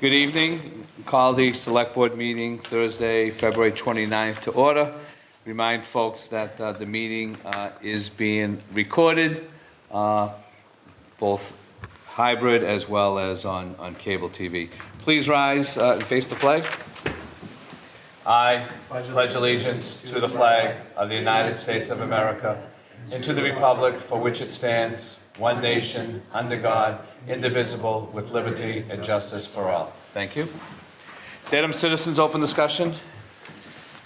Good evening. Call the Select Board meeting Thursday, February 29th to order. Remind folks that the meeting is being recorded, both hybrid as well as on cable TV. Please rise and face the flag. I pledge allegiance to the flag of the United States of America and to the republic for which it stands, one nation, under God, indivisible, with liberty and justice for all. Thank you. Dedham citizens open discussion.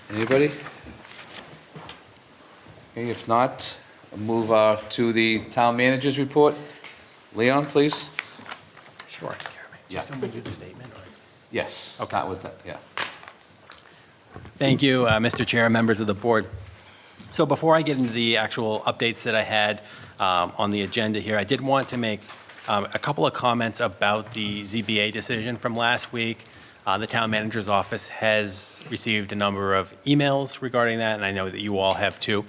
Anybody? Okay, if not, I'll move to the town manager's report. Leon, please. Sure. Yeah. Just do the statement. Or? Yes. Okay. Start with that. Yeah. Thank you, Mr. Chair, members of the board. So before I get into the actual updates that I had on the agenda here, I did want to make a couple of comments about the ZBA decision from last week. The town manager's office has received a number of emails regarding that, and I know that you all have too.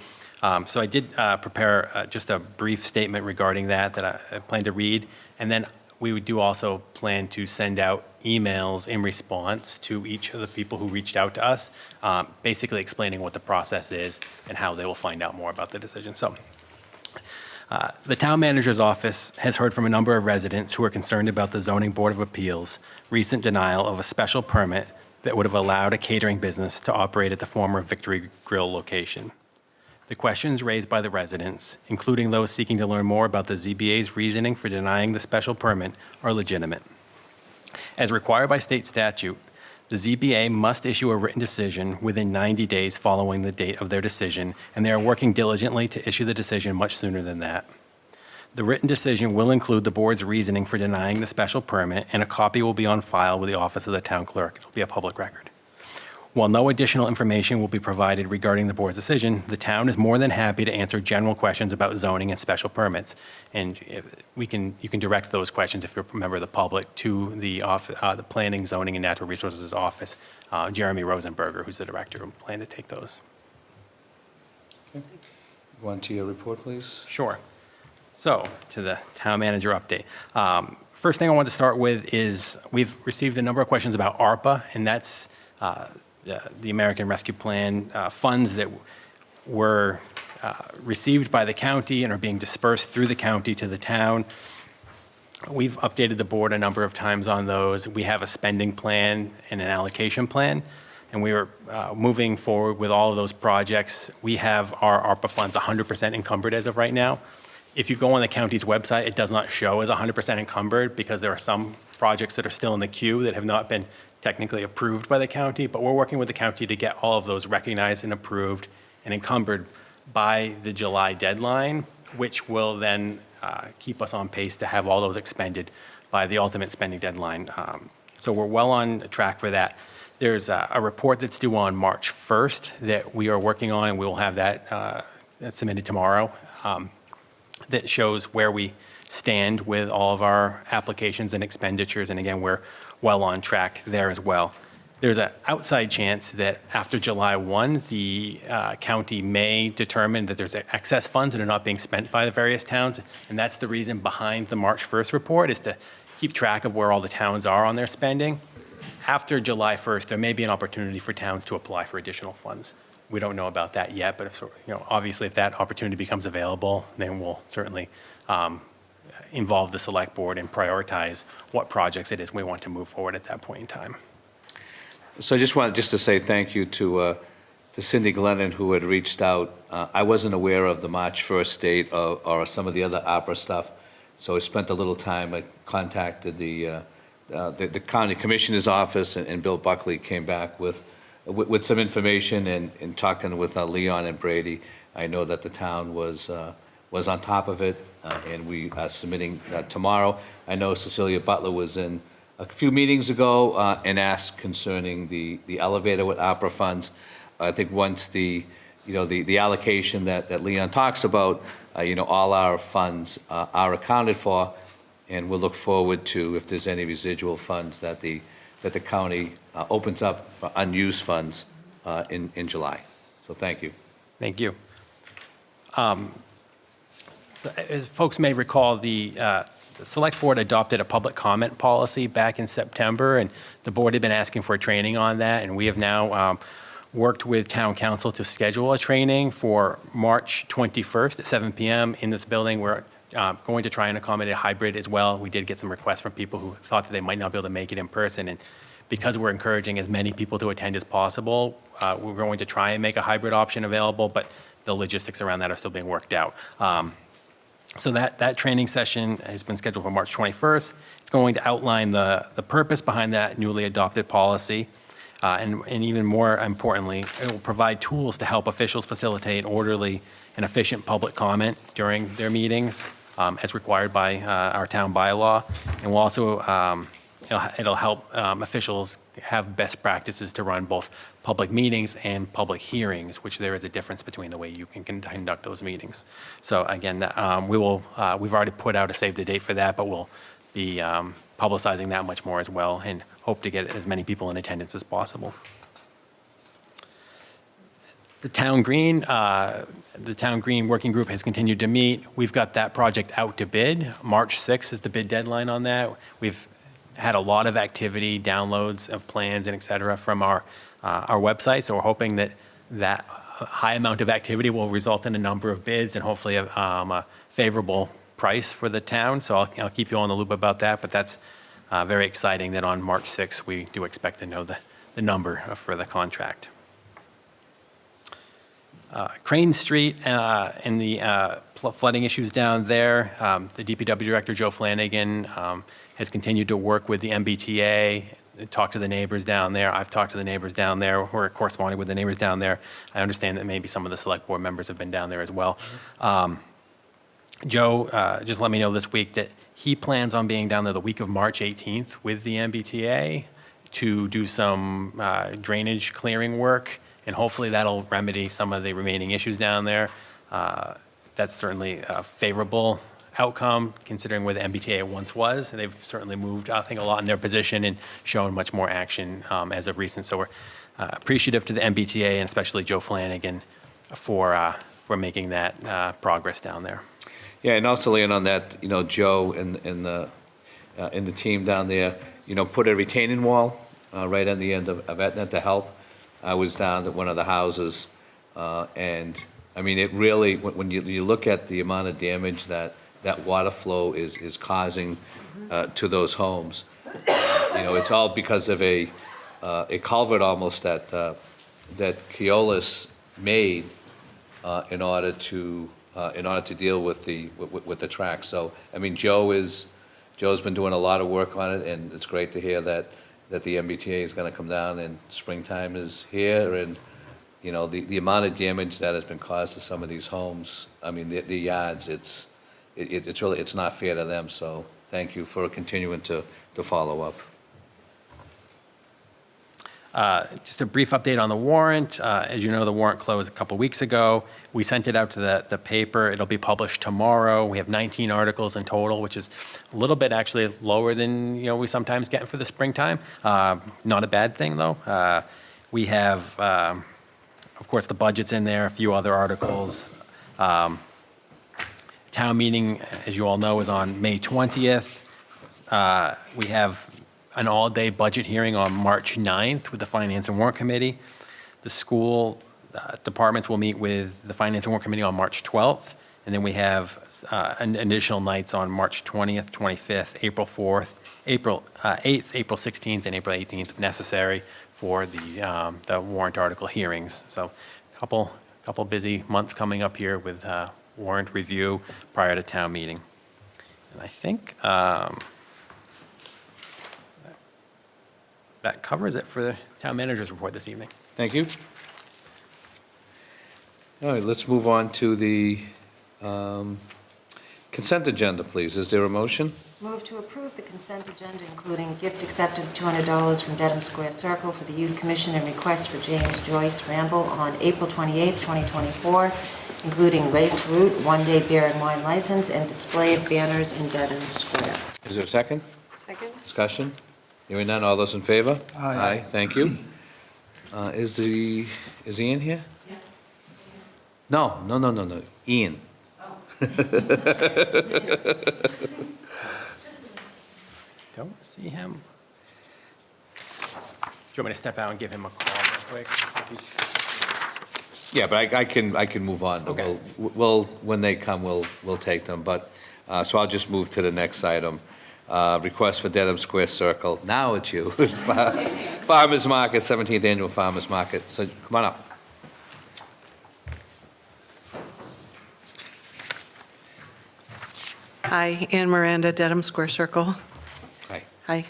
So I did prepare just a brief statement regarding that I plan to read, and then we do also plan to send out emails in response to each of the people who reached out to us, basically explaining what the process is and how they will find out more about the decision. So the town manager's office has heard from a number of residents who are concerned about the Zoning Board of Appeals' recent denial of a special permit that would have allowed a catering business to operate at the former Victory Grill location. The questions raised by the residents, including those seeking to learn more about the ZBA's reasoning for denying the special permit, are legitimate. As required by state statute, the ZBA must issue a written decision within 90 days following the date of their decision, and they are working diligently to issue the decision much sooner than that. The written decision will include the board's reasoning for denying the special permit, and a copy will be on file with the office of the town clerk. It will be a public record. While no additional information will be provided regarding the board's decision, the town is more than happy to answer general questions about zoning and special permits. And you can direct those questions, if you're a member of the public, to the Planning, Zoning, and Natural Resources Office, Jeremy Rosenberger, who's the director, will plan to take those. Okay. Go on to your report, please. Sure. So, to the town manager update. First thing I want to start with is we've received a number of questions about ARPA, and that's the American Rescue Plan funds that were received by the county and are being dispersed through the county to the town. We've updated the board a number of times on those. We have a spending plan and an allocation plan, and we are moving forward with all of those projects. We have our ARPA funds 100% encumbered as of right now. If you go on the county's website, it does not show as 100% encumbered because there are some projects that are still in the queue that have not been technically approved by the county, but we're working with the county to get all of those recognized and approved and encumbered by the July deadline, which will then keep us on pace to have all those expended by the ultimate spending deadline. So we're well on track for that. There's a report that's due on March 1st that we are working on, and we will have that submitted tomorrow, that shows where we stand with all of our applications and expenditures, and again, we're well on track there as well. There's an outside chance that after July 1, the county may determine that there's excess funds that are not being spent by the various towns, and that's the reason behind the March 1st report, is to keep track of where all the towns are on their spending. After July 1st, there may be an opportunity for towns to apply for additional funds. We don't know about that yet, but if, obviously if that opportunity becomes available, then we'll certainly involve the select board and prioritize what projects it is we want to move forward at that point in time. So I just wanted to say thank you to Cindy Glennon, who had reached out. I wasn't aware of the March 1st date or some of the other opera stuff, so I spent a little time. I contacted the county commissioner's office, and Bill Buckley came back with some information, and talking with Leon and Brady, I know that the town was on top of it, and we are submitting tomorrow. I know Cecilia Butler was in a few meetings ago and asked concerning the elevator with opera funds. I think once the allocation that Leon talks about, all our funds are accounted for, and we'll look forward to, if there's any residual funds that the county opens up for unused funds in July. So thank you. Thank you. As folks may recall, the Select Board adopted a public comment policy back in September, and the board had been asking for a training on that, and we have now worked with Town Council to schedule a training for March 21st at 7 PM in this building. We're going to try and accommodate a hybrid as well. We did get some requests from people who thought that they might not be able to make it in person, and because we're encouraging as many people to attend as possible, we're going to try and make a hybrid option available, but the logistics around that are still being worked out. So that training session has been scheduled for March 21st. It's going to outline the purpose behind that newly adopted policy, and even more importantly, it will provide tools to help officials facilitate orderly and efficient public comment during their meetings, as required by our town bylaw. And will also it'll help officials have best practices to run both public meetings and public hearings, which there is a difference between the way you can conduct those meetings. So again, we've already put out a save the date for that, but we'll be publicizing that much more as well, and hope to get as many people in attendance as possible. The Town Green Working Group has continued to meet. We've got that project out to bid. March 6th is the bid deadline on that. We've had a lot of activity, downloads of plans and et cetera from our website. So we're hoping that high amount of activity will result in a number of bids and hopefully a favorable price for the town. So I'll keep you on the loop about that, but that's very exciting that on March 6th, we do expect to know the number for the contract. Crane Street and the flooding issues down there, the DPW Director, Joe Flanagan, has continued to work with the MBTA, talk to the neighbors down there. I've talked to the neighbors down there. We're corresponding with the neighbors down there. I understand that maybe some of the Select Board members have been down there as well. Joe just let me know this week that he plans on being down there the week of March 18th with the MBTA to do some drainage clearing work, and hopefully that'll remedy some of the remaining issues down there. That's certainly a favorable outcome considering where the MBTA once was. They've certainly moved, I think, a lot in their position and shown much more action as of recent. So we're appreciative to the MBTA and especially Joe Flanagan for making that progress down there. Yeah, and also, Leon, on that, Joe and the team down there, put a retaining wall right on the end of Etna to help. I was down at one of the houses, and I mean, it really, when you look at the amount of damage that water flow is causing to those homes, it's all because of a culvert almost that Keolis made in order to deal with the track. So I mean, Joe's been doing a lot of work on it, and it's great to hear that the MBTA is going to come down and springtime is here, and the amount of damage that has been caused to some of these homes. I mean, the yards. It's really not fair to them. So thank you for continuing to follow up. Just a brief update on the warrant. As you know, the warrant closed a couple weeks ago. We sent it out to the paper. It'll be published tomorrow. We have 19 articles in total, which is a little bit actually lower than we sometimes get for the springtime. Not a bad thing though. We have, of course, the budget's in there, a few other articles. Town meeting, as you all know, is on May 20th. We have an all-day budget hearing on March 9th with the Finance and Warrant Committee. The school departments will meet with the Finance and Warrant Committee on March 12th. And then we have additional nights on March 20th, 25th, April 4th, April 8th, April 16th, and April 18th if necessary for the warrant article hearings. So a couple busy months coming up here with warrant review prior to town meeting. And I think that covers it for the town manager's report this evening. Thank you. All right, let's move on to the consent agenda, please. Is there a motion? Move to approve the consent agenda, including gift acceptance $200 from Dedham Square Circle for the Youth Commission and request for James Joyce Ramble on April 28th, 2024, including race route, one-day beer and wine license, and display of banners in Dedham Square. Is there a second? Second. Discussion? Hearing none, all those in favor? Aye. Thank you. Is Ian here? Yeah. No. Ian. Don't see him. Do you want me to step out and give him a call real quick? Yeah, but I can move on. Okay. We'll, when they come, we'll take them, but, so I'll just move to the next item. Request for Dedham Square Circle. Now it's you. Farmers Market, 17th Annual Farmers Market. So come on up. Hi, Ann Miranda, Dedham Square Circle. Hi.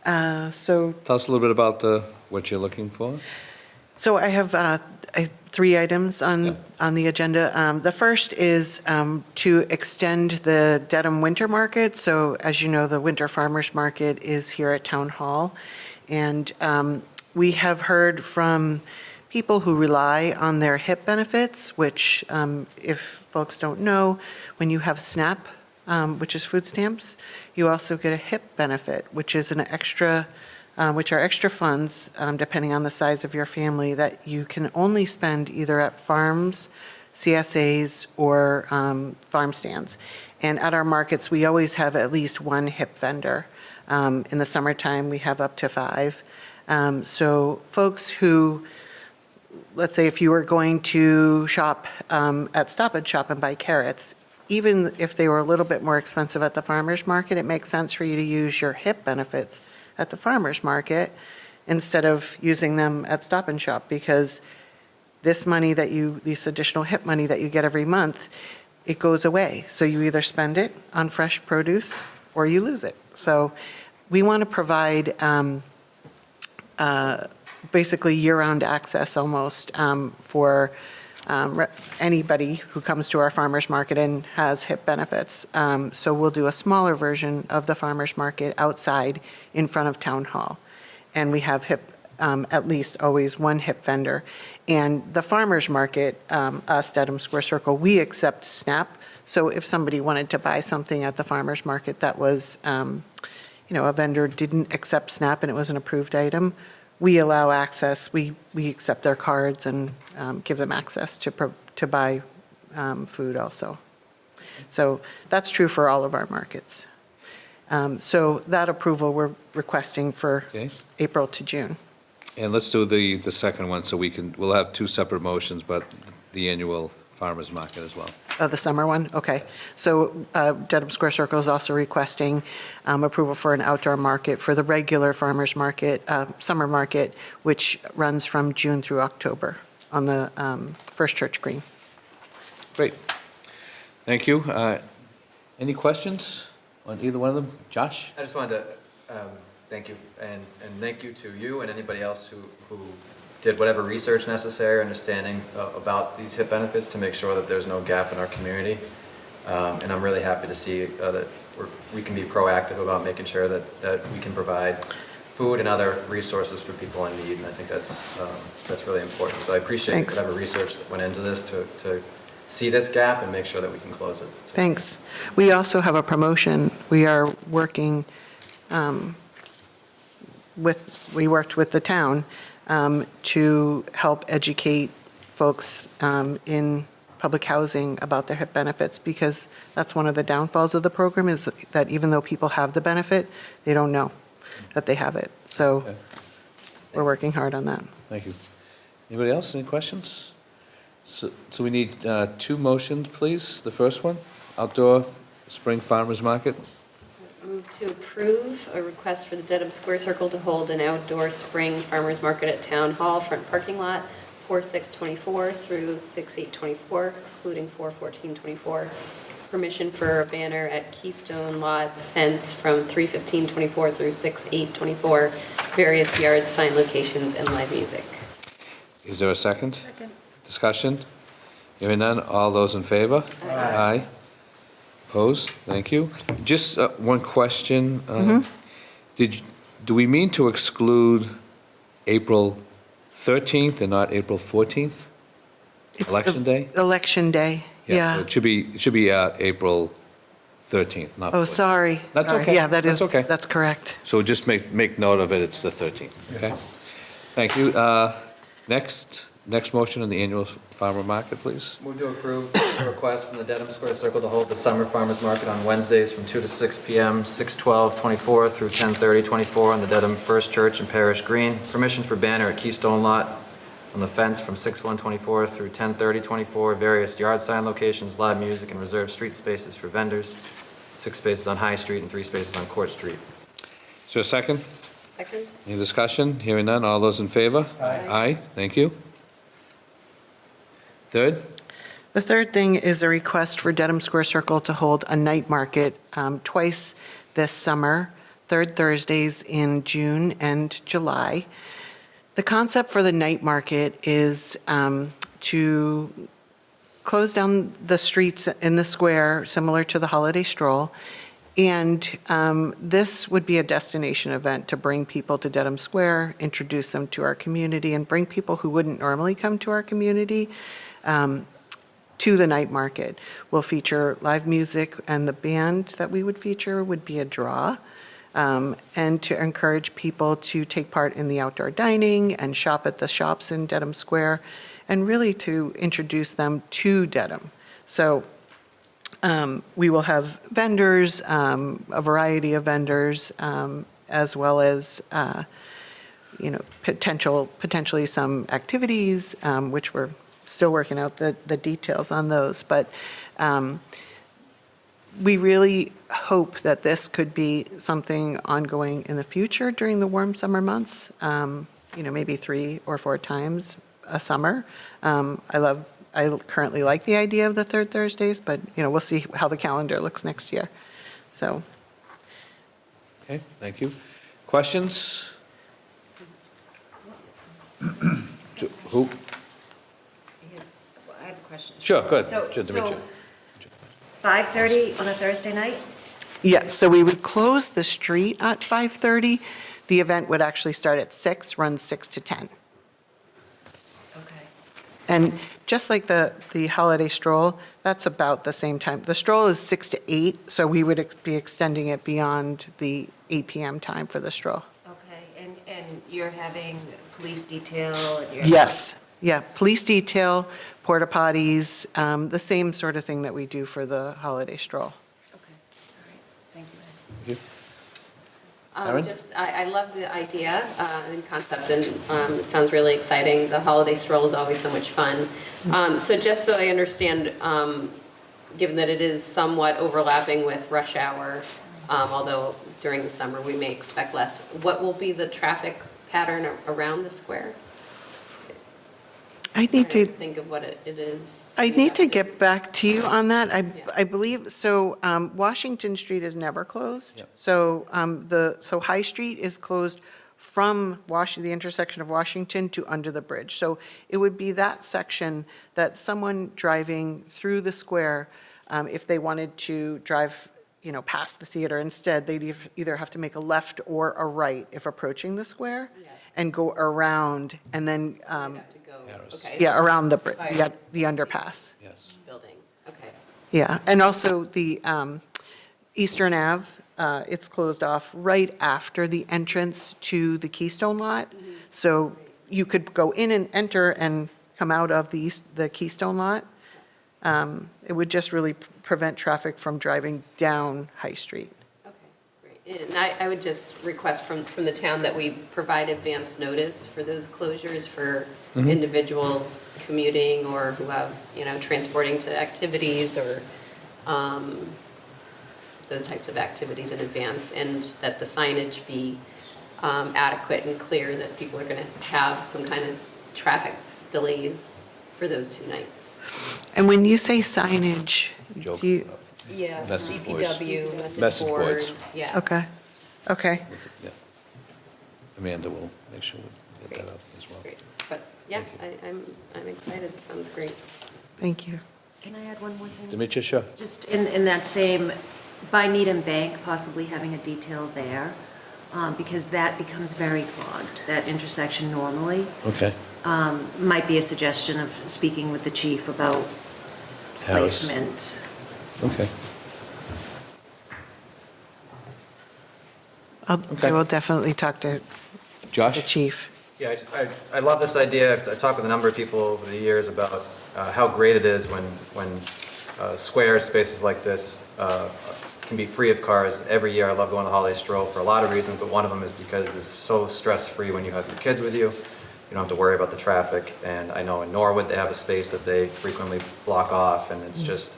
Hi. So Tell us a little bit about what you're looking for. I have 3 items on the agenda. The first is to extend the Dedham Winter Market. So as you know, the Winter Farmers Market is here at Town Hall. And we have heard from people who rely on their HIP benefits, which if folks don't know, when you have SNAP, which is food stamps, you also get a HIP benefit, which is an extra which are extra funds, depending on the size of your family, that you can only spend either at farms, CSAs, or farm stands. And at our markets, we always have at least one HIP vendor. In the summertime, we have up to 5. So folks who, let's say if you were going to shop at Stop and Shop and buy carrots, even if they were a little bit more expensive at the farmer's market, it makes sense for you to use your HIP benefits at the farmer's market instead of using them at Stop and Shop, because this additional HIP money that you get every month, it goes away. So you either spend it on fresh produce or you lose it. So we want to provide basically year-round access almost for anybody who comes to our farmer's market and has HIP benefits. So we'll do a smaller version of the farmer's market outside in front of Town Hall. And we have HIP, at least always one HIP vendor. And the farmer's market, us, Dedham Square Circle, we accept SNAP. So if somebody wanted to buy something at the farmer's market that was, a vendor didn't accept SNAP and it was an approved item, we allow access. We accept their cards and give them access to buy food also. So that's true for all of our markets. So that approval we're requesting for Okay. April to June. And let's do the second one, so we'll have 2 separate motions, but the annual farmers market as well. Oh, the summer one? Okay. So Dedham Square Circle is also requesting approval for an outdoor market for the regular farmers market, summer market, which runs from June through October on the First Church Green. Great. Thank you. Any questions on either one of them? Josh? I just wanted to thank you, and thank you to you and anybody else who did whatever research necessary, understanding about these HIP benefits to make sure that there's no gap in our community. And I'm really happy to see that we can be proactive about making sure that we can provide food and other resources for people in need, and I think that's really important. So I appreciate Thanks. whatever research that went into this to see this gap and make sure that we can close it. So. Thanks. We also have a promotion. We are working we worked with the town to help educate folks in public housing about their HIP benefits, because that's one of the downfalls of the program, is that even though people have the benefit, they don't know that they have it. So Okay. we're working hard on that. Thank you. Anybody else, any questions? So we need 2 motions, please. The first one, outdoor spring farmers market. Move to approve a request for the Dedham Square Circle to hold an outdoor spring farmers market at Town Hall front parking lot, 4/6/24 through 6/8/24, excluding 4/14/24. Permission for a banner at Keystone Lot fence from 3/15/24 through 6/8/24, various yard sign locations, and live music. Is there a second? Second. Discussion? Hearing none, all those in favor? Aye. Opposed? Thank you. Just one question. Do we mean to exclude April 13th and not April 14th? It's Election day? Election day, So yeah. it should be April 13th, not 14th. Oh, sorry. That's Sorry. okay. Yeah, That's okay. that's correct. So just make note of it, it's the 13th, okay? Thank you. Next Next motion on the annual farmer market, please. Move to approve the request from the Dedham Square Circle to hold the summer farmers market on Wednesdays from 2 to 6 p.m., 6/12/24 through 10/30/24 on the Dedham First Church and Parish Green. Permission for banner at Keystone Lot on the fence from 6/1/24 through 10/30/24. Various yard sign locations, live music, and reserved street spaces for vendors. 6 spaces on High Street and 3 spaces on Court Street. Is there a second? Second? Any discussion? Hearing none, all those in favor? Aye. Aye, thank you. Third? The third thing is a request for Dedham Square Circle to hold a night market twice this summer, third Thursdays in June and July. The concept for the night market is to close down the streets in the square, similar to the holiday stroll. And this would be a destination event to bring people to Dedham Square, introduce them to our community, and bring people who wouldn't normally come to our community to the night market. We'll feature live music, and the band that we would feature would be a draw. And to encourage people to take part in the outdoor dining and shop at the shops in Dedham Square, and really to introduce them to Dedham. So we will have vendors, a variety of vendors, as well as, potentially some activities, which we're still working out the details on those. But we really hope that this could be something ongoing in the future during the warm summer months, maybe 3 or 4 times a summer. I currently like the idea of the third Thursdays, but, we'll see how the calendar looks next year. So, Okay, thank you. Questions? Who? I have a question. Sure, go ahead. So Sure, Demetria. 5:30 on a Thursday night? yes, so we would close the street at 5:30. The event would actually start at 6, run 6 to 10. Okay. And just like the holiday stroll, that's about the same time. The stroll is 6 to 8, so we would be extending it beyond the 8 p.m. time for the stroll. Okay, and you're having police detail? And you're Yes, yeah, police detail, porta potties, the same sort of thing that we do for the holiday stroll. Okay, all right, thank you. Thank you. Erin? I love the idea and concept, and it sounds really exciting. The holiday stroll is always so much fun. So just so I understand, given that it is somewhat overlapping with rush hour, although during the summer we may expect less, what will be the traffic pattern around the square? I need to, Think of what it is. I we need have to get back to you on that. Yeah. I believe, so Washington Street is never closed. Yep. So so High Street is closed from the intersection of Washington to under the bridge. So it would be that section that someone driving through the square, if they wanted to drive, past the theater instead, they'd either have to make a left or a right if approaching the square, Yeah. and go around, and then, We'd have to go, Arrows. okay. yeah, around the Right. the underpass. Yes. Building, okay. Yeah, and also the Eastern Ave, it's closed off right after the entrance to the Keystone Lot. So you could go in and enter and come out of the Keystone Lot. It would just really prevent traffic from driving down High Street. Okay, great. And I would just request from the town that we provide advance notice for those closures for individuals commuting or who have, transporting to activities or those types of activities in advance, and that the signage be adequate and clear, that people are going to have some kind of traffic delays for those 2 nights. And when you say signage, Joe, do you, Yeah, Message boards. DPW, Message message boards. boards, yeah. okay. Yeah. Amanda will make sure we get that up as well. Great, but yeah, I'm excited, sounds great. Thank you. Can I add one more thing? Demetria, sure. Just in that same, by Needham Bank, possibly having a detail there, because that becomes very clogged, that intersection normally. Okay. Might be a suggestion of speaking with the chief about Harris. placement. Okay. I Okay. will definitely talk to the Josh? chief. Yeah, I love this idea. I've talked with a number of people over the years about how great it is when squares, spaces like this can be free of cars. Every year I love going to the holiday stroll for a lot of reasons, but one of them is because it's so stress-free when you have your kids with you. You don't have to worry about the traffic. And I know in Norwood they have a space that they frequently block off, and it's just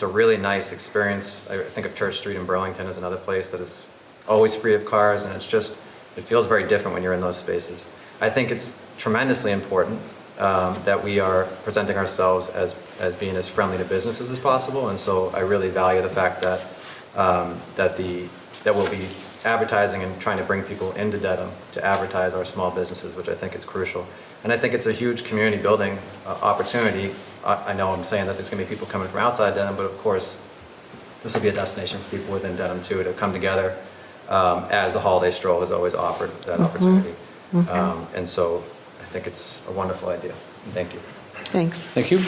a really nice experience. I think of Church Street in Burlington as another place that is always free of cars, and it feels very different when you're in those spaces. I think it's tremendously important that we are presenting ourselves as being as friendly to businesses as possible, and so I really value the fact that that we'll be advertising and trying to bring people into Dedham to advertise our small businesses, which I think is crucial. And I think it's a huge community building opportunity. I know I'm saying that there's going to be people coming from outside Dedham, but of course, this will be a destination for people within Dedham too to come together, as the holiday stroll has always offered that opportunity. And so I think it's a wonderful idea. Thank you. Thanks. Thank you.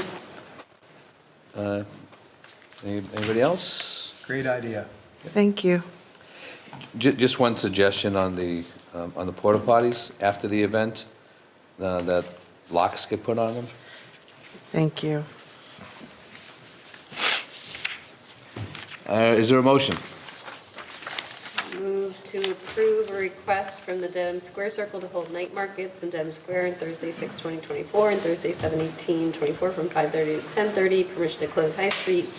Anybody else? Great idea. Thank you. Just one suggestion on the porta potties after the event, that locks get put on them. Thank you. Is there a motion? Move to approve a request from the Dedham Square Circle to hold night markets in Dedham Square on Thursday, 6/20/24, and Thursday, 7/18/24, from 5:30 to 10:30. Permission to close High Street,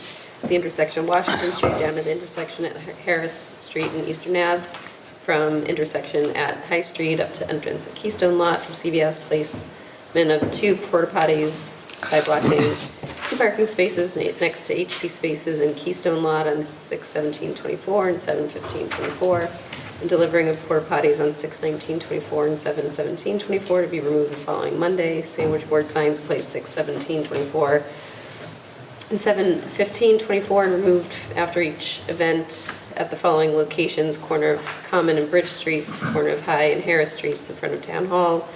the intersection of Washington Street down to the intersection at Harris Street and Eastern Ave, from intersection at High Street up to entrance of Keystone Lot, from CVS placement of 2 porta potties by blocking 2 parking spaces next to HP spaces in Keystone Lot on 6/17/24 and 7/15/24, and delivering of porta potties on 6/19/24 and 7/17/24 to be removed the following Monday. Sandwich board signs placed 6/17/24 and 7/15/24 and removed after each event at the following locations: corner of Common and Bridge Streets, corner of High and Harris Streets in front of Town Hall,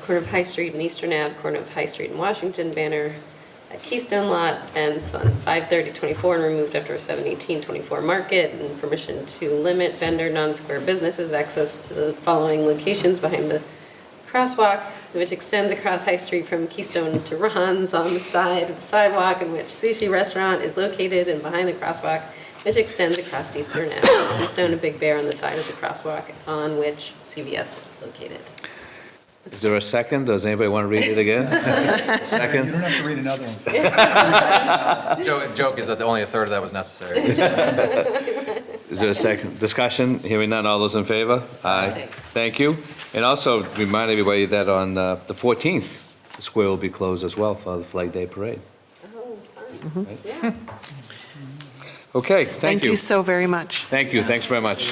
corner of High Street and Eastern Ave, corner of High Street and Washington, banner at Keystone Lot, and it's on 5/30/24 and removed after a 7/18/24 market, and permission to limit vendor non-square businesses access to the following locations behind the crosswalk, which extends across High Street from Keystone to Ron's, on the side of the sidewalk in which Sushi Restaurant is located, and behind the crosswalk, which extends across Eastern Ave, Keystone and Big Bear on the side of the crosswalk on which CVS is located. Is there a second? Does anybody want to read it again? You Second? don't have to read another one. Joke is that only a third of that was necessary. Is there a second? Discussion? Hearing none, all those in favor? Aye. Thank you. And also remind everybody that on the 14th, the square will be closed as well for the Flag Day Parade. Oh, fun. Yeah. Okay, thank you. Thank you so very much. Thank you, thanks very much.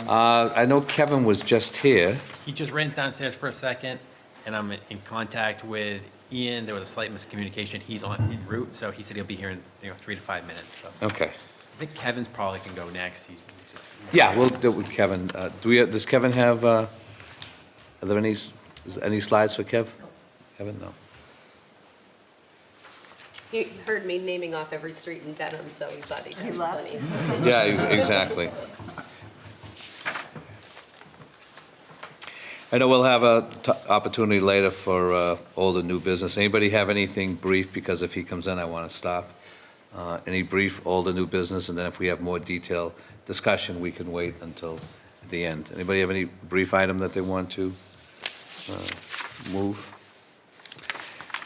I know Kevin was just here. He just ran downstairs for a second, and I'm in contact with Ian. There was a slight miscommunication. He's en route, so he said he'll be here in 3 to 5 minutes. So Okay. I think Kevin's probably can go next. He's just. Yeah, we'll do it with Kevin. Does Kevin have, are there any slides for Kevin? No. He heard me naming off every street in Dedham, so he thought he had left. plenty. Yeah, exactly. I know we'll have a opportunity later for old and new business. Anybody have anything brief, because if he comes in, I want to stop. Any brief old and new business, and then if we have more detailed discussion, we can wait until the end. Anybody have any brief item that they want to move?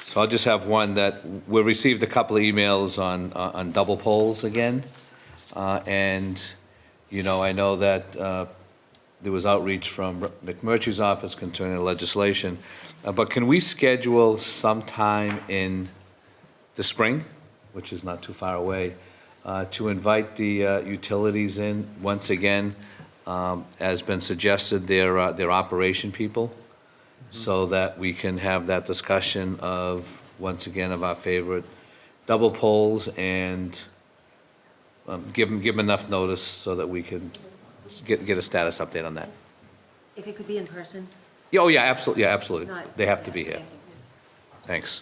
So I'll just have one that we received a couple of emails on double poles again. And, you know, I know that there was outreach from McMurtry's office concerning the legislation. But can we schedule sometime in the spring, which is not too far away, to invite the utilities in once again, as been suggested, their operation people, so that we can have that discussion of, once again, of our favorite double poles, and give them enough notice so that we can get a status update on that. If it could be in person? Oh, yeah, absolutely, yeah, absolutely. Not- They have to be here. Thank you. Thanks.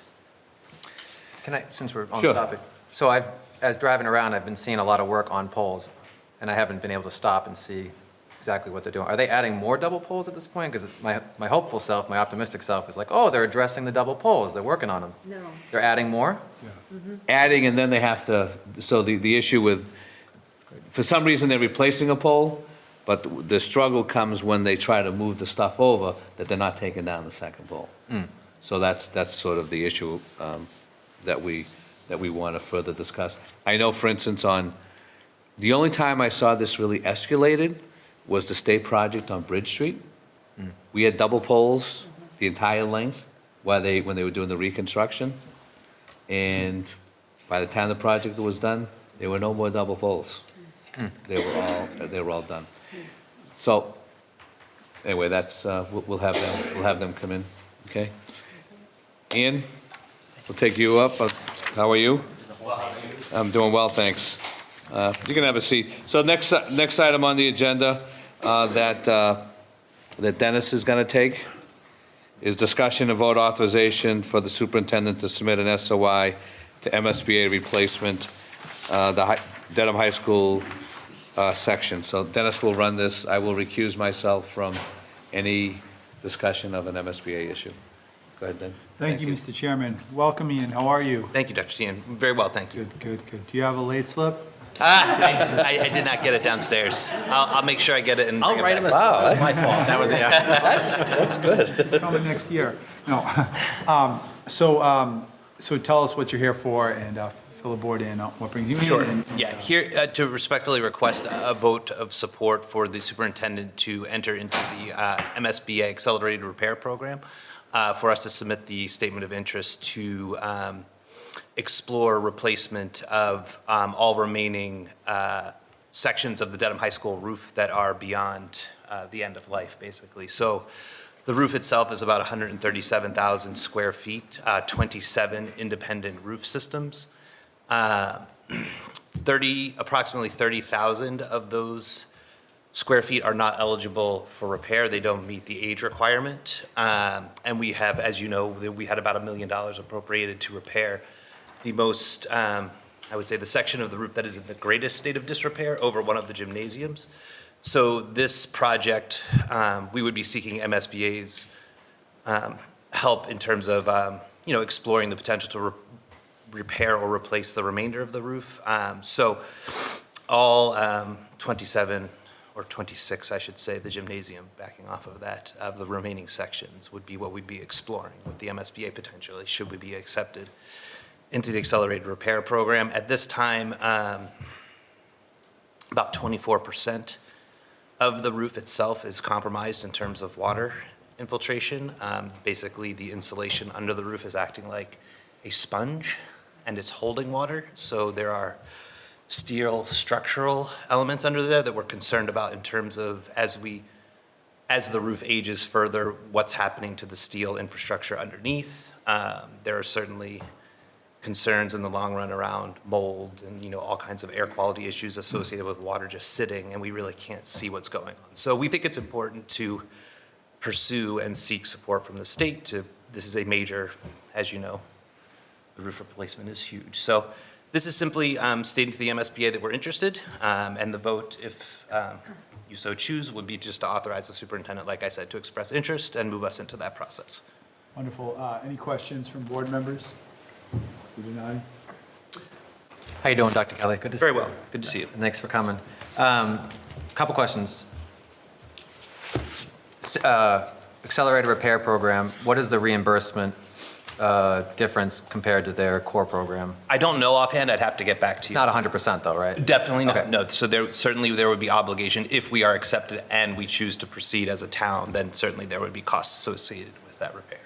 Can I, since we're on Sure. the topic, so as driving around, I've been seeing a lot of work on poles, and I haven't been able to stop and see exactly what they're doing. Are they adding more double poles at this point? Because my hopeful self, my optimistic self is like, oh, they're addressing the double poles, they're working on them. No. They're adding more? Adding, and then they have to, so the issue with, for some reason, they're replacing a pole, but the struggle comes when they try to move the stuff over, that they're not taking down the second pole. So that's sort of the issue that we want to further discuss. I know, for instance, the only time I saw this really escalated was the state project on Bridge Street. We had double poles the entire length when they were doing the reconstruction. And by the time the project was done, there were no more double poles. They were all done. So, anyway, that's, we'll have them come in, okay? Ian, we'll take you up. How are you? I'm doing well, thanks. You can have a seat. So next item on the agenda that Dennis is going to take is discussion and vote authorization for the superintendent to submit an SOI to MSBA replacement, the Dedham High School section. So Dennis will run this. I will recuse myself from any discussion of an MSBA issue. Go ahead, Dan. Thank you, Mr. Chairman. Welcome, Ian. How are you? Thank you, Dr. Sheehan. Very well, thank you. Good. Do you have a late slip? I did not get it downstairs. I'll make sure I get it and I'll bring it write him a, back. Wow, that was my fault. That was, yeah. That's good. It's coming next year. No. So tell us what you're here for and fill the board in on what brings you in. Sure. and- Yeah, here to respectfully request a vote of support for the superintendent to enter into the MSBA Accelerated Repair Program, for us to submit the statement of interest to explore replacement of all remaining sections of the Dedham High School roof that are beyond the end of life, basically. So the roof itself is about 137,000 square feet, 27 independent roof systems. Approximately 30,000 of those square feet are not eligible for repair. They don't meet the age requirement. And we have, as you know, we had about $1 million appropriated to repair the most, I would say, the section of the roof that is in the greatest state of disrepair over one of the gymnasiums. So this project, we would be seeking MSBA's help in terms of, exploring the potential to repair or replace the remainder of the roof. So all 27 or 26, I should say, the gymnasium backing off of that, of the remaining sections would be what we'd be exploring with the MSBA potentially, should we be accepted into the accelerated repair program. At this time, about 24% of the roof itself is compromised in terms of water infiltration. Basically, the insulation under the roof is acting like a sponge, and it's holding water. So there are steel structural elements under there that we're concerned about in terms of as the roof ages further, what's happening to the steel infrastructure underneath. There are certainly concerns in the long run around mold and, all kinds of air quality issues associated with water just sitting, and we really can't see what's going on. So we think it's important to pursue and seek support from the state this is a major, as you know, the roof replacement is huge. So this is simply stating to the MSBA that we're interested, and the vote, if you so choose, would be just to authorize the superintendent, like I said, to express interest and move us into that process. Wonderful. Any questions from board members? Mr. Donati? How you doing, Dr. Kelly? Good to see you. Very well. Good to see you. And thanks for coming. Couple questions. Accelerated repair program, what is the reimbursement difference compared to their core program? I don't know offhand. I'd have to get back to It's you. not 100% though, right? Definitely not. Okay. No. So there would be obligation if we are accepted and we choose to proceed as a town. Then certainly there would be costs associated with that repair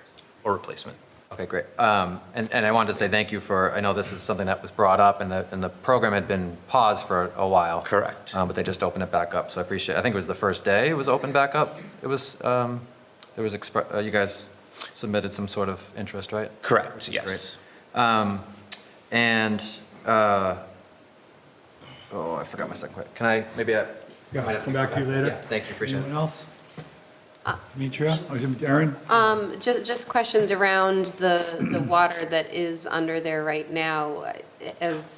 or replacement. Okay, great. And I wanted to say thank you for, I know this is something that was brought up and the program had been paused for a while. Correct. But they just opened it back up, so I appreciate, I think it was the first day it was opened back up. It was, you guys submitted some sort of interest, right? Correct. Which is Yes. great. I forgot my second question. Can I, maybe I? Yeah, might have come back to you later. Yeah, thank you, appreciate it. Anyone else? Demetria or Aaron? Just questions around the water that is under there right now.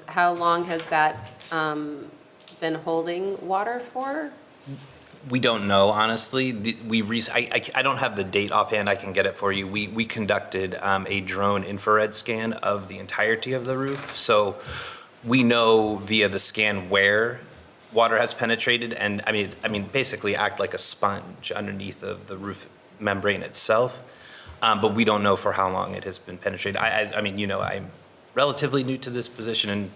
How long has that been holding water for? We don't know, honestly. I don't have the date offhand, I can get it for you. We conducted a drone infrared scan of the entirety of the roof. So we know via the scan where water has penetrated and, basically act like a sponge underneath of the roof membrane itself. But we don't know for how long it has been penetrated. I'm relatively new to this position, and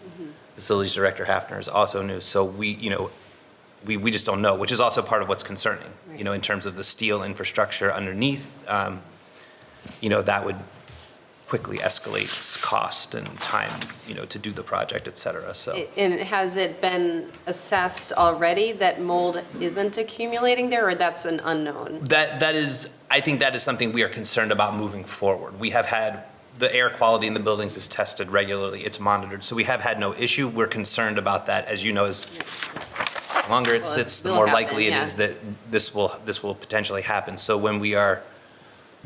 Facilities Director Hafner is also new. So we just don't know, which is also part of what's concerning, in terms of the steel infrastructure underneath. That would quickly escalate cost and time, to do the project, et cetera, so. And has it been assessed already that mold isn't accumulating there, or that's an unknown? I think that is something we are concerned about moving forward. We have had, the air quality in the buildings is tested regularly, it's monitored, so we have had no issue. We're concerned about that, as you know, as the longer it sits, the more likely it is that this will potentially happen. So when we are,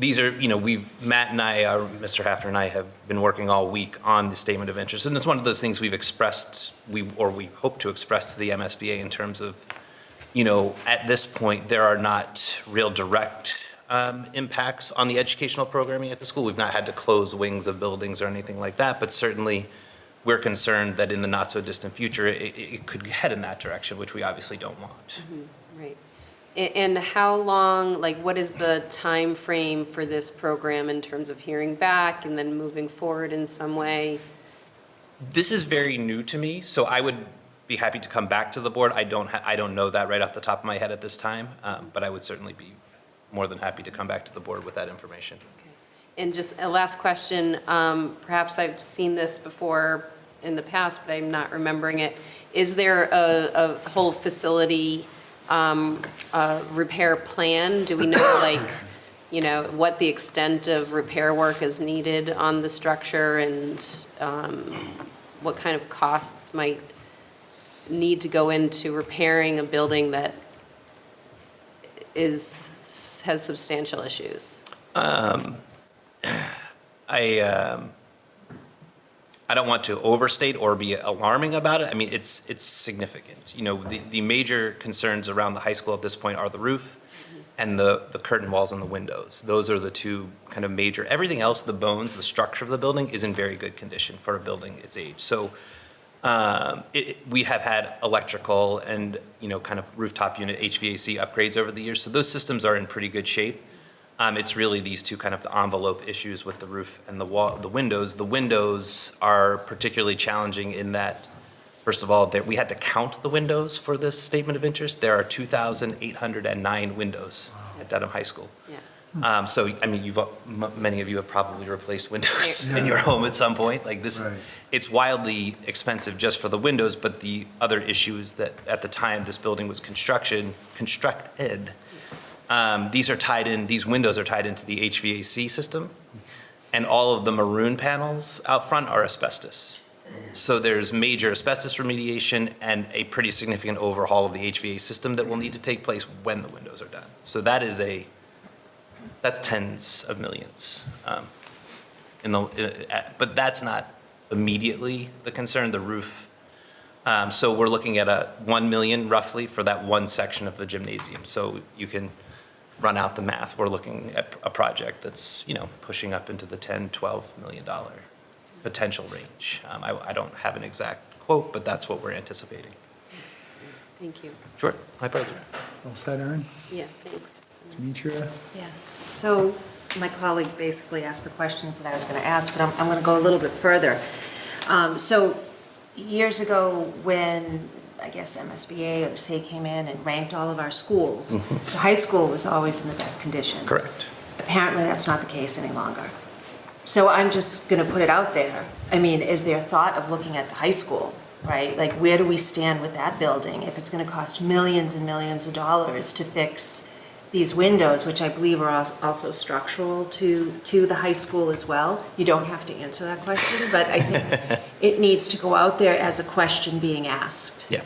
Matt and I, Mr. Hafner and I have been working all week on the statement of interest, and it's one of those things we've expressed, we hope to express to the MSBA in terms of, at this point, there are not real direct impacts on the educational programming at the school. We've not had to close wings of buildings or anything like that, but certainly we're concerned that in the not-so-distant future, it could head in that direction, which we obviously don't want. Right. And how long, what is the time frame for this program in terms of hearing back and then moving forward in some way? This is very new to me, so I would be happy to come back to the board. I don't know that right off the top of my head at this time, but I would certainly be more than happy to come back to the board with that information. Okay. And just a last question, perhaps I've seen this before in the past, but I'm not remembering it. Is there a whole facility repair plan? Do we know, what the extent of repair work is needed on the structure, and what kind of costs might need to go into repairing a building that has substantial issues? I don't want to overstate or be alarming about it. It's significant. The major concerns around the high school at this point are the roof and the curtain walls and the windows. Those are the two kind of major. Everything else, the bones, the structure of the building is in very good condition for a building its age. So we have had electrical and, kind of rooftop unit HVAC upgrades over the years. So those systems are in pretty good shape. It's really these two kind of the envelope issues with the roof and the wall, the windows. The windows are particularly challenging in that, first of all, that we had to count the windows for this statement of interest. There are 2,809 windows at Dedham High School. Yeah. So, many of you have probably replaced windows in your home at some point. It's wildly expensive just for the windows, but the other issue is that at the time this building was constructed, these windows are tied into the HVAC system, and all of the maroon panels out front are asbestos. So there's major asbestos remediation and a pretty significant overhaul of the HVAC system that will need to take place when the windows are done. So that's tens of millions. But that's not immediately the concern, the roof. So we're looking at $1 million roughly for that one section of the gymnasium. So you can run out the math. We're looking at a project that's, pushing up into the $10, $12 million potential range. I don't have an exact quote, but that's what we're anticipating. Thank you. Sure, my pleasure. All set, Erin? Yes, thanks. Demetria? Yes, so my colleague basically asked the questions that I was going to ask, but I'm going to go a little bit further. So years ago, when I guess MSBA or SAE came in and ranked all of our schools, the high school was always in the best condition. Correct. Apparently, that's not the case any longer. So I'm just going to put it out there. Is there thought of looking at the high school, right? Where do we stand with that building if it's going to cost millions and millions of dollars to fix these windows, which I believe are also structural to the high school as well? You don't have to answer that question, but I think it needs to go out there as a question being asked. Yeah.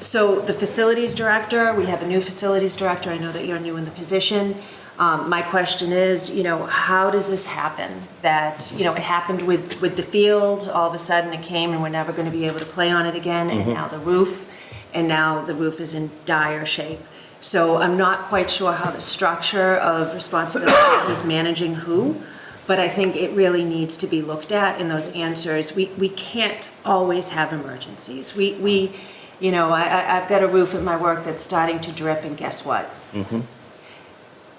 So the facilities director, we have a new facilities director. I know that you're new in the position. My question is, how does this happen? That, it happened with the field, all of a sudden it came and we're never going to be able to play on it again, and now the roof is in dire shape. So I'm not quite sure how the structure of responsibility is managing who, but I think it really needs to be looked at in those answers. We can't always have emergencies. You know, I've got a roof at my work that's starting to drip, and guess what?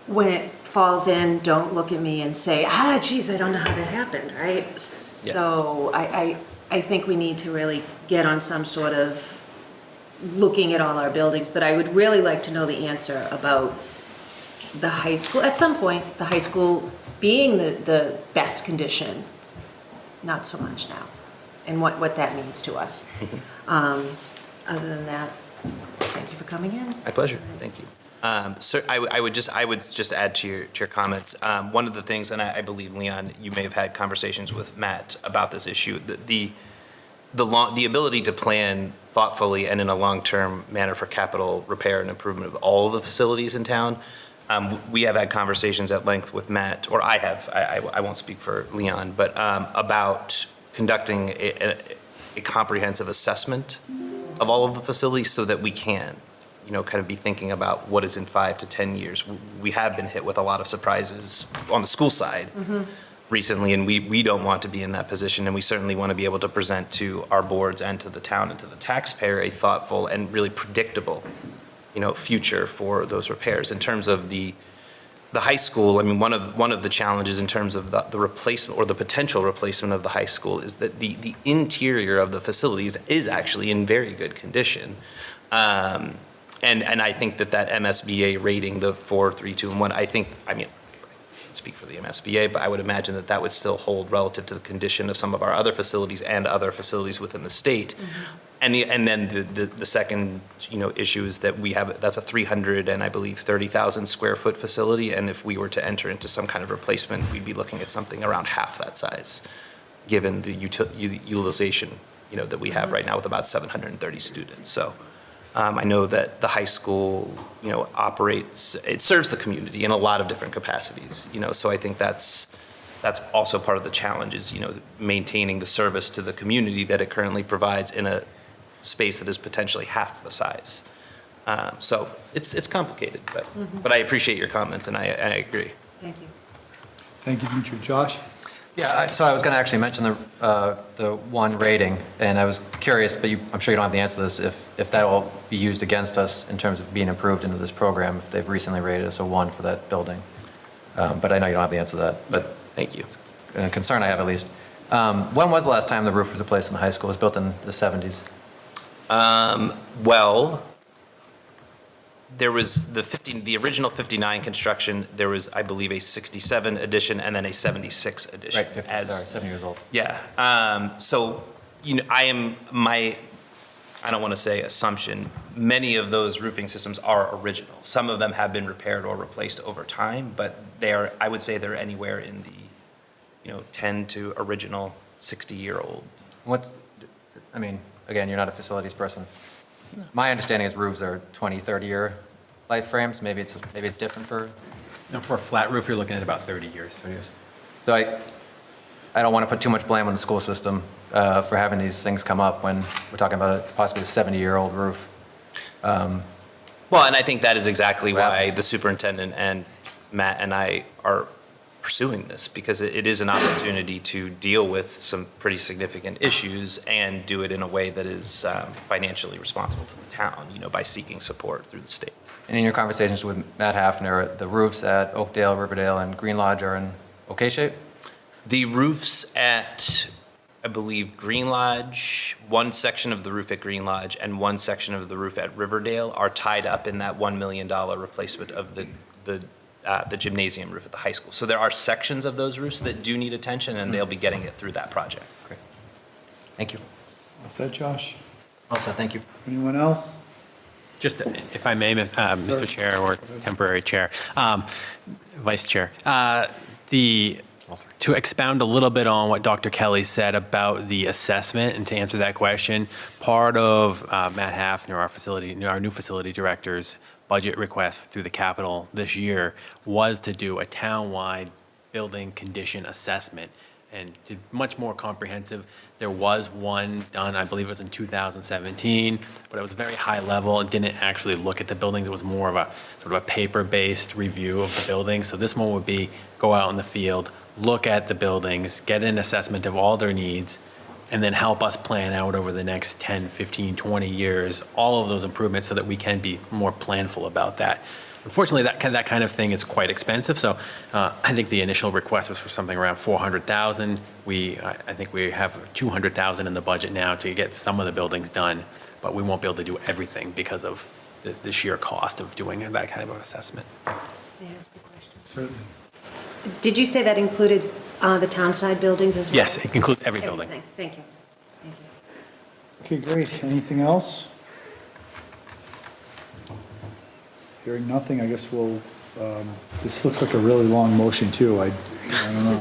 When it falls in, don't look at me and say, geez, I don't know how that happened, right? So I think we need to really get on some sort of looking at all our buildings, but I would really like to know the answer about the high school. At some point, the high school being the best condition, not so much now, and what that means to us. Other than that, thank you for coming in. My pleasure, thank you. Sir, I would just add to your comments. One of the things, and I believe, Leon, you may have had conversations with Matt about this issue, the ability to plan thoughtfully and in a long-term manner for capital repair and improvement of all of the facilities in town. We have had conversations at length with Matt, or I have, I won't speak for Leon, but about conducting a comprehensive assessment of all of the facilities so that we can, you know, kind of be thinking about what is in 5 to 10 years. We have been hit with a lot of surprises on the school side recently, and we don't want to be in that position, and we certainly want to be able to present to our boards and to the town and to the taxpayer a thoughtful and really predictable, you know, future for those repairs. In terms of the high school, I mean, one of the challenges in terms of the replacement or the potential replacement of the high school is that the interior of the facilities is actually in very good condition. And I think that MSBA rating, the 4, 3, 2, and 1, I mean, I can't speak for the MSBA, but I would imagine that would still hold relative to the condition of some of our other facilities and other facilities within the state. And then the second, you know, issue is that that's a 300 and I believe 30,000 square foot facility, and if we were to enter into some kind of replacement, we'd be looking at something around half that size, given the utilization, you know, that we have right now with about 730 students. So I know that the high school, you know, it serves the community in a lot of different capacities, you know, so I think that's also part of the challenge is, you know, maintaining the service to the community that it currently provides in a space that is potentially half the size. So it's complicated, but I appreciate your comments and I agree. Thank you. Thank you, Dimitri. Josh? Yeah, so I was going to actually mention the one rating, and I was curious, but I'm sure you don't have the answer to this, if that will be used against us in terms of being approved into this program, if they've recently rated us a 1 for that building. But I know you don't have the answer to that, but Thank you. a concern I have at least. When was the last time the roof was replaced in the high school? It was built in the 70s. Well, there was the original 59 construction, there was, I believe, a 67 edition and then a 76 edition. Right, 50, sorry, 7 years old. Yeah, so, you know, I don't want to say assumption, many of those roofing systems are original. Some of them have been repaired or replaced over time, but I would say they're anywhere in the, you know, 10 to original 60-year-old. I mean, again, you're not a facilities person. My understanding is roofs are 20, 30-year life frames. Maybe it's different for... No, for a flat roof, you're looking at about 30 years. 30 years. So I don't want to put too much blame on the school system for having these things come up when we're talking about possibly a 70-year-old roof. Well, and I think that is exactly why the superintendent and Matt and I are pursuing this, because it is an opportunity to deal with some pretty significant issues and do it in a way that is financially responsible to the town, you know, by seeking support through the state. And in your conversations with Matt Hafner, the roofs at Oakdale, Riverdale, and Green Lodge are in okay shape? The roofs at, I believe, Green Lodge, one section of the roof at Green Lodge and one section of the roof at Riverdale are tied up in that $1 million replacement of the gymnasium roof at the high school. So there are sections of those roofs that do need attention, and they'll be getting it through that project. Great. Thank you. All set, Josh? All set, thank you. Anyone else? Just, if I may, Mr. Chair or temporary chair, Vice Chair, to expound a little bit on what Dr. Kelly said about the assessment and to answer that question, part of Matt Hafner, our new facility director's budget request through the capital this year was to do a town-wide building condition assessment. and to much more comprehensive. There was one done, I believe it was in 2017, but it was very high level and didn't actually look at the buildings. It was more of a sort of a paper-based review of the buildings. So this one would be go out in the field, look at the buildings, get an assessment of all their needs, and then help us plan out over the next 10, 15, 20 years, all of those improvements so that we can be more planful about that. Unfortunately, that kind of thing is quite expensive, so I think the initial request was for something around $400,000. I think we have $200,000 in the budget now to get some of the buildings done, but we won't be able to do everything because of the sheer cost of doing that kind of assessment. May I ask a question? Certainly. Did you say that included the townside buildings as well? Yes, it includes every building. Everything. Thank you. Thank you. Okay, great. Anything else? Hearing nothing, I guess we'll, this looks like a really long motion too. I don't know.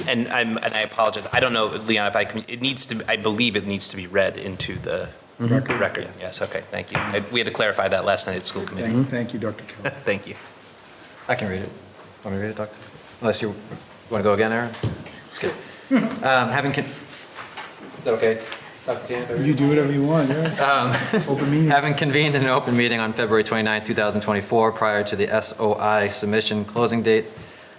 And I apologize, I don't know, Leon, if it needs to, I believe it needs to be read into the record. Yes, okay, thank you. We had to clarify that last night at school committee. Thank you, Dr. Kelly. Thank you. I can read it. Want me to read it, Doctor? Unless you want to go again, Aaron? It's good. Is that okay? Dr. Dan? You do whatever you want, yeah. Open meeting. Having convened in an open meeting on February 29, 2024, prior to the SOI submission closing date,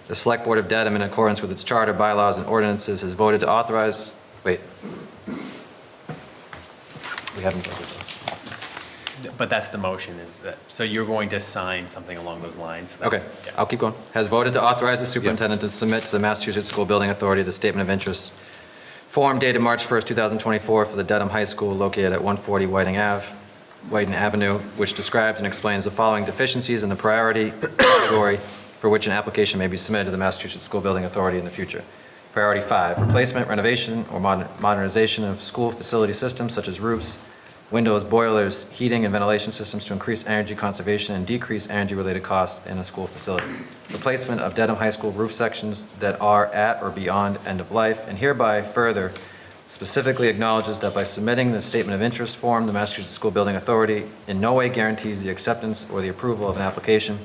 the Select Board of Dedham, in accordance with its charter, bylaws, and ordinances, has voted to authorize, wait. We haven't voted. But that's the motion, is that, so you're going to sign something along those lines? So Okay, that's- yeah. I'll keep going. Has voted to authorize the superintendent to submit to the Massachusetts School Building Authority the statement of interest form dated March 1st, 2024 for the Dedham High School located at 140 Whiting Avenue, which describes and explains the following deficiencies in the priority category for which an application may be submitted to the Massachusetts School Building Authority in the future. Priority 5, replacement, renovation, or modernization of school facility systems such as roofs, windows, boilers, heating, and ventilation systems to increase energy conservation and decrease energy-related costs in a school facility. Replacement of Dedham High School roof sections that are at or beyond end of life, and hereby further specifically acknowledges that by submitting the statement of interest form, the Massachusetts School Building Authority in no way guarantees the acceptance or the approval of an application,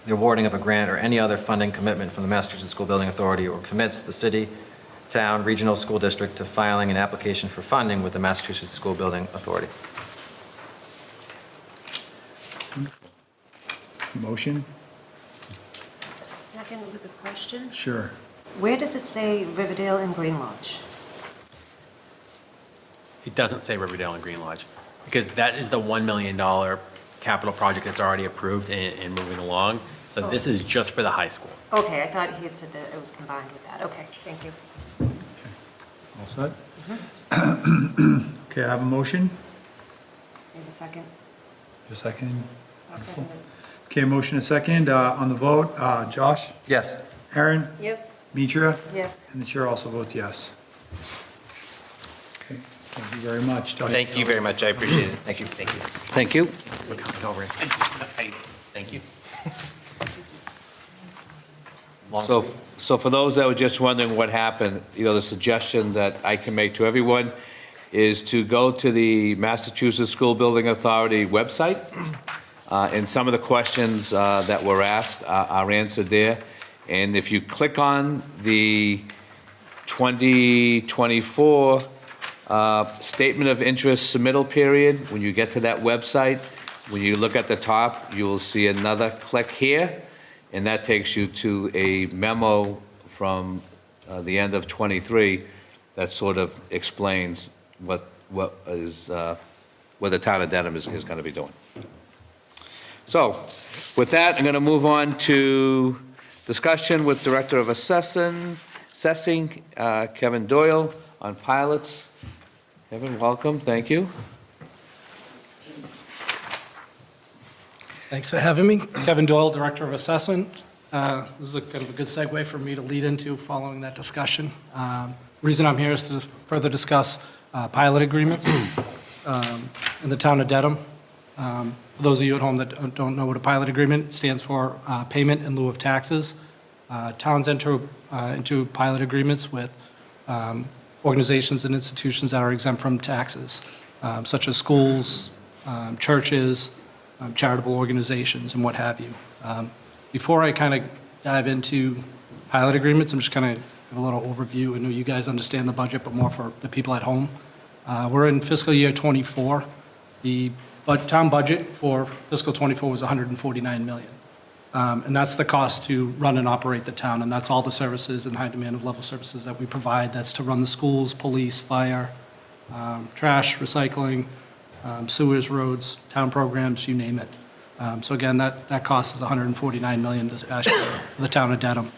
the awarding of a grant, or any other funding commitment from the Massachusetts School Building Authority, or commits the city, town, regional school district to filing an application for funding with the Massachusetts School Building Authority. It's a motion? Second with a question. Sure. Where does it say Riverdale and Green Lodge? It doesn't say Riverdale and Green Lodge, because that is the $1 million capital project that's already approved and moving along. So this is just for the high school. Okay, I thought he had said that it was combined with that. Okay, thank you. All set? Okay, I have a motion. Maybe a second. A second. I'll second it. Okay, motion a second. On the vote, Josh? Yes. Aaron? Yes. Mitra? Yes. And the chair also votes yes. Okay, thank you very much. Dr. Thank you very much, I appreciate it. Thank you. Thank you. Thank you. We're coming over it. Thank you. So for those that were just wondering what happened, the suggestion that I can make to everyone is to go to the Massachusetts School Building Authority website, and some of the questions that were asked are answered there. And if you click on the 2024 Statement of Interest Submittal Period, when you get to that website, when you look at the top, you will see another click here, and that takes you to a memo from the end of '23 that sort of explains what the town of Dedham is going to be doing. So with that, I'm going to move on to discussion with Director of Assessing, Kevin Doyle, on pilots. Kevin, welcome, thank you. Thanks for having me. Kevin Doyle, Director of Assessment. This is a kind of a good segue for me to lead into following that discussion. Reason I'm here is to further discuss pilot agreements in the town of Dedham. For those of you at home that don't know what a pilot agreement stands for, payment in lieu of taxes. Towns enter into pilot agreements with organizations and institutions that are exempt from taxes, such as schools, churches, charitable organizations, and what have you. Before I kind of dive into pilot agreements, I'm just kind of give a little overview. I know you guys understand the budget, but more for the people at home. We're in fiscal year '24. The town budget for fiscal '24 was $149 million. And that's the cost to run and operate the town, and that's all the services and high demand of level services that we provide. That's to run the schools, police, fire, trash, recycling, sewers, roads, town programs, you name it. So again, that cost is $149 million this past year for the town of Dedham.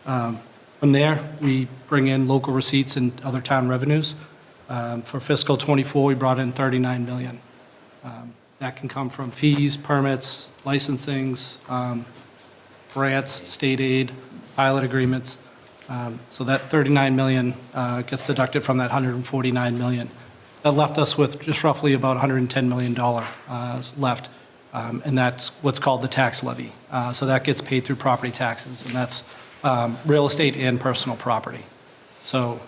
From there, we bring in local receipts and other town revenues. For fiscal '24, we brought in $39 million. That can come from fees, permits, licensings, grants, state aid, pilot agreements. So that $39 million gets deducted from that $149 million. That left us with just roughly about $110 million left, and that's what's called the tax levy. So that gets paid through property taxes, and that's real estate and personal property. So,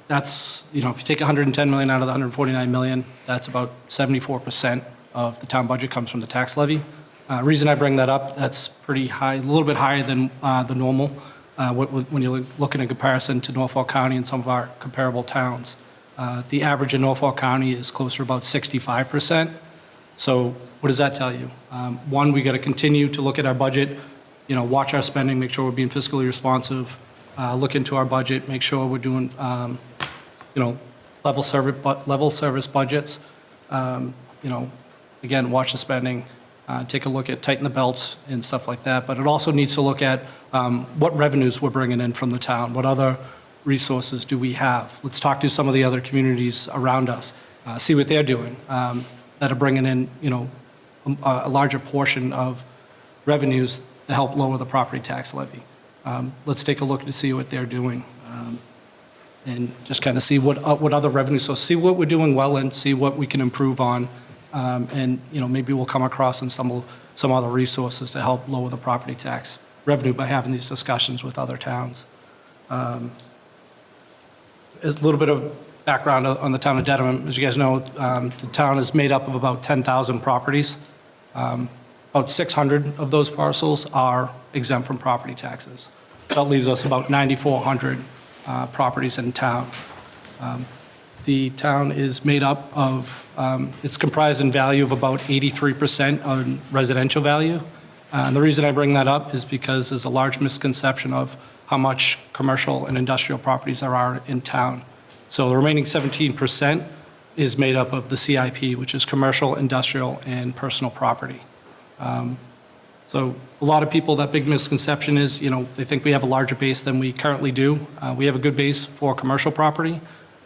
that's, if you take $110 million out of the $149 million, that's about 74% of the town budget comes from the tax levy. Reason I bring that up, that's pretty high, a little bit higher than the normal when you look in comparison to Norfolk County and some of our comparable towns. The average in Norfolk County is closer to about 65%. So what does that tell you? One, we got to continue to look at our budget, watch our spending, make sure we're being fiscally responsive, look into our budget, make sure we're doing, level service budgets. Again, watch the spending, take a look at tighten the belts and stuff like that. But it also needs to look at what revenues we're bringing in from the town. What other resources do we have? Let's talk to some of the other communities around us, see what they're doing that are bringing in, a larger portion of revenues to help lower the property tax levy. Let's take a look to see what they're doing and just kind of see what other revenue sources, see what we're doing well and see what we can improve on. And, maybe we'll come across and stumble some other resources to help lower the property tax revenue by having these discussions with other towns. A little bit of background on the town of Dedham. As you guys know, the town is made up of about 10,000 properties. About 600 of those parcels are exempt from property taxes. That leaves us about 9,400 properties in town. The town is made up of, it's comprised in value of about 83% on residential value. And the reason I bring that up is because there's a large misconception of how much commercial and industrial properties there are in town. So the remaining 17% is made up of the CIP, which is commercial, industrial, and personal property. So a lot of people, that big misconception is, they think we have a larger base than we currently do. We have a good base for commercial property.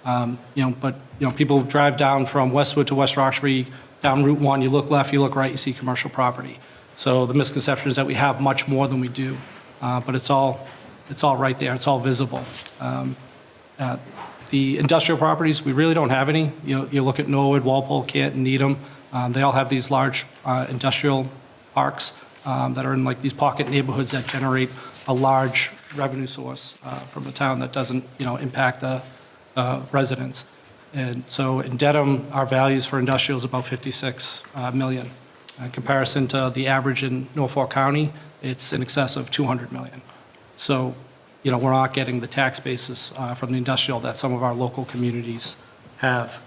But people drive down from Westwood to West Roxbury, down Route 1, you look left, you look right, you see commercial property. So the misconception is that we have much more than we do, but it's all right there, it's all visible. The industrial properties, we really don't have any. You look at Norwood, Walpole, Canton, Needham, they all have these large industrial parks that are in like these pocket neighborhoods that generate a large revenue source from the town that doesn't, impact the residents. And so in Dedham, our values for industrial is about 56 million. In comparison to the average in Norfolk County, it's in excess of 200 million. So, we're not getting the tax basis from the industrial that some of our local communities have.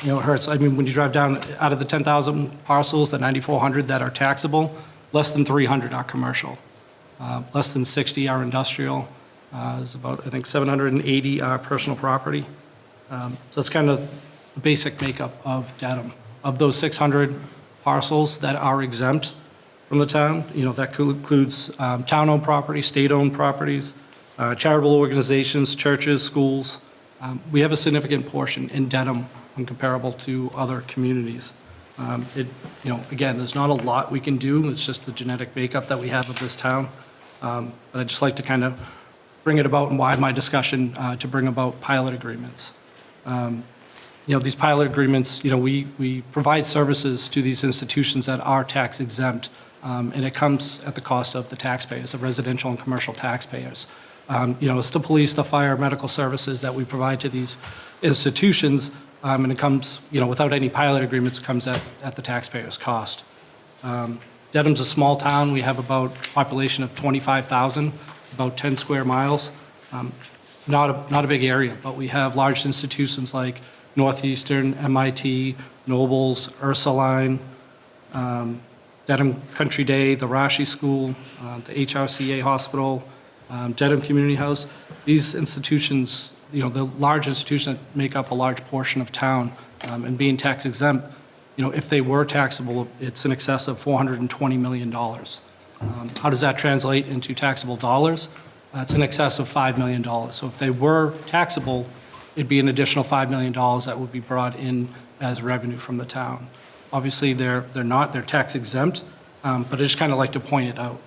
It hurts. I mean, when you drive down out of the 10,000 parcels, the 9,400 that are taxable, less than 300 are commercial. Less than 60 are industrial. There's about, I think, 780 are personal property. So that's kind of the basic makeup of Dedham. Of those 600 parcels that are exempt from the town, that includes town-owned property, state-owned properties, charitable organizations, churches, schools. We have a significant portion in Dedham when comparable to other communities. Again, there's not a lot we can do. It's just the genetic makeup that we have of this town. But I'd just like to kind of bring it about and why my discussion to bring about pilot agreements. These pilot agreements, we provide services to these institutions that are tax exempt, and it comes at the cost of the taxpayers, of residential and commercial taxpayers. It's the police, the fire, medical services that we provide to these institutions, and it comes, without any pilot agreements, it comes at the taxpayer's cost. Dedham's a small town. We have about a population of 25,000, about 10 square miles. Not a big area, but we have large institutions like Northeastern, MIT, Nobles, Ursuline, Dedham Country Day, the Rashi School, the HRCA Hospital, Dedham Community House. These institutions, the large institutions that make up a large portion of town, and being tax exempt, if they were taxable, it's in excess of $420 million. How does that translate into taxable dollars? It's in excess of $5 million. So if they were taxable, it'd be an additional $5 million that would be brought in as revenue from the town. Obviously, they're not, they're tax exempt, but I just kind of like to point it out.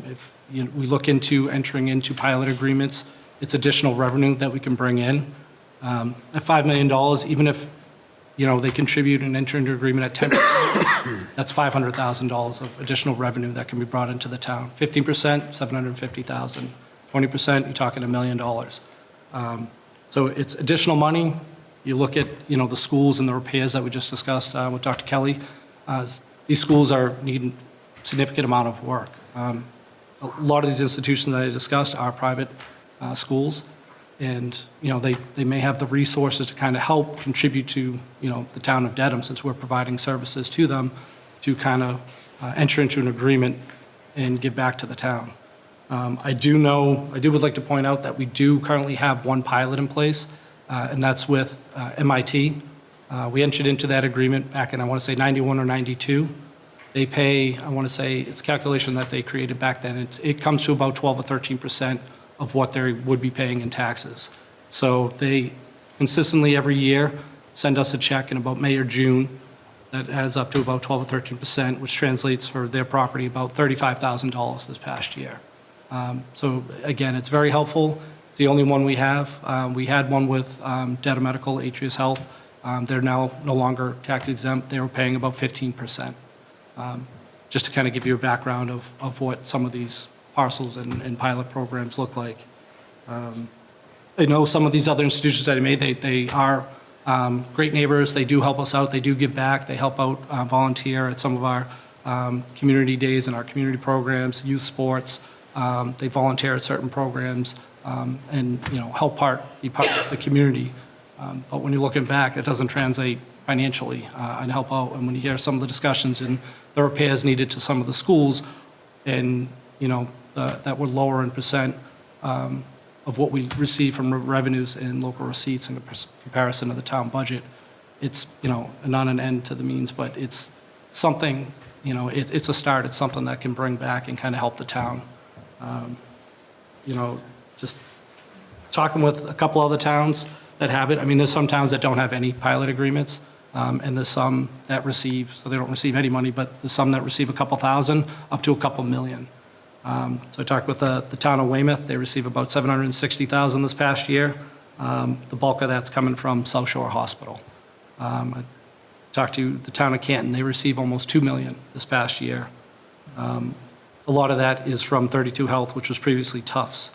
If we look into entering into pilot agreements, it's additional revenue that we can bring in. At $5 million, even if they contribute and enter into agreement at 10%, that's $500,000 of additional revenue that can be brought into the town. 15%, $750,000. 20%, you're talking $1 million. So it's additional money. You look at, the schools and the repairs that we just discussed with Dr. Kelly. These schools are needing a significant amount of work. A lot of these institutions that I discussed are private schools, and, they may have the resources to kind of help contribute to, the town of Dedham, since we're providing services to them, to kind of enter into an agreement and give back to the town. I would like to point out that we do currently have one pilot in place, and that's with MIT. We entered into that agreement back in, I want to say, 91 or 92. They pay, I want to say, it's a calculation that they created back then. It comes to about 12 or 13% of what they would be paying in taxes. So they consistently every year send us a check in about May or June that adds up to about 12 or 13%, which translates for their property about $35,000 this past year. So again, it's very helpful. It's the only one we have. We had one with Dedham Medical, Atrius Health. They're now no longer tax exempt. They were paying about 15%. Just to kind of give you a background of what some of these parcels and pilot programs look like. I know some of these other institutions that I made, they are great neighbors. They do help us out. They do give back. They help out volunteer at some of our community days and our community programs, youth sports. They volunteer at certain programs and, help be part of the community. But when you're looking back, it doesn't translate financially and help out. And when you hear some of the discussions and the repairs needed to some of the schools and, that were lower in percent of what we receive from revenues and local receipts in comparison to the town budget, it's, not an end to the means, but it's something, it's a start. It's something that can bring back and kind of help the town. Just talking with a couple other towns that have it. I mean, there's some towns that don't have any pilot agreements, and there's some that receive, so they don't receive any money, but there's some that receive a couple thousand up to a couple million. So I talked with the town of Weymouth. They receive about $760,000 this past year. The bulk of that's coming from South Shore Hospital. I talked to the town of Canton. They receive almost $2 million this past year. A lot of that is from 32 Health, which was previously Tufts.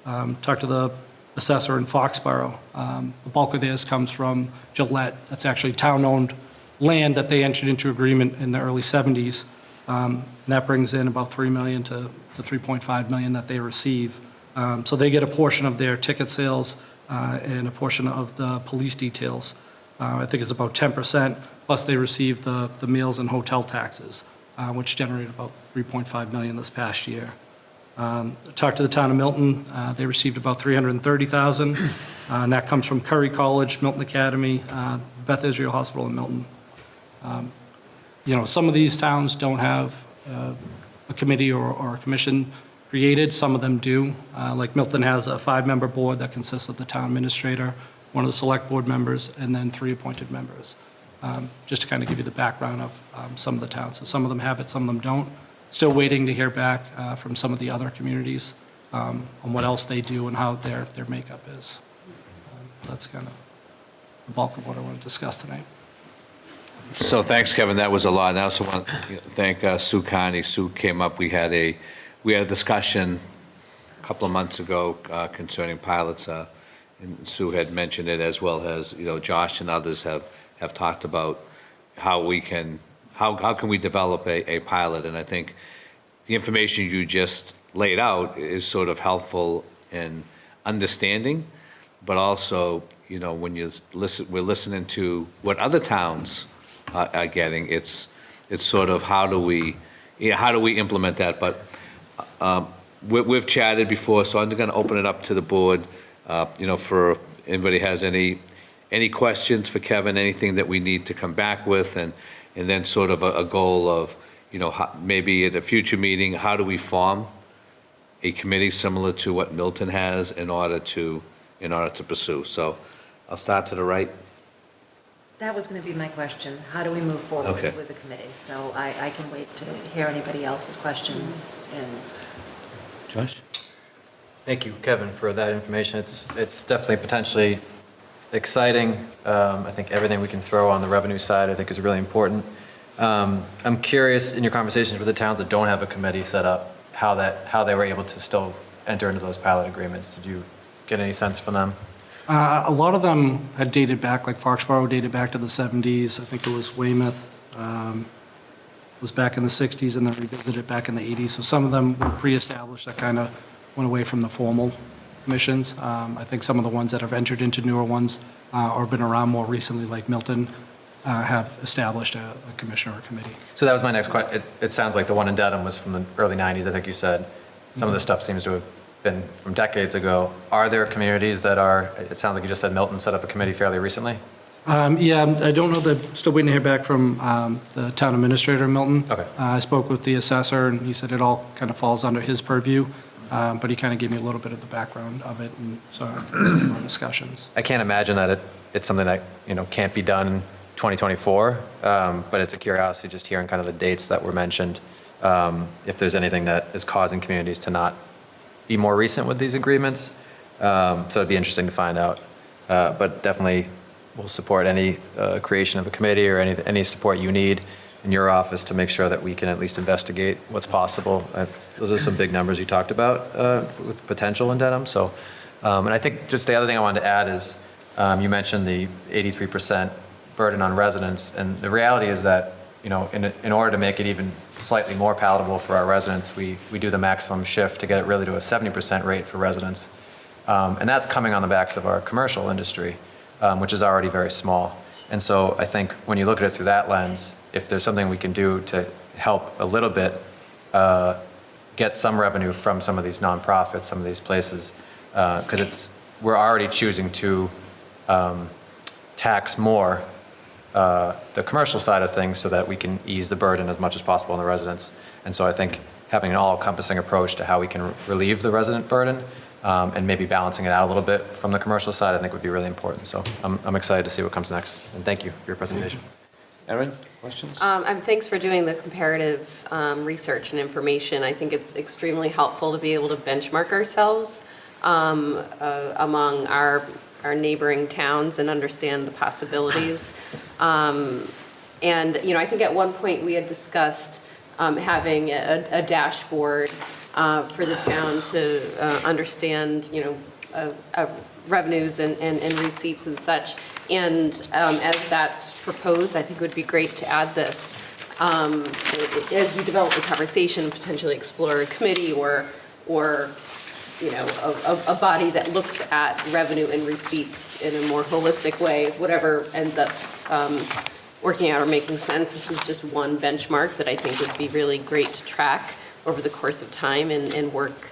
Talked to the assessor in Foxborough. The bulk of theirs comes from Gillette. That's actually town-owned land that they entered into agreement in the early 70s. And that brings in about $3 million to $3.5 million that they receive. So they get a portion of their ticket sales and a portion of the police details. I think it's about 10%, plus they receive the meals and hotel taxes, which generated about $3.5 million this past year. Talked to the town of Milton. They received about $330,000, and that comes from Curry College, Milton Academy, Beth Israel Hospital in Milton. Some of these towns don't have a committee or a commission created. Some of them do. Like Milton has a 5-member board that consists of the town administrator, one of the select board members, and then 3 appointed members. Just to kind of give you the background of some of the towns. So some of them have it, some of them don't. Still waiting to hear back from some of the other communities on what else they do and how their makeup is. That's kind of the bulk of what I want to discuss tonight. So thanks, Kevin. That was a lot. And I also want to thank Sue Carney. Sue came up. We had a discussion a couple of months ago concerning pilots. And Sue had mentioned it, as well as Josh and others have talked about how we can how can we develop a pilot? And I think the information you just laid out is sort of helpful in understanding, but also, you know, when we're listening to what other towns are getting, it's sort of how do we implement that? But we've chatted before, so I'm going to open it up to the board, you know, for anybody has any questions for Kevin, anything that we need to come back with, and then sort of a goal of, you know, maybe at a future meeting, how do we form a committee similar to what Milton has in order to pursue? So I'll start to the right. That was going to be my question. How do we move forward Okay. with the committee? So I can wait to hear anybody else's questions and Josh? Thank you, Kevin, for that information. It's definitely potentially exciting. I think everything we can throw on the revenue side, I think, is really important. I'm curious, in your conversations with the towns that don't have a committee set up, how they were able to still enter into those pilot agreements. Did you get any sense from them? A lot of them had dated back, like Foxborough dated back to the 70s. I think it was Weymouth was back in the 60s and then revisited back in the 80s. So some of them were pre-established that kind of went away from the formal commissions. I think some of the ones that have entered into newer ones or been around more recently, like Milton, have established a commission or a committee. So that was my next question. It sounds like the one in Dedham was from the early 90s, I think you said. Some of the stuff seems to have been from decades ago. Are there communities that are, it sounds like you just said Milton set up a committee fairly recently? Yeah, I don't know that, still waiting to hear back from the town administrator in Milton. Okay. I spoke with the assessor, and he said it all kind of falls under his purview, but he kind of gave me a little bit of the background of it, and so some more discussions. I can't imagine that it's something that, you know, can't be done in 2024, but it's a curiosity just hearing kind of the dates that were mentioned, if there's anything that is causing communities to not be more recent with these agreements. So it'd be interesting to find out, but definitely we'll support any creation of a committee or any support you need in your office to make sure that we can at least investigate what's possible. Those are some big numbers you talked about with potential in Dedham. So, and I think just the other thing I wanted to add is you mentioned the 83% burden on residents, and the reality is that, you know, in order to make it even slightly more palatable for our residents, we do the maximum shift to get it really to a 70% rate for residents. And that's coming on the backs of our commercial industry, which is already very small. And so I think when you look at it through that lens, if there's something we can do to help a little bit get some revenue from some of these nonprofits, some of these places, because we're already choosing to tax more the commercial side of things so that we can ease the burden as much as possible on the residents. And so I think having an all-encompassing approach to how we can relieve the resident burden and maybe balancing it out a little bit from the commercial side, I think would be really important. So I'm excited to see what comes next. And thank you for your presentation. Erin, questions? Thanks for doing the comparative research and information. I think it's extremely helpful to be able to benchmark ourselves among our neighboring towns and understand the possibilities. And, you know, I think at one point we had discussed having a dashboard for the town to understand, you know, revenues and receipts and such. And as that's proposed, I think it would be great to add this. As we develop the conversation, potentially explore a committee or you know, a body that looks at revenue and receipts in a more holistic way, whatever ends up working out or making sense. This is just one benchmark that I think would be really great to track over the course of time and work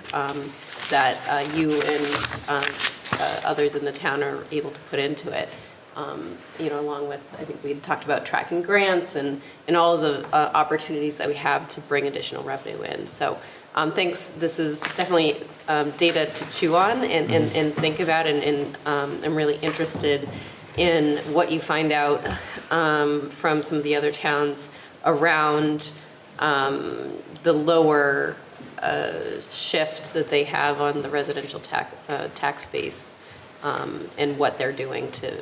that you and others in the town are able to put into it. You know, along with, I think we had talked about tracking grants and all of the opportunities that we have to bring additional revenue in. So thanks. This is definitely data to chew on and think about, and I'm really interested in what you find out from some of the other towns around the lower shift that they have on the residential tax base. And what they're doing to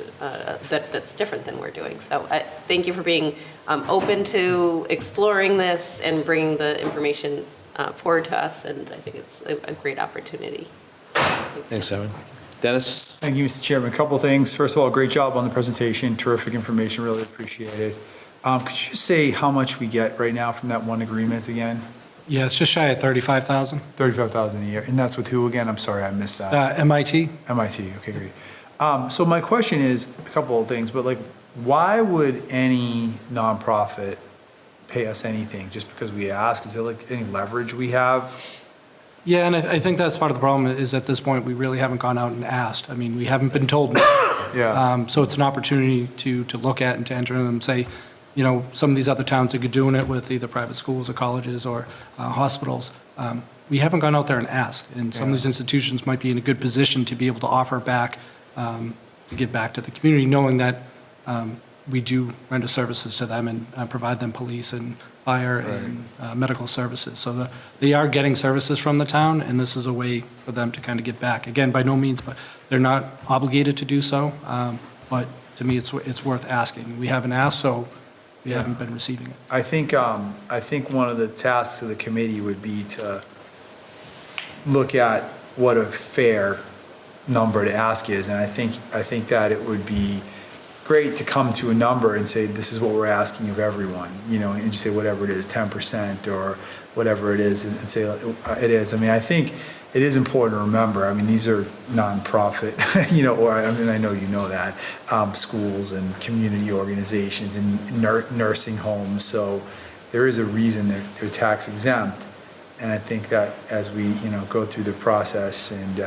that's different than we're doing. So thank you for being open to exploring this and bringing the information forward to us, and I think it's a great opportunity. Thanks, Erin. Dennis? Thank you, Mr. Chairman. A couple of things. First of all, great job on the presentation. Terrific information. Really appreciate it. Could you just say how much we get right now from that one agreement again? Yeah, it's just shy of 35,000. 35,000 a year, and that's with who again? I'm sorry, I missed that. MIT? MIT, okay, great. So my question is, a couple of things, but like, why would any nonprofit pay us anything just because we ask? Is there like any leverage we have? Yeah, and I think that's part of the problem is at this point, we really haven't gone out and asked. I mean, we haven't been told. Yeah. So it's an opportunity to look at and to enter and say, you know, some of these other towns are doing it with either private schools or colleges or hospitals. We haven't gone out there and asked, and some of these institutions might be in a good position to be able to offer back, to give back to the community, knowing that we do render services to them and provide them police and fire and medical services. So they are getting services from the town, and this is a way for them to kind of give back. Again, by no means, but they're not obligated to do so. But to me, it's worth asking. We haven't asked, so we haven't been receiving it. I think one of the tasks of the committee would be to look at what a fair number to ask is, and I think that it would be great to come to a number and say, this is what we're asking of everyone, you know, and just say whatever it is, 10% or whatever it is, and say it is. I mean, I think it is important to remember, I mean, these are nonprofit, you know, or I mean, I know you know that, schools and community organizations and nursing homes, so there is a reason they're tax exempt. And I think that as we, you know, go through the process and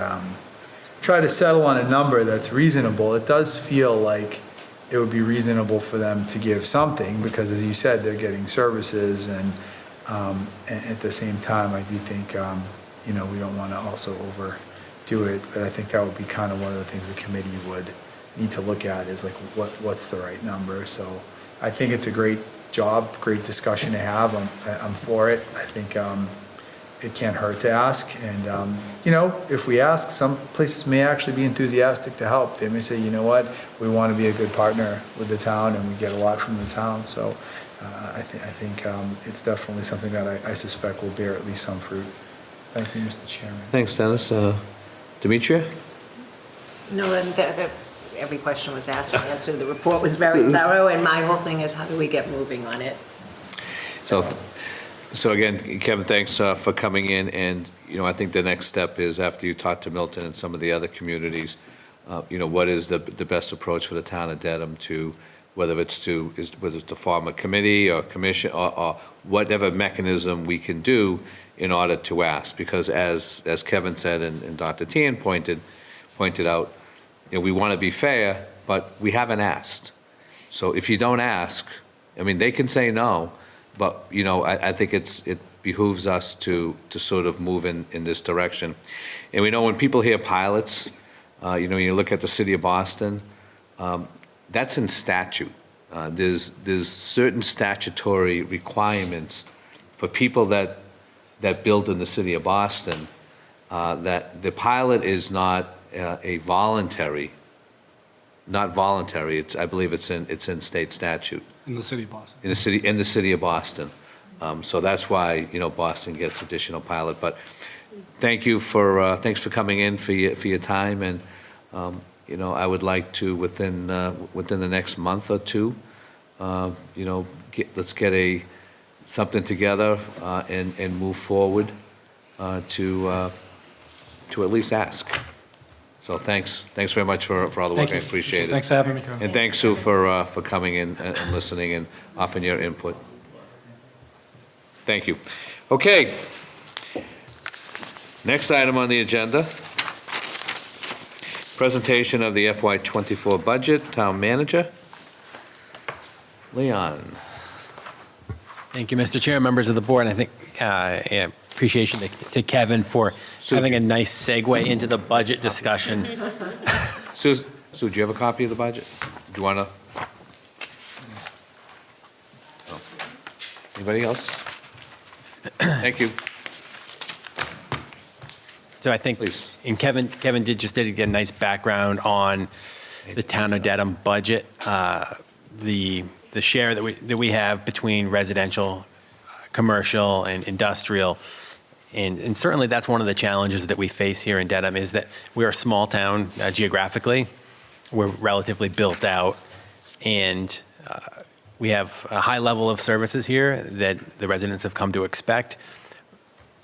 try to settle on a number that's reasonable, it does feel like it would be reasonable for them to give something, because as you said, they're getting services, and at the same time, I do think, you know, we don't want to also overdo it, but I think that would be kind of one of the things the committee would need to look at, is like, what's the right number? So I think it's a great job, great discussion to have. I'm for it. I think it can't hurt to ask, and you know, if we ask, some places may actually be enthusiastic to help. They may say, you know what, we want to be a good partner with the town, and we get a lot from the town. So I think it's definitely something that I suspect will bear at least some fruit. Thank you, Mr. Chairman. Thanks, Dennis. Demetria? No, every question was asked and answered. The report was very thorough, and my whole thing is, how do we get moving on it? So again, Kevin, thanks for coming in, and, you know, I think the next step is, after you talk to Milton and some of the other communities, you know, what is the best approach for the town of Dedham to, whether it's to form a committee or commission or whatever mechanism we can do in order to ask, because as Kevin said and Dr. Tian pointed out, you know, we want to be fair, but we haven't asked. So if you don't ask, I mean, they can say no, but, you know, I think it behooves us to sort of move in this direction. And we know when people hear pilots, you know, you look at the city of Boston, that's in statute. There's certain statutory requirements for people that build in the city of Boston, that the pilot is not not voluntary. I believe it's in state statute. In the city of Boston. In the city of Boston. So that's why, you know, Boston gets additional pilot. But thanks for coming in for your time, and you know, I would like to within the next month or two, you know, let's get something together and move forward to at least ask. So thanks very much for all the work. Thank you. I appreciate it. Thanks for having me. And thanks, Sue, for coming in and listening and offering your input. Thank you. Okay. Next item on the agenda, presentation of the FY24 budget, Town Manager. Leon. Thank you, Mr. Chair, members of the board. I think appreciation to Kevin for having a nice segue into the budget discussion. Sue, do you have a copy of the budget? Do you want to? No. Anybody else? Thank you. So I think, Please. and Kevin did get a nice background on the town of Dedham budget, the share that we have between residential, commercial, and industrial. And certainly that's one of the challenges that we face here in Dedham, is that we're a small town geographically. We're relatively built out, and We have a high level of services here that the residents have come to expect,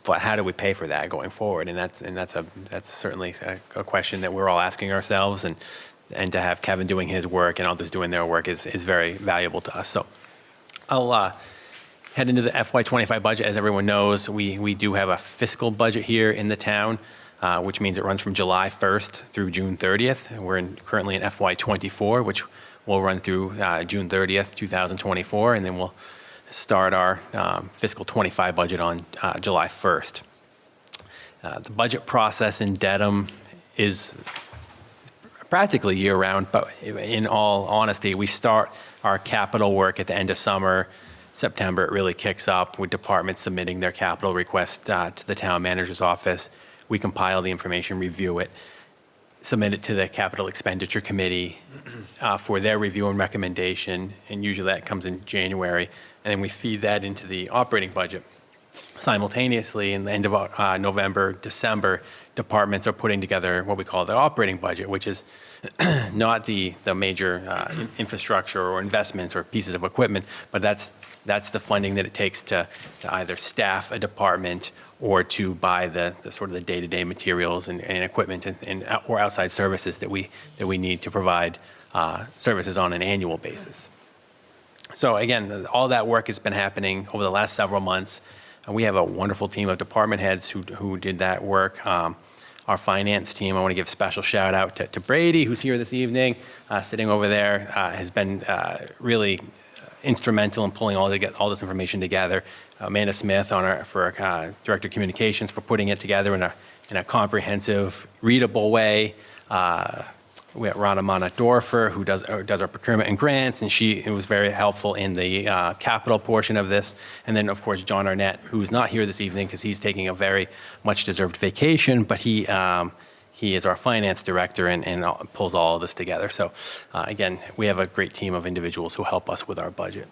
but how do we pay for that going forward? And that's certainly a question that we're all asking ourselves, and to have Kevin doing his work and others doing their work is very valuable to us. So I'll head into the FY25 budget. As everyone knows, we do have a fiscal budget here in the town, which means it runs from July 1st through June 30th. And we're currently in FY24, which will run through June 30th, 2024, and then we'll start our fiscal 25 budget on July 1st. The budget process in Dedham is practically year-round, but in all honesty, we start our capital work at the end of summer. September, it really kicks up with departments submitting their capital request to the town manager's office. We compile the information, review it, submit it to the capital expenditure committee for their review and recommendation, and usually that comes in January, and then we feed that into the operating budget. Simultaneously, in the end of November, December, departments are putting together what we call the operating budget, which is not the major infrastructure or investments or pieces of equipment, but that's the funding that it takes to either staff a department or to buy the sort of the day-to-day materials and equipment or outside services that we need to provide services on an annual basis. So again, all that work has been happening over the last several months. And we have a wonderful team of department heads who did that work. Our finance team, I want to give a special shout out to Brady, who's here this evening, sitting over there, has been really instrumental in pulling all this information together. Amanda Smith for Director of Communications for putting it together in a comprehensive, readable way. We have Rana Dorfer, who does our procurement and grants, and she was very helpful in the capital portion of this. And then, of course, John Arnett, who's not here this evening because he's taking a very much-deserved vacation, but he is our finance director and pulls all of this together. So, again, we have a great team of individuals who help us with our budget.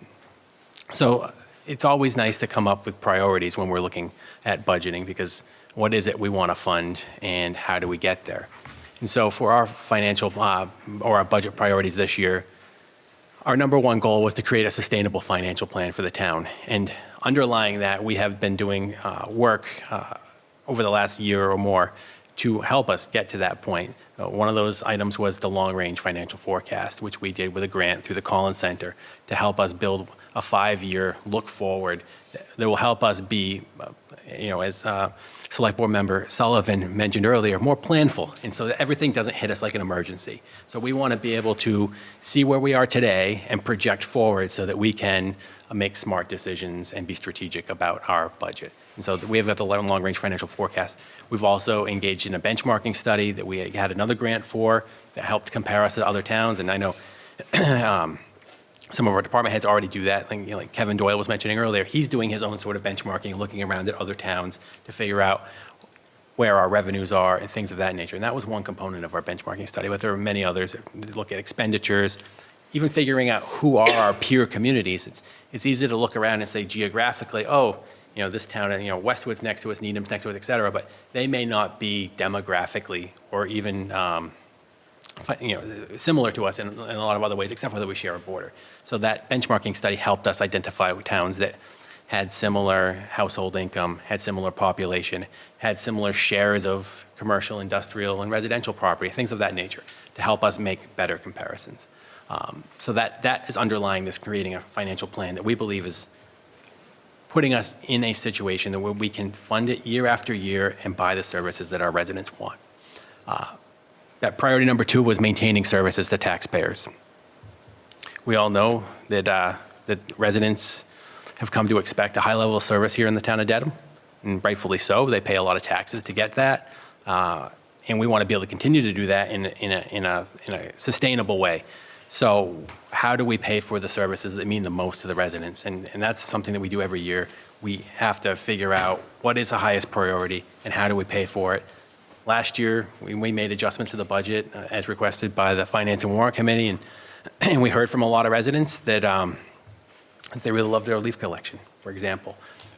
So it's always nice to come up with priorities when we're looking at budgeting, because what is it we want to fund and how do we get there? And so for our financial or our budget priorities this year, our number one goal was to create a sustainable financial plan for the town. And underlying that, we have been doing work over the last year or more to help us get to that point. One of those items was the long-range financial forecast, which we did with a grant through the Collins Center to help us build a 5-year look forward that will help us be, as Select Board Member Sullivan mentioned earlier, more planful, and so that everything doesn't hit us like an emergency. So we want to be able to see where we are today and project forward so that we can make smart decisions and be strategic about our budget. And so we have got the long-range financial forecast. We've also engaged in a benchmarking study that we had another grant for that helped compare us to other towns. And I know some of our department heads already do that. Like Kevin Doyle was mentioning earlier, he's doing his own sort of benchmarking, looking around at other towns to figure out where our revenues are and things of that nature. And that was one component of our benchmarking study, but there are many others that look at expenditures, even figuring out who are our peer communities. It's easy to look around and say geographically, this town, Westwood's next to us, Needham's next to us, et cetera, but they may not be demographically or even similar to us in a lot of other ways, except for that we share a border. So that benchmarking study helped us identify towns that had similar household income, had similar population, had similar shares of commercial, industrial, and residential property, things of that nature, to help us make better comparisons. So that is underlying this, creating a financial plan that we believe is putting us in a situation where we can fund it year after year and buy the services that our residents want. That priority number 2 was maintaining services to taxpayers. We all know that residents have come to expect a high level of service here in the town of Dedham, and rightfully so. They pay a lot of taxes to get that, and we want to be able to continue to do that in a sustainable way. So how do we pay for the services that mean the most to the residents? And that's something that we do every year. We have to figure out what is the highest priority and how do we pay for it. Last year, we made adjustments to the budget as requested by the Finance and Warrant Committee, and we heard from a lot of residents that they really love their leaf collection, for example.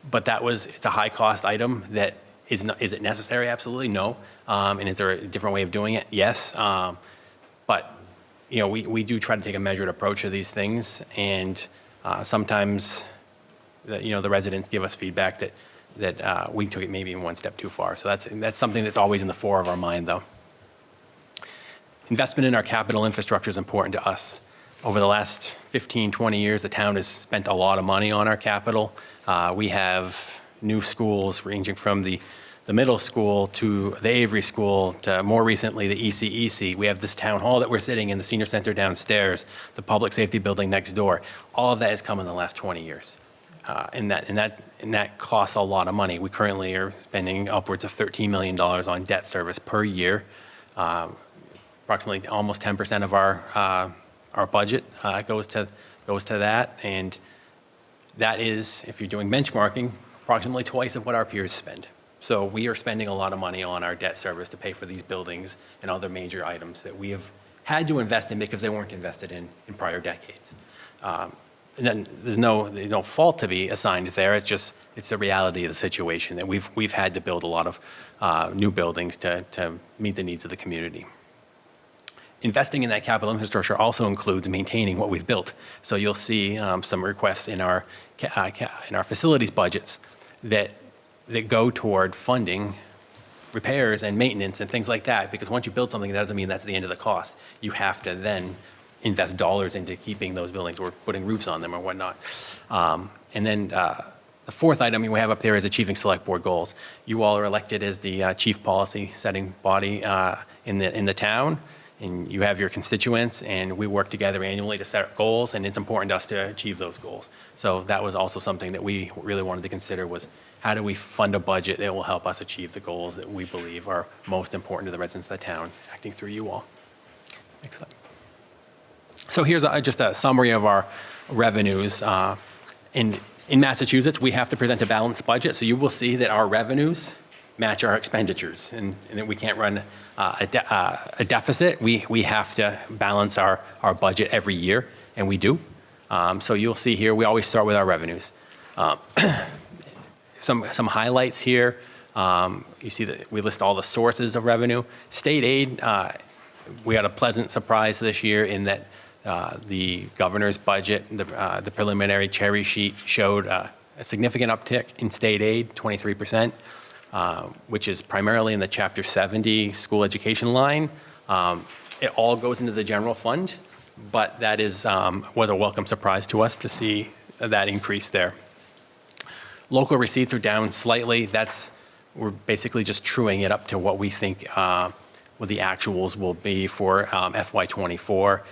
But it's a high-cost item that is it necessary? Absolutely, no. And is there a different way of doing it? Yes. But we do try to take a measured approach to these things, and Sometimes, the residents give us feedback that we took it maybe one step too far. So that's something that's always in the fore of our mind, though. Investment in our capital infrastructure is important to us. Over the last 15, 20 years, the town has spent a lot of money on our capital. We have new schools ranging from the middle school to the Avery School to more recently the ECEC. We have this town hall that we're sitting in, the senior center downstairs, the public safety building next door. All of that has come in the last 20 years. And that costs a lot of money. We currently are spending upwards of $13 million on debt service per year. Approximately almost 10% of our budget goes to that, and that is, if you're doing benchmarking, approximately twice of what our peers spend. So we are spending a lot of money on our debt service to pay for these buildings and other major items that we have had to invest in because they weren't invested in prior decades. And then there's no fault to be assigned there. It's the reality of the situation that we've had to build a lot of new buildings to meet the needs of the community. Investing in that capital infrastructure also includes maintaining what we've built. So you'll see some requests in our facilities budgets that go toward funding repairs and maintenance and things like that, because once you build something, that doesn't mean that's the end of the cost. You have to then invest dollars into keeping those buildings or putting roofs on them or whatnot. And then the fourth item we have up there is achieving select board goals. You all are elected as the chief policy setting body in the town, and you have your constituents, and we work together annually to set goals, and it's important to us to achieve those goals. So that was also something that we really wanted to consider, was how do we fund a budget that will help us achieve the goals that we believe are most important to the residents of the town, acting through you all. Next slide. So here's just a summary of our revenues. In Massachusetts, we have to present a balanced budget, so you will see that our revenues match our expenditures, and that we can't run a deficit. We have to balance our budget every year, and we do. So you'll see here, we always start with our revenues. Some highlights here. You see that we list all the sources of revenue. State aid, we had a pleasant surprise this year in that the governor's budget, the preliminary cherry sheet showed a significant uptick in state aid, 23%. Which is primarily in the Chapter 70 school education line. It all goes into the general fund, but that was a welcome surprise to us to see that increase there. Local receipts are down slightly. We're basically just truing it up to what we think what the actuals will be for FY24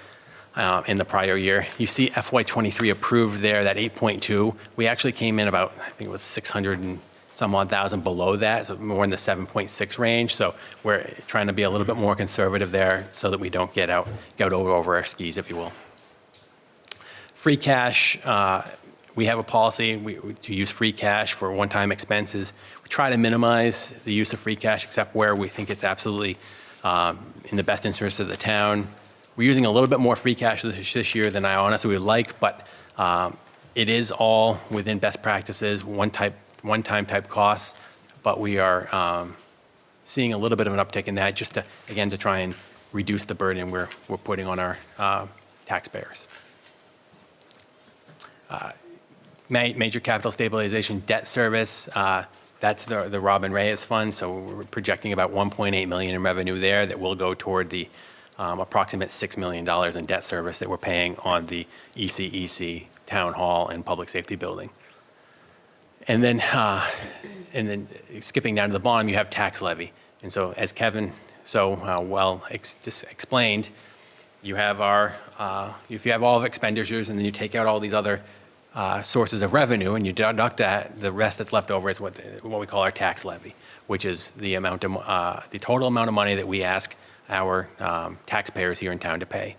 in the prior year. You see FY23 approved there, that 8.2. We actually came in about, I think it was 600 and some odd thousand below that, so more in the 7.6 range. So we're trying to be a little bit more conservative there so that we don't get over our skis, if you will. Free cash, we have a policy to use free cash for one-time expenses. We try to minimize the use of free cash except where we think it's absolutely in the best interest of the town. We're using a little bit more free cash this year than I honestly would like, but it is all within best practices, one-time type costs, but we are seeing a little bit of an uptick in that just to try and reduce the burden we're putting on our taxpayers. Major capital stabilization debt service, that's the Robin Reyes Fund, so we're projecting about $1.8 million in revenue there that will go toward the approximate $6 million in debt service that we're paying on the ECEC Town Hall and Public Safety Building. And then skipping down to the bottom, you have tax levy. And so as Kevin so explained, you have if you have all of expenditures and then you take out all these other sources of revenue and you deduct that, the rest that's left over is what we call our tax levy, which is the total amount of money that we ask our taxpayers here in town to pay.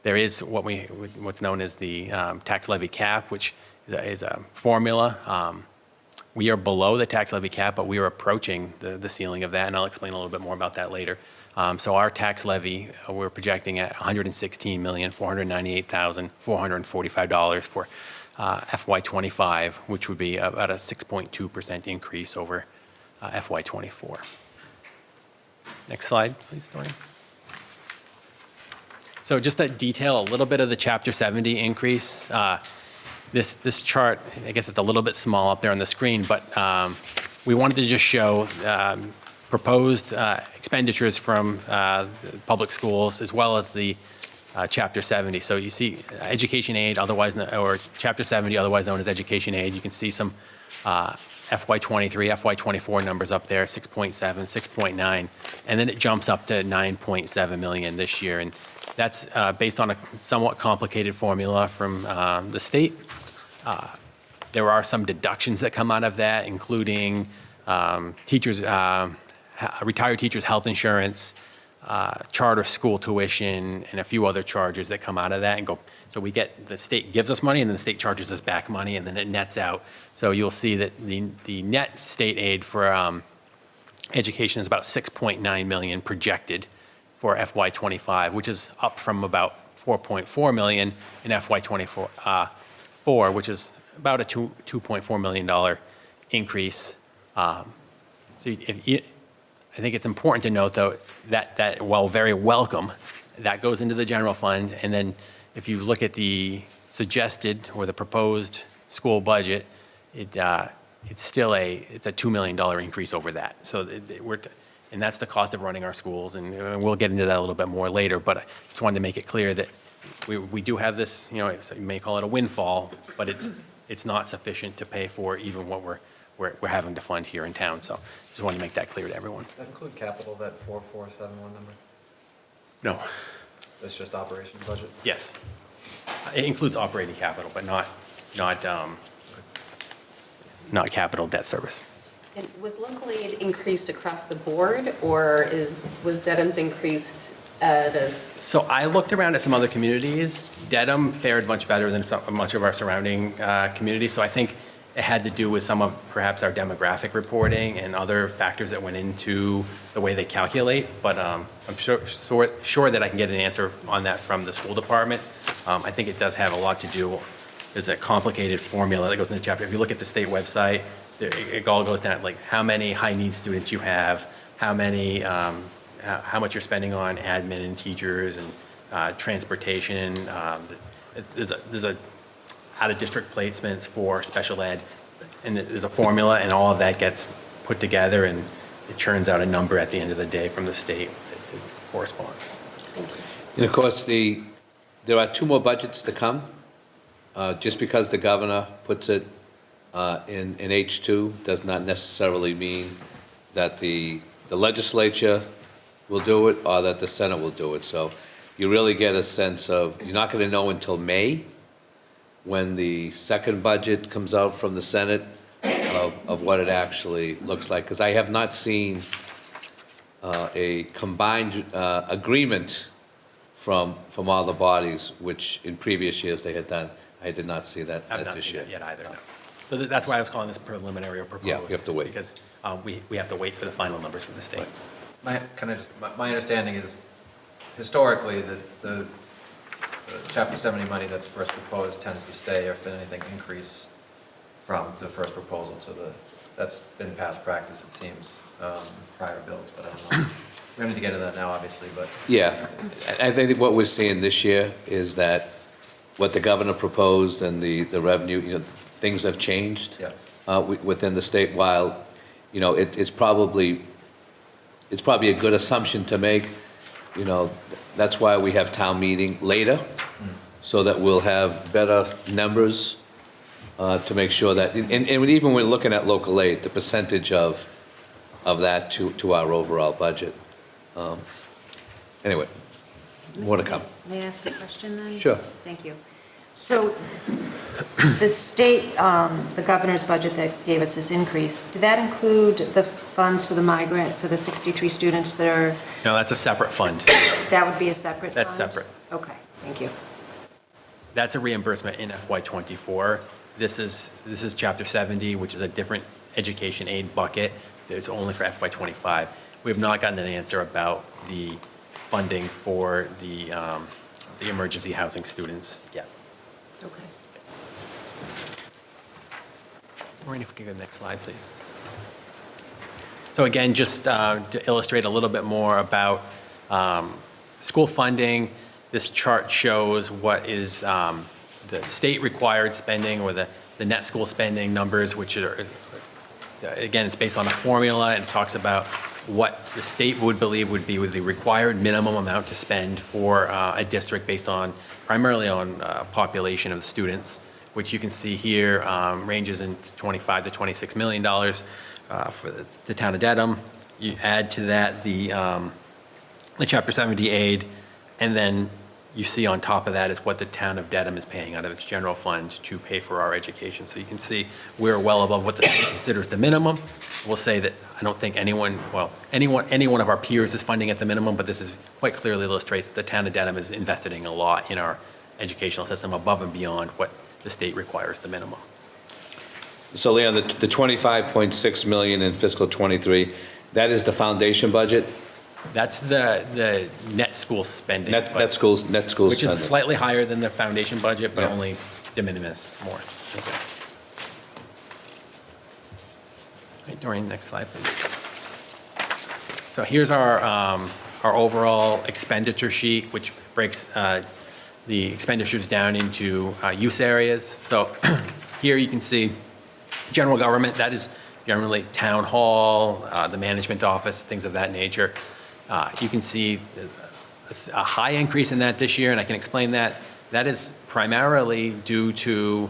There is what's known as the tax levy cap, which is a formula. We are below the tax levy cap, but we are approaching the ceiling of that, and I'll explain a little bit more about that later. So our tax levy, we're projecting at $116,498,445 for FY25, which would be about a 6.2% increase over FY24. Next slide, please, Doreen. So just to detail a little bit of the Chapter 70 increase, this chart, I guess it's a little bit small up there on the screen, but we wanted to just show proposed expenditures from public schools as well as the Chapter 70. So you see education aid, otherwise, or Chapter 70, otherwise known as education aid. You can see some FY23, FY24 numbers up there, 6.7, 6.9, and then it jumps up to 9.7 million this year. And that's based on a somewhat complicated formula from the state. There are some deductions that come out of that, including teachers, retired teachers' health insurance, charter school tuition, and a few other charges that come out of that and go. So we get, the state gives us money, and then the state charges us back money, and then it nets out. So you'll see that the net state aid for education is about 6.9 million projected for FY25, which is up from about 4.4 million in FY24, which is about a $2.4 million increase. So I think it's important to note, though, that while very welcome, that goes into the general fund. And then if you look at the suggested or the proposed school budget, it's still it's a $2 million increase over that. So and that's the cost of running our schools. And we'll get into that a little bit more later. But I just wanted to make it clear that we do have this, you may call it a windfall, but it's not sufficient to pay for even what we're having to fund here in town. So just wanted to make that clear to everyone. Does that include capital, that 4471 number? No. That's just operations budget? Yes. It includes operating capital, but not capital debt service. And was local aid increased across the board, or was Dedham's increased at a? So I looked around at some other communities. Dedham fared much better than much of our surrounding communities. So I think it had to do with some of perhaps our demographic reporting and other factors that went into the way they calculate. But I'm sure that I can get an answer on that from the school department. I think it does have a lot to do. There's a complicated formula that goes in the chapter. If you look at the state website, it all goes down like how many high-need students you have, how much you're spending on admin and teachers and transportation. There's a out-of-district placements for special ed, and there's a formula, and all of that gets put together, and it churns out a number at the end of the day from the state that corresponds. And of course, there are 2 more budgets to come. Just because the governor puts it in H2 does not necessarily mean that the legislature will do it or that the Senate will do it. So you really get a sense of, you're not going to know until May, when the second budget comes out from the Senate, of what it actually looks like. Because I have not seen a combined agreement from all the bodies, which in previous years they had done. I did not see that I've not this seen year. that yet either, no. So that's why I was calling this preliminary or proposed. Yeah, we have to wait. Because we have to wait for the final numbers from the state. My understanding is historically that the Chapter 70 money that's first proposed tends to stay, or if anything, increase from the first proposal to that's been past practice, it seems, prior bills, but I don't know. We don't need to get into that now, obviously, but. Yeah, I think what we're seeing this year is that what the governor proposed and the revenue, things have changed. Yeah. Within the state, while, it's probably a good assumption to make. That's why we have town meeting later, so that we'll have better numbers to make sure that, and even when we're looking at local aid, the percentage of that to our overall budget. Anyway, more to come. May I ask a question then? Sure. Thank you. So the state, the governor's budget that gave us this increase, did that include the funds for the migrant, for the 63 students that are? No, that's a separate fund. That would be a separate fund? That's separate. Okay, thank you. That's a reimbursement in FY24. This is Chapter 70, which is a different education aid bucket. It's only for FY25. We have not gotten an answer about the funding for the emergency housing students yet. Okay. Maureen, if we could go to the next slide, please. So again, just to illustrate a little bit more about school funding, This chart shows what is the state required spending or the net school spending numbers, which are, again, it's based on a formula and it talks about what the state would believe would be the required minimum amount to spend for a district based on, primarily on population of the students, which you can see here ranges in $25 to $26 million for the town of Dedham. You add to that the Chapter 70 aid, and then you see on top of that is what the town of Dedham is paying out of its general fund to pay for our education. So you can see we're well above what the state considers the minimum. We'll say that I don't think any one of our peers is funding at the minimum, but this is quite clearly illustrates that the town of Dedham is investing a lot in our educational system above and beyond what the state requires the minimum. So Leon, the 25.6 million in fiscal '23, that is the foundation budget? That's the net school spending. Net school Which spending. is slightly higher than the foundation budget, but Yeah. only de minimis more. Okay. Right, Doreen, next slide, please. So here's our overall expenditure sheet, which breaks the expenditures down into use areas. So here you can see general government, that is generally town hall, the management office, things of that nature. You can see a high increase in that this year, and I can explain that. That is primarily due to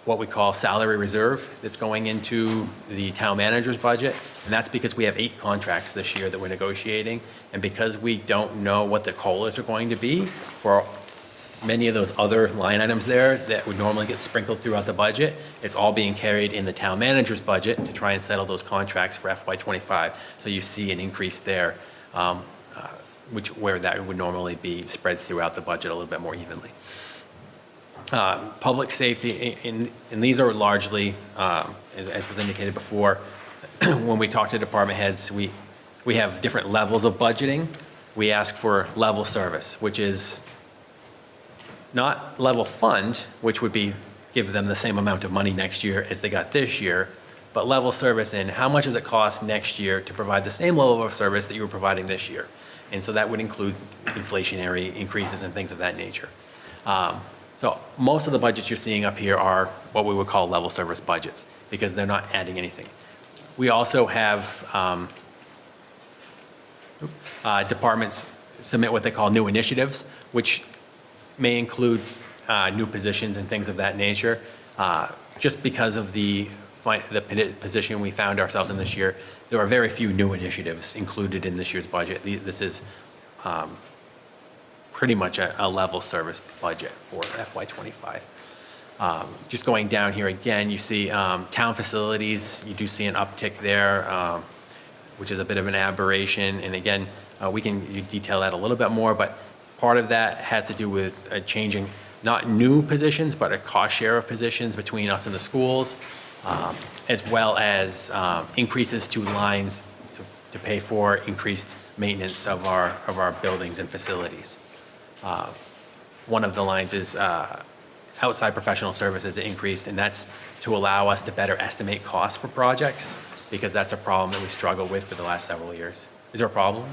what we call salary reserve that's going into the town manager's budget, and that's because we have 8 contracts this year that we're negotiating, and because we don't know what the COLAs are going to be for many of those other line items there that would normally get sprinkled throughout the budget, it's all being carried in the town manager's budget to try and settle those contracts for FY25. So you see an increase there, where that would normally be spread throughout the budget a little bit more evenly. Public safety, and these are largely, as was indicated before, when we talk to department heads, we have different levels of budgeting. We ask for level service, which is not level fund, which would be give them the same amount of money next year as they got this year, but level service in how much does it cost next year to provide the same level of service that you were providing this year. And so that would include inflationary increases and things of that nature. So most of the budgets you're seeing up here are what we would call level service budgets because they're not adding anything. We also have departments submit what they call new initiatives, which may include new positions and things of that nature. Just because of the position we found ourselves in this year, there are very few new initiatives included in this year's budget. This is pretty much a level service budget for FY25. Just going down here again, you see town facilities, you do see an uptick there, which is a bit of an aberration. And again, we can detail that a little bit more, but part of that has to do with changing not new positions, but a cost share of positions between us and the schools, as well as increases to lines to pay for increased maintenance of our buildings and facilities. One of the lines is outside professional services increased, and that's to allow us to better estimate costs for projects, because that's a problem that we struggled with for the last several years. Is there a problem?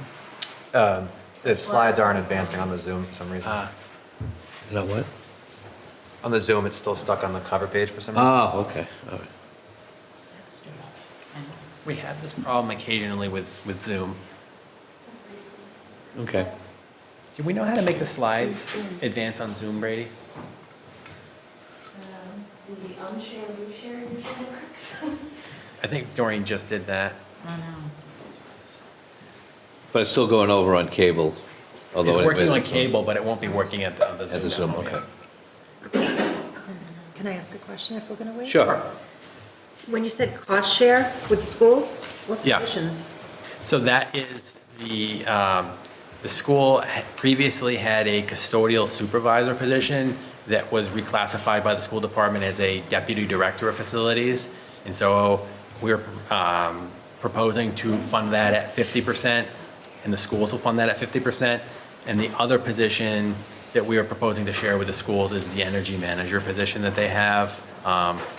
The slides aren't advancing on the Zoom for some reason. You know what? On the Zoom, it's still stuck on the cover page for some reason. Oh, okay, all right. We have this problem occasionally with Zoom. Okay. Do we know how to make the slides advance on Zoom, Brady? The unshare, reshare usually works. I think Doreen just did that. But it's still going over on cable, although. It's working on cable, but it won't be working at the Zoom. At the Zoom, demo. okay. Can I ask a question if we're going to wait? Sure. When you said cost share with the schools, what Yeah. positions? So that is the school previously had a custodial supervisor position that was reclassified by the school department as a deputy director of facilities. And so we're proposing to fund that at 50%, and the schools will fund that at 50%. And the other position that we are proposing to share with the schools is the energy manager position that they have.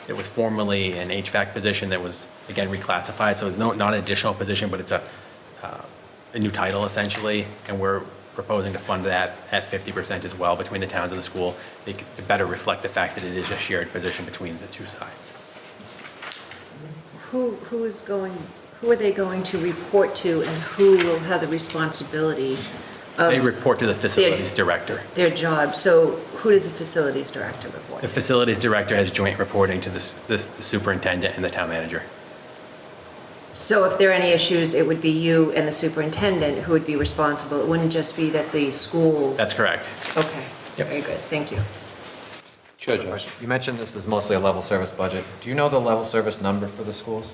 It was formerly an HVAC position that was, again, reclassified, so it's not an additional position, but it's a new title essentially, and we're proposing to fund that at 50% as well between the towns and the school, to better reflect the fact that it is a shared position between the two sides. Who are they going to report to, and who will have the responsibility They of report to the facilities director. their job? So who does the facilities director report The to? facilities director has joint reporting to the superintendent and the town manager. So if there are any issues, it would be you and the superintendent who would be responsible. It wouldn't just be that the schools... That's correct. Okay, Yep. very good, thank you. Sure, Josh. You mentioned this is mostly a level service budget. Do you know the level service number for the schools?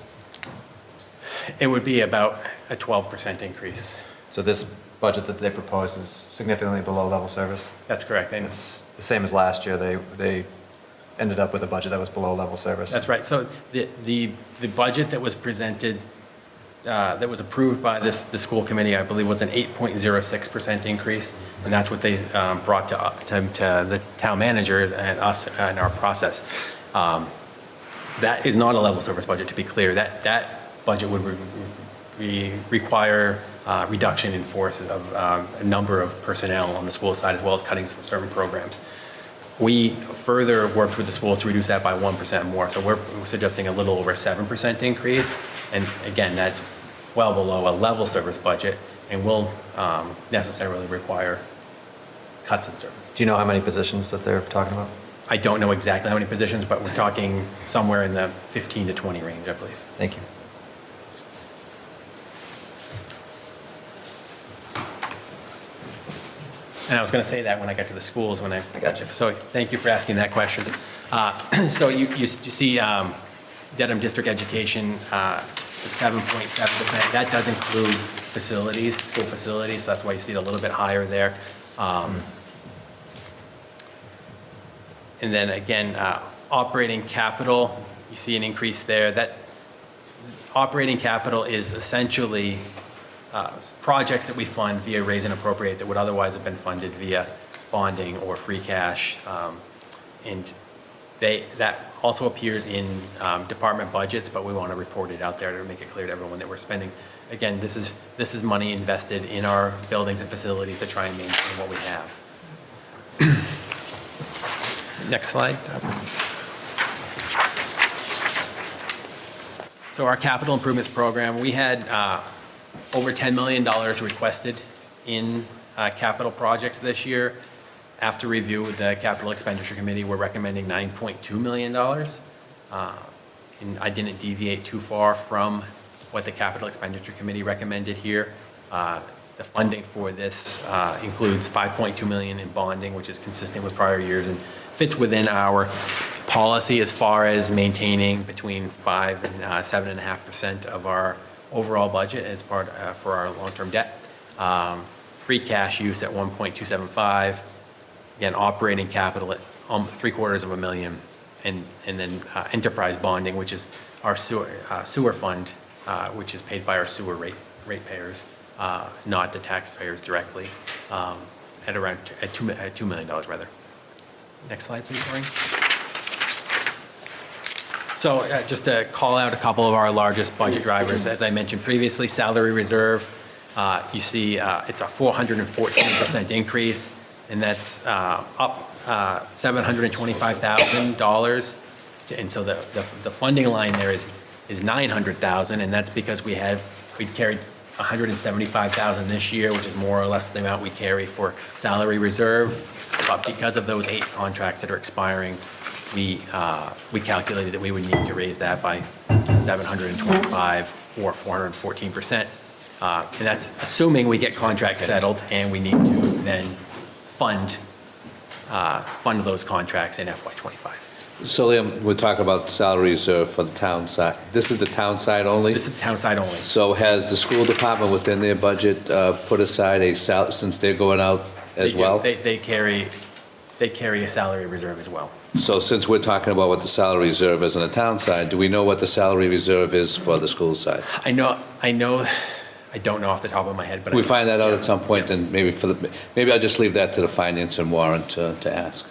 It would be about a 12% increase. So this budget that they propose is significantly below level service? That's correct. And It's the same as last year. They ended up with a budget that was below level service. that's right. So the budget that was presented, that was approved by the school committee, I believe, was an 8.06% increase. And that's what they brought to the town managers and us in our process. That is not a level service budget, to be clear. That budget would require reduction in force of a number of personnel on the school side, as well as cutting some certain programs. We further worked with the schools to reduce that by 1% more. So we're suggesting a little over 7% increase. And again, that's well below a level service budget and will necessarily require cuts in service. Do you know how many positions that they're talking about? I don't know exactly how many positions, but we're talking somewhere in the 15 to 20 range, I believe. Thank you. And I was going to say that when I got to the schools, when I got you. So thank you for asking that question. So you see Dedham District Education, 7.7%. That does include facilities, school facilities, so that's why you see it a little bit higher there. And then again, operating capital, you see an increase there. That operating capital is essentially projects that we fund via raise and appropriate that would otherwise have been funded via bonding or free cash. And that also appears in department budgets, but we want to report it out there to make it clear to everyone that we're spending. Again, this is money invested in our buildings and facilities to try and maintain what we have. Next slide. So our capital improvements program, we had over $10 million requested in capital projects this year. After review with the Capital Expenditure Committee, we're recommending $9.2 million. And I didn't deviate too far from what the Capital Expenditure Committee recommended here. The funding for this includes $5.2 million in bonding, which is consistent with prior years and fits within our policy as far as maintaining between 5 and 7.5% of our overall budget as part for our long-term debt. Free cash use at 1.275. Again, operating capital at $750,000, and then enterprise bonding, which is our sewer fund, which is paid by our sewer ratepayers, not the taxpayers directly, at around $2 million rather. Next slide, please, Maureen. So just to call out a couple of our largest budget drivers, as I mentioned previously, salary reserve. You see it's a 414% increase, and that's up $725,000. And so the funding line there is $900,000, and that's because we'd carried $175,000 this year, which is more or less the amount we carry for salary reserve. But because of those 8 contracts that are expiring, we calculated that we would need to raise that by 725 or 414%. And that's assuming we get contracts settled and we need to then fund those contracts in FY25. So Liam, we're talking about salary reserve for the town side. This is the town side only? This is the town side only. So has the school department within their budget put aside since they're going out as They do. well? They carry a salary reserve as well. So since we're talking about what the salary reserve is on the town side, do we know what the salary reserve is for the school side? I don't know off the top of my head, but We find that out at some point, and maybe I'll just leave that to the finance and warrant to ask.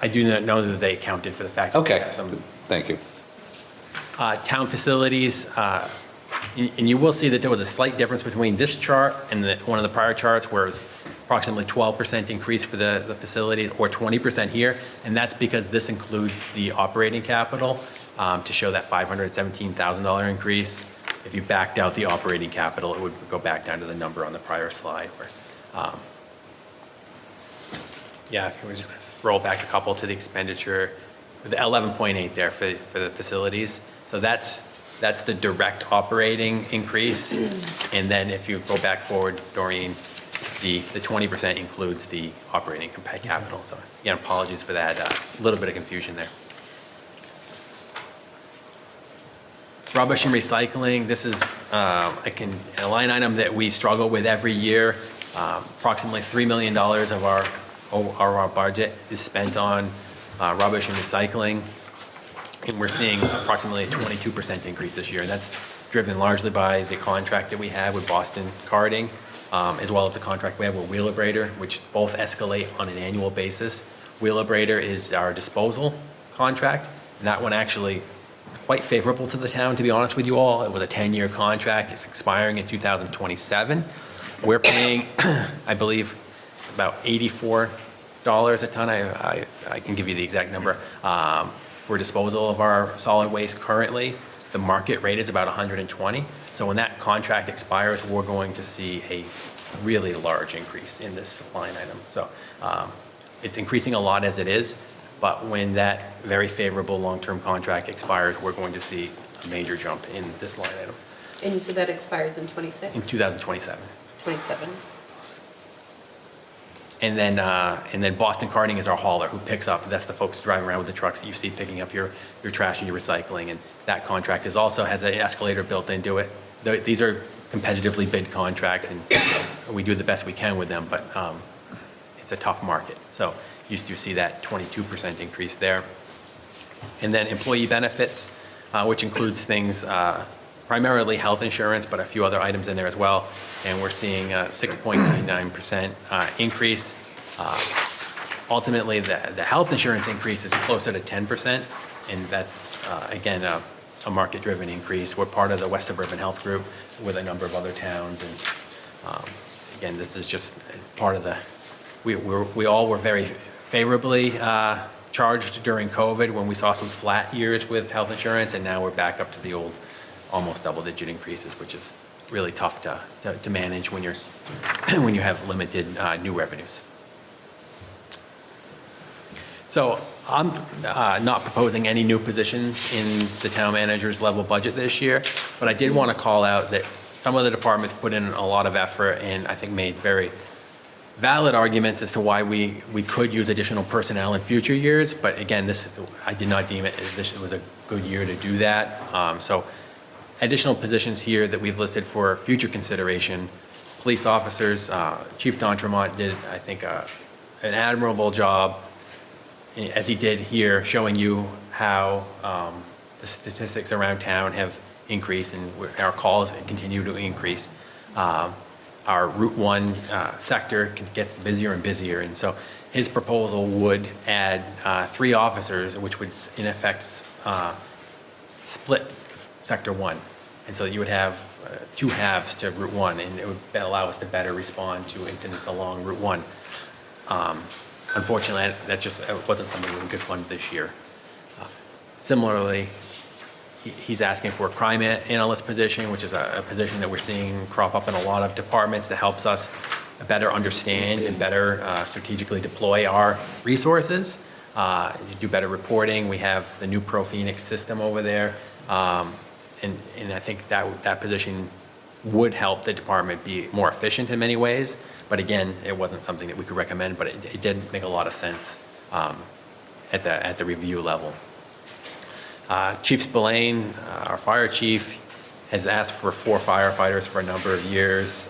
I do not know that they accounted for the fact that we Okay, have some. thank you. Town facilities, And you will see that there was a slight difference between this chart and one of the prior charts, where it was approximately 12% increase for the facilities, or 20% here, and that's because this includes the operating capital to show that $517,000 increase. If you backed out the operating capital, it would go back down to the number on the prior slide. Where, yeah, if you would just roll back a couple to the expenditure, the 11.8 there for the facilities. So that's the direct operating increase. And then if you go back forward, Doreen, the 20% includes the operating capital. So again, apologies for that, a little bit of confusion there. Rubbish and recycling, this is a line item that we struggle with every year. Approximately $3 million of our budget is spent on rubbish and recycling. And we're seeing approximately a 22% increase this year. And that's driven largely by the contract that we have with Boston Carting, as well as the contract we have with Wheelabrator, which both escalate on an annual basis. Wheelabrator is our disposal contract, and that one actually is quite favorable to the town, to be honest with you all. It was a 10-year contract. It's expiring in 2027. We're paying, I believe, about $84 a ton. I can give you the exact number. For disposal of our solid waste currently, the market rate is about 120. So when that contract expires, we're going to see a really large increase in this line item. So it's increasing a lot as it is, but when that very favorable long-term contract expires, we're going to see a major jump in this line item. And you said that expires in 26? In 2027. 27. And then Boston Carting is our hauler who picks up, that's the folks driving around with the trucks that you see picking up your trash and your recycling. And that contract also has an escalator built into it. These are competitively bid contracts, and we do the best we can with them, but it's a tough market. So you see that 22% increase there. And then employee benefits, which includes things, primarily health insurance, but a few other items in there as well. And we're seeing a 6.99% increase. Ultimately, the health insurance increase is closer to 10%, and that's, again, a market-driven increase. We're part of the West Suburban Health Group with a number of other towns, and again, this is just part of the, we all were very favorably charged during COVID when we saw some flat years with health insurance, and now we're back up to the old almost double-digit increases, which is really tough to manage when when you have limited new revenues. So I'm not proposing any new positions in the town manager's level budget this year, but I did want to call out that some of the departments put in a lot of effort and I think made very valid arguments as to why we could use additional personnel in future years. But again, I did not deem this was a good year to do that. So additional positions here that we've listed for future consideration. Police officers, Chief D'Entremont did, I think, an admirable job, as he did here, showing you how the statistics around town have increased and our calls continue to increase. Our Route 1 sector gets busier and busier, and so his proposal would add 3 officers, which would in effect split Sector 1. And so you would have 2 halves to Route 1, and it would allow us to better respond to incidents along Route 1. Unfortunately, that just wasn't something we could fund this year. Similarly, he's asking for a crime analyst position, which is a position that we're seeing crop up in a lot of departments that helps us better understand and better strategically deploy our resources, do better reporting. We have the new ProPhoenix system over there. And I think that position would help the department be more efficient in many ways. But again, it wasn't something that we could recommend, but it did make a lot of sense at the review level. Chief Spillane, our fire chief, has asked for 4 firefighters for a number of years.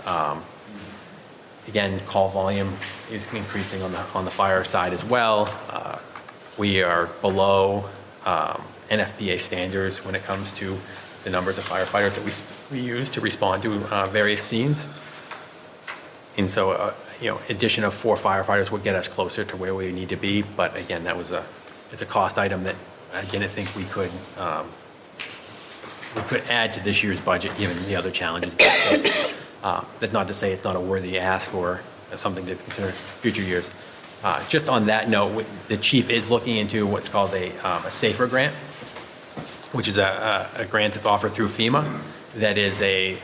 Again, call volume is increasing on the fire side as well. We are below NFPA standards when it comes to the numbers of firefighters that we use to respond to various scenes. And so, addition of 4 firefighters would get us closer to where we need to be. But again, it's a cost item that I didn't think we could we could add to this year's budget, given the other challenges that we face. That's not to say it's not a worthy ask or something to consider future years. Just on that note, the chief is looking into what's called a SAFER grant, which is a grant that's offered through FEMA. That is a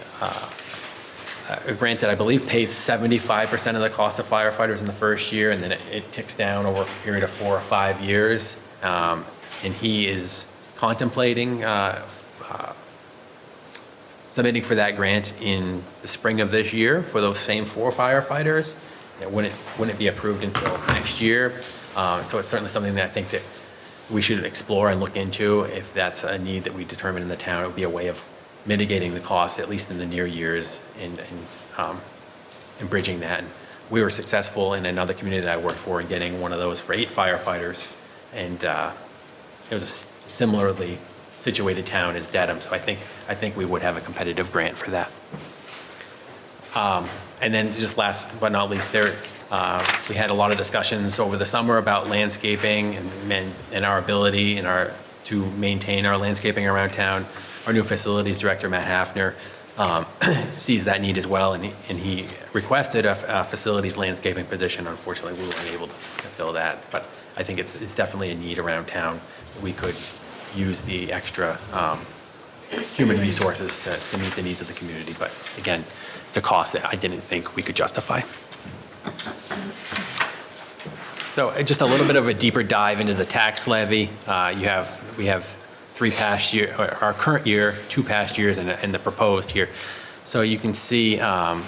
grant that I believe pays 75% of the cost of firefighters in the first year, and then it ticks down over a period of 4 or 5 years. And he is contemplating submitting for that grant in the spring of this year for those same 4 firefighters. It wouldn't be approved until next year. So it's certainly something that I think that we should explore and look into. If that's a need that we determine in the town, it would be a way of mitigating the cost, at least in the near years, and bridging that. And we were successful in another community that I worked for in getting one of those for 8 firefighters. And it was a similarly situated town as Dedham, so I think we would have a competitive grant for that. And then just last but not least, we had a lot of discussions over the summer about landscaping and our ability to maintain our landscaping around town. Our new facilities director, Matt Hafner, sees that need as well, and he requested a facilities landscaping position. Unfortunately, we weren't able to fill that, but I think it's definitely a need around town. We could use the extra human resources to meet the needs of the community, but again, it's a cost that I didn't think we could justify. So just a little bit of a deeper dive into the tax levy. We have 3 past year, our current year, 2 past years, and the proposed here. So you can see how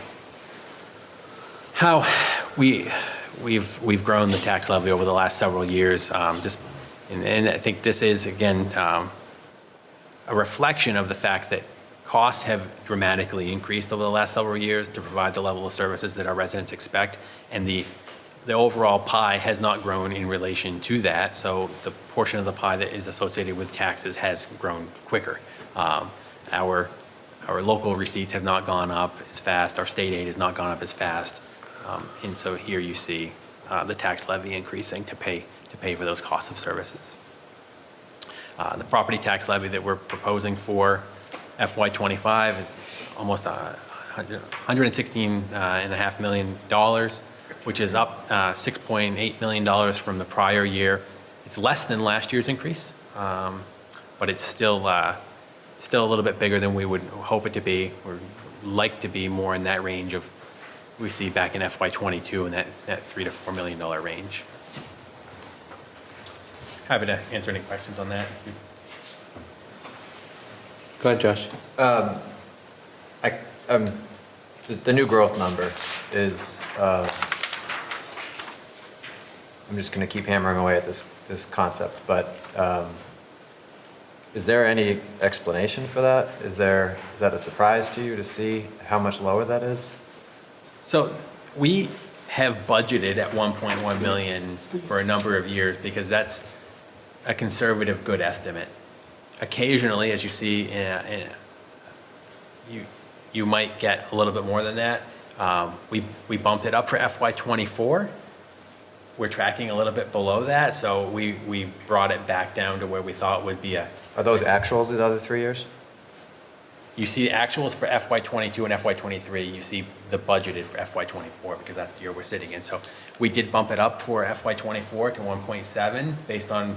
we've grown the tax levy over the last several years. And I think this is, again, a reflection of the fact that costs have dramatically increased over the last several years to provide the level of services that our residents expect, and the overall pie has not grown in relation to that, so the portion of the pie that is associated with taxes has grown quicker. Our local receipts have not gone up as fast, our state aid has not gone up as fast, and so here you see the tax levy increasing to pay for those costs of services. The property tax levy that we're proposing for FY25 is almost $116.5 million, which is up $6.8 million from the prior year. It's less than last year's increase, but it's still a little bit bigger than we would hope it to be, or like to be more in that range of we see back in FY22 in that $3 to $4 million range. Happy to answer any questions on that. Go ahead, Josh. The new growth number is, I'm just going to keep hammering away at this concept, but is there any explanation for that? Is that a surprise to you to see how much lower that is? So we have budgeted at 1.1 million for a number of years because that's a conservative good estimate. Occasionally, as you see, you might get a little bit more than that. We bumped it up for FY24. We're tracking a little bit below that, so we brought it back down to where we thought would be a. Are those actuals the other 3 years? You see actuals for FY22 and FY23. You see the budgeted for FY24 because that's the year we're sitting in. So we did bump it up for FY24 to 1.7 based on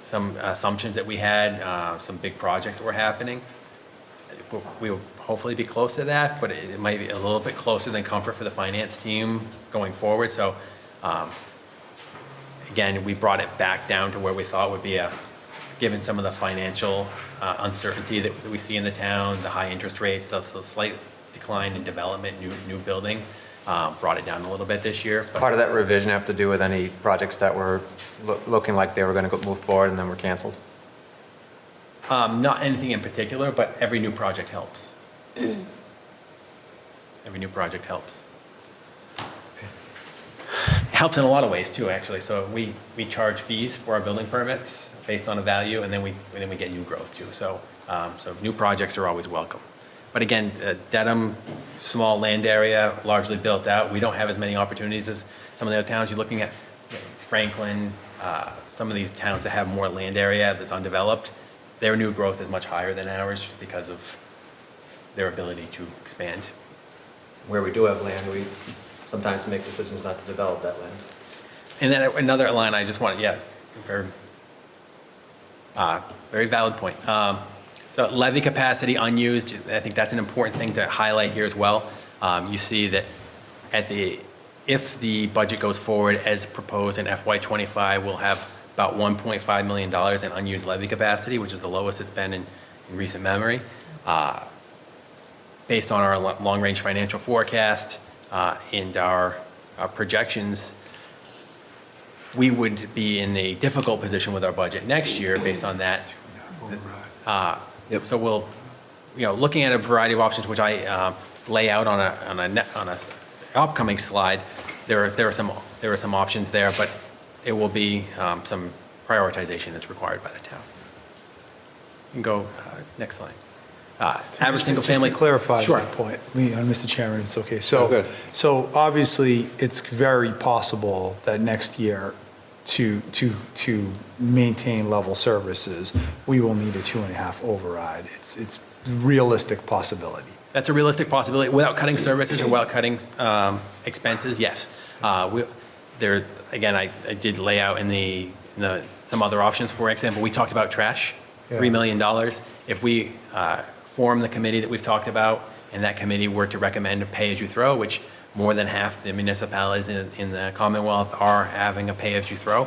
some assumptions that we had, some big projects that were happening. We'll hopefully be close to that, but it might be a little bit closer than comfort for the finance team going forward. So again, we brought it back down to where we thought would be given some of the financial uncertainty that we see in the town, the high interest rates, the slight decline in development, new building, brought it down a little bit this year. Part of that revision have to do with any projects that were looking like they were going to move forward and then were canceled? Not anything in particular, but every new project helps. Every new project helps. It helps in a lot of ways too, actually. So we charge fees for our building permits based on a value, and then we get new growth too. So new projects are always welcome. But again, Dedham, small land area, largely built out. We don't have as many opportunities as some of the other towns. You're looking at Franklin, some of these towns that have more land area that's undeveloped. their new growth is much higher than ours just because of their ability to expand. Where we do have land, we sometimes make decisions not to develop that land. And then another line I just wanted, yeah, very, very valid point. So levy capacity unused, I think that's an important thing to highlight here as well. You see that if the budget goes forward as proposed in FY '25, we'll have about $1.5 million in unused levy capacity, which is the lowest it's been in recent memory. Based on our long-range financial forecast and our projections, we would be in a difficult position with our budget next year based on that. So we'll, looking at a variety of options, which I lay out on a upcoming slide, there are some options there, but it will be some prioritization that's required by the town. You can go next slide. Average single family. Just to clarify Sure. that point, Mr. Chairman, it's okay. Oh, good. So obviously, it's very possible that next year, to maintain level services, we will need a 2.5 override. It's realistic possibility. That's a realistic possibility, without cutting services or without cutting expenses, yes. Again, I did lay out in some other options. For example, we talked about trash, $3 million. If we form the committee that we've talked about, and that committee were to recommend a pay-as-you-throw, which more than half the municipalities in the Commonwealth are having a pay-as-you-throw,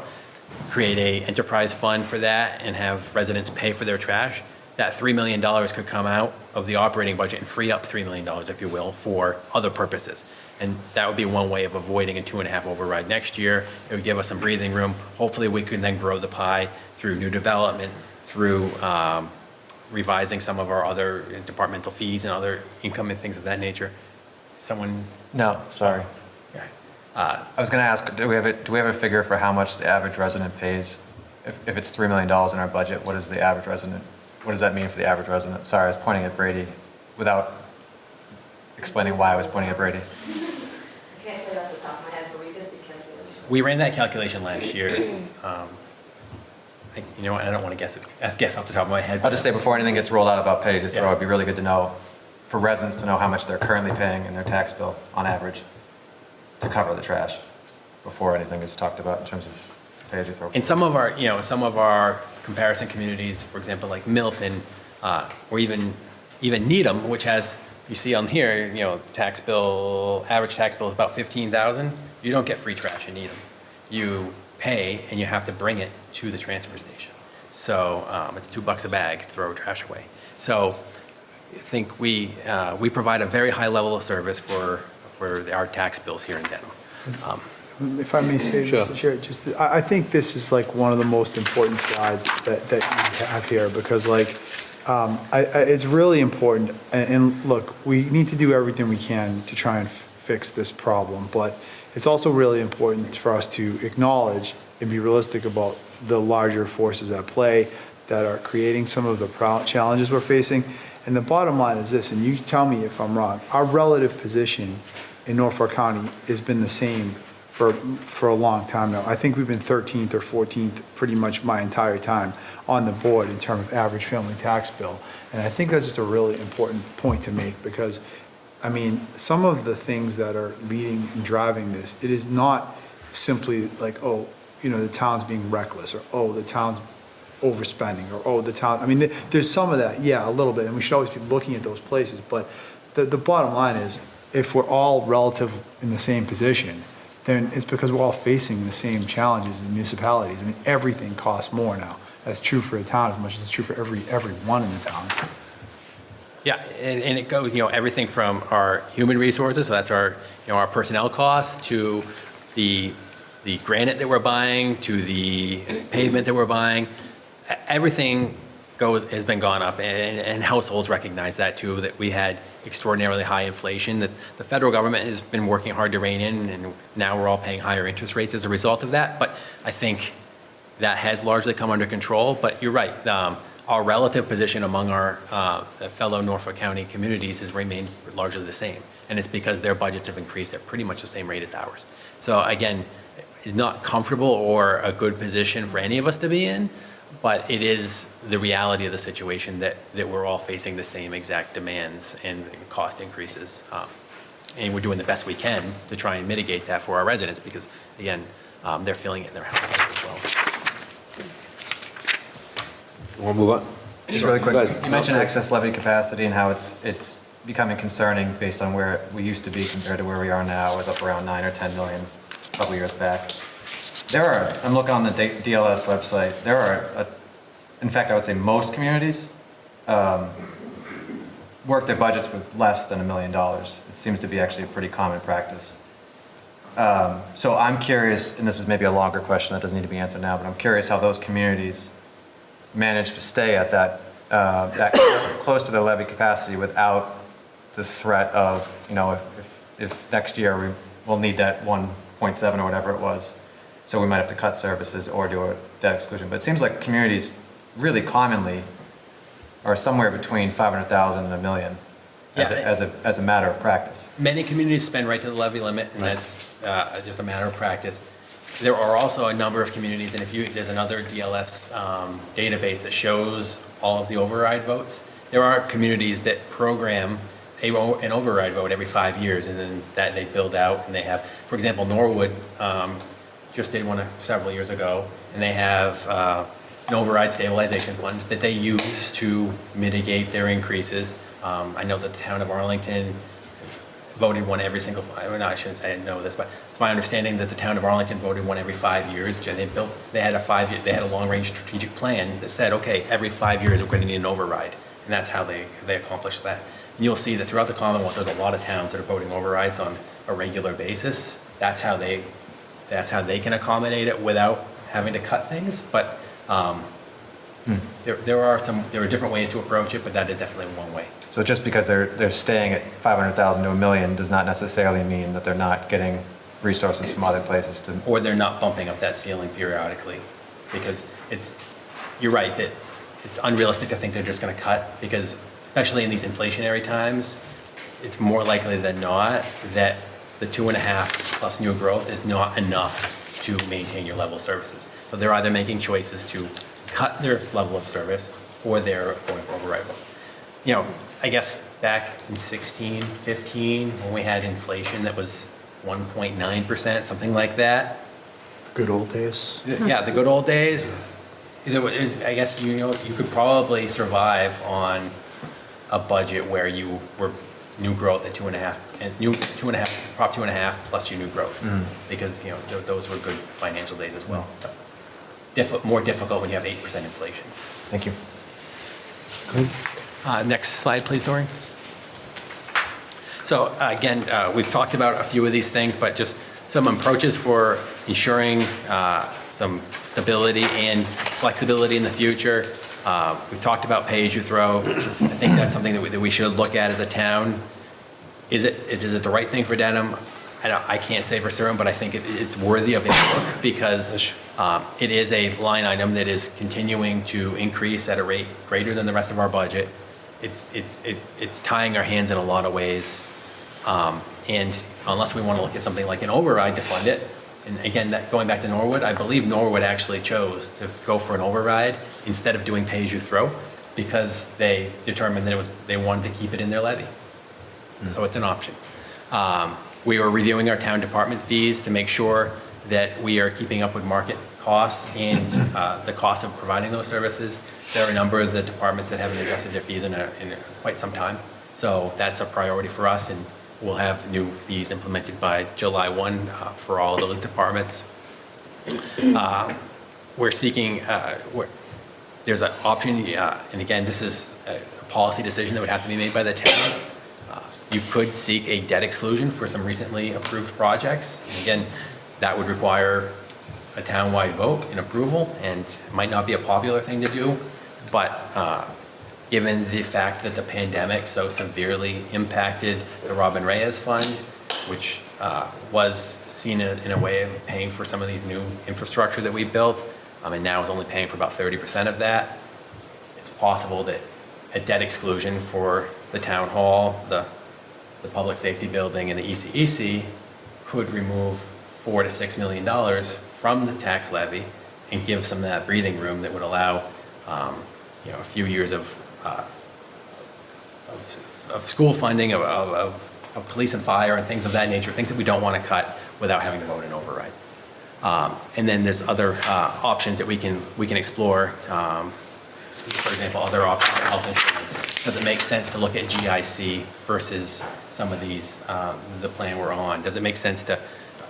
create a enterprise fund for that and have residents pay for their trash, that $3 million could come out of the operating budget and free up $3 million, if you will, for other purposes. And that would be one way of avoiding a 2.5 override next year. It would give us some breathing room. Hopefully, we can then grow the pie through new development, through revising some of our other departmental fees and other income and things of that nature. Someone? No, sorry. I was going to ask, do we have a figure for how much the average resident pays? If it's $3 million in our budget, what does that mean for the average resident? Sorry, I was pointing at Brady without explaining why I was pointing at Brady. I can't say off the top of my head, but we did the calculation. We ran that calculation last year. You know what, I don't want to guess off the top of my head. I'll just say before anything gets rolled out about pay as you throw, Yeah. it'd be really good to know, for residents to know how much they're currently paying in their tax bill on average to cover the trash before anything is talked about in terms of pay as you throw. In some of our comparison communities, for example, like Milton, or even Needham, which has, you see on here, tax bill, average tax bill is about $15,000. You don't get free trash in Needham. You pay and you have to bring it to the transfer station. So it's $2 a bag to throw trash away. So I think we provide a very high level of service for our tax bills here in Dedham. If I may say, Sure. Mr. Chair, I think this is like one of the most important slides that you have here, because it's really important. And look, we need to do everything we can to try and fix this problem, but it's also really important for us to acknowledge and be realistic about the larger forces at play that are creating some of the challenges we're facing. And the bottom line is this, and you tell me if I'm wrong, our relative position in Norfolk County has been the same for a long time now. I think we've been 13th or 14th pretty much my entire time on the board in terms of average family tax bill. And I think that's just a really important point to make, because, I mean, some of the things that are leading and driving this, it is not simply like, the town's being reckless, or, the town's overspending, or, the town, I mean, there's some of that, yeah, a little bit, and we should always be looking at those places, but the bottom line is, if we're all relative in the same position, then it's because we're all facing the same challenges in municipalities. I mean, everything costs more now. That's true for a town as much as it's true for everyone in the town. Yeah, and it goes, everything from our human resources, so that's our personnel costs, to the granite that we're buying, to the pavement that we're buying. Everything has been gone up, and households recognize that too, that we had extraordinarily high inflation, that the federal government has been working hard to rein in, and now we're all paying higher interest rates as a result of that. But I think that has largely come under control. But you're right, our relative position among our fellow Norfolk County communities has remained largely the same. And it's because their budgets have increased at pretty much the same rate as ours. So again, it's not comfortable or a good position for any of us to be in, But it is the reality of the situation that we're all facing the same exact demands and cost increases. And we're doing the best we can to try and mitigate that for our residents because, again, they're feeling it in their houses as well. Want to move on? Just really quick, Go ahead. you mentioned excess levy capacity and how it's becoming concerning based on where we used to be compared to where we are now. It was up around 9 or 10 million a couple years back. I'm looking on the DLS website, in fact, I would say most communities work their budgets with less than $1 million. It seems to be actually a pretty common practice. So I'm curious, and this is maybe a longer question that doesn't need to be answered now, but I'm curious how those communities manage to stay at that close to their levy capacity without the threat of, if next year we'll need that 1.7 or whatever it was, so we might have to cut services or do a debt exclusion. But it seems like communities really commonly are somewhere between 500,000 and $1 million as a matter of practice. Many communities spend right to the levy limit, and that's just a matter of practice. There are also a number of communities, and there's another DLS database that shows all of the override votes. There are communities that program an override vote every 5 years, and then that they build out, and they have, for example, Norwood just did one several years ago, and they have an override stabilization fund that they use to mitigate their increases. I know that the town of Arlington voted one every single, I shouldn't say I know this, but it's my understanding that the town of Arlington voted one every 5 years. They had a long-range strategic plan that said, okay, every 5 years we're going to need an override, and that's how they accomplished that. And you'll see that throughout the Commonwealth, there's a lot of towns that are voting overrides on a regular basis. That's how they can accommodate it without having to cut things. But there are different ways to approach it, but that is definitely one way. So just because they're staying at 500,000 to $1 million does not necessarily mean that they're not getting resources from other places to. Or they're not bumping up that ceiling periodically, because you're right that it's unrealistic to think they're just going to cut, because especially in these inflationary times, it's more likely than not that the 2.5 plus new growth is not enough to maintain your level of services. So they're either making choices to cut their level of service, or they're going for override. I guess back in 16, 15, when we had inflation that was 1.9%, something like that. Good old days. Yeah, the good old days. I guess you could probably survive on a budget where you were new growth at 2.5 and Prop 2.5 plus your new growth, because those were good financial days as well. More difficult when you have 8% inflation. Thank you. Next slide, please, Doreen. So again, we've talked about a few of these things, but just some approaches for ensuring some stability and flexibility in the future. We've talked about pay-as-you-throw. I think that's something that we should look at as a town. Is it the right thing for Dedham? I can't say for certain, but I think it's worthy of a look, because it is a line item that is continuing to increase at a rate greater than the rest of our budget. It's tying our hands in a lot of ways. And unless we want to look at something like an override to fund it, and again, going back to Norwood, I believe Norwood actually chose to go for an override instead of doing pay-as-you-throw, because they determined that they wanted to keep it in their levy. So it's an option. We are reviewing our town department fees to make sure that we are keeping up with market costs and the cost of providing those services. There are a number of the departments that haven't adjusted their fees in quite some time. So that's a priority for us, and we'll have new fees implemented by July 1 for all of those departments. We're seeking, there's an option, and again, this is a policy decision that would have to be made by the town. You could seek a debt exclusion for some recently approved projects. And again, that would require a town-wide vote and approval, and it might not be a popular thing to do, but given the fact that the pandemic so severely impacted the Robin Reyes Fund, which was seen in a way of paying for some of these new infrastructure that we built, and now is only paying for about 30% of that, it's possible that a debt exclusion for the town hall, the public safety building, and the ECEC could remove $4 to $6 million from the tax levy and give some of that breathing room that would allow, a few years of school funding, of police and fire and things of that nature, things that we don't want to cut without having to vote an override. And then there's other options that we can explore. For example, other options for health insurance. Does it make sense to look at GIC versus some of these, the plan we're on? Does it make sense to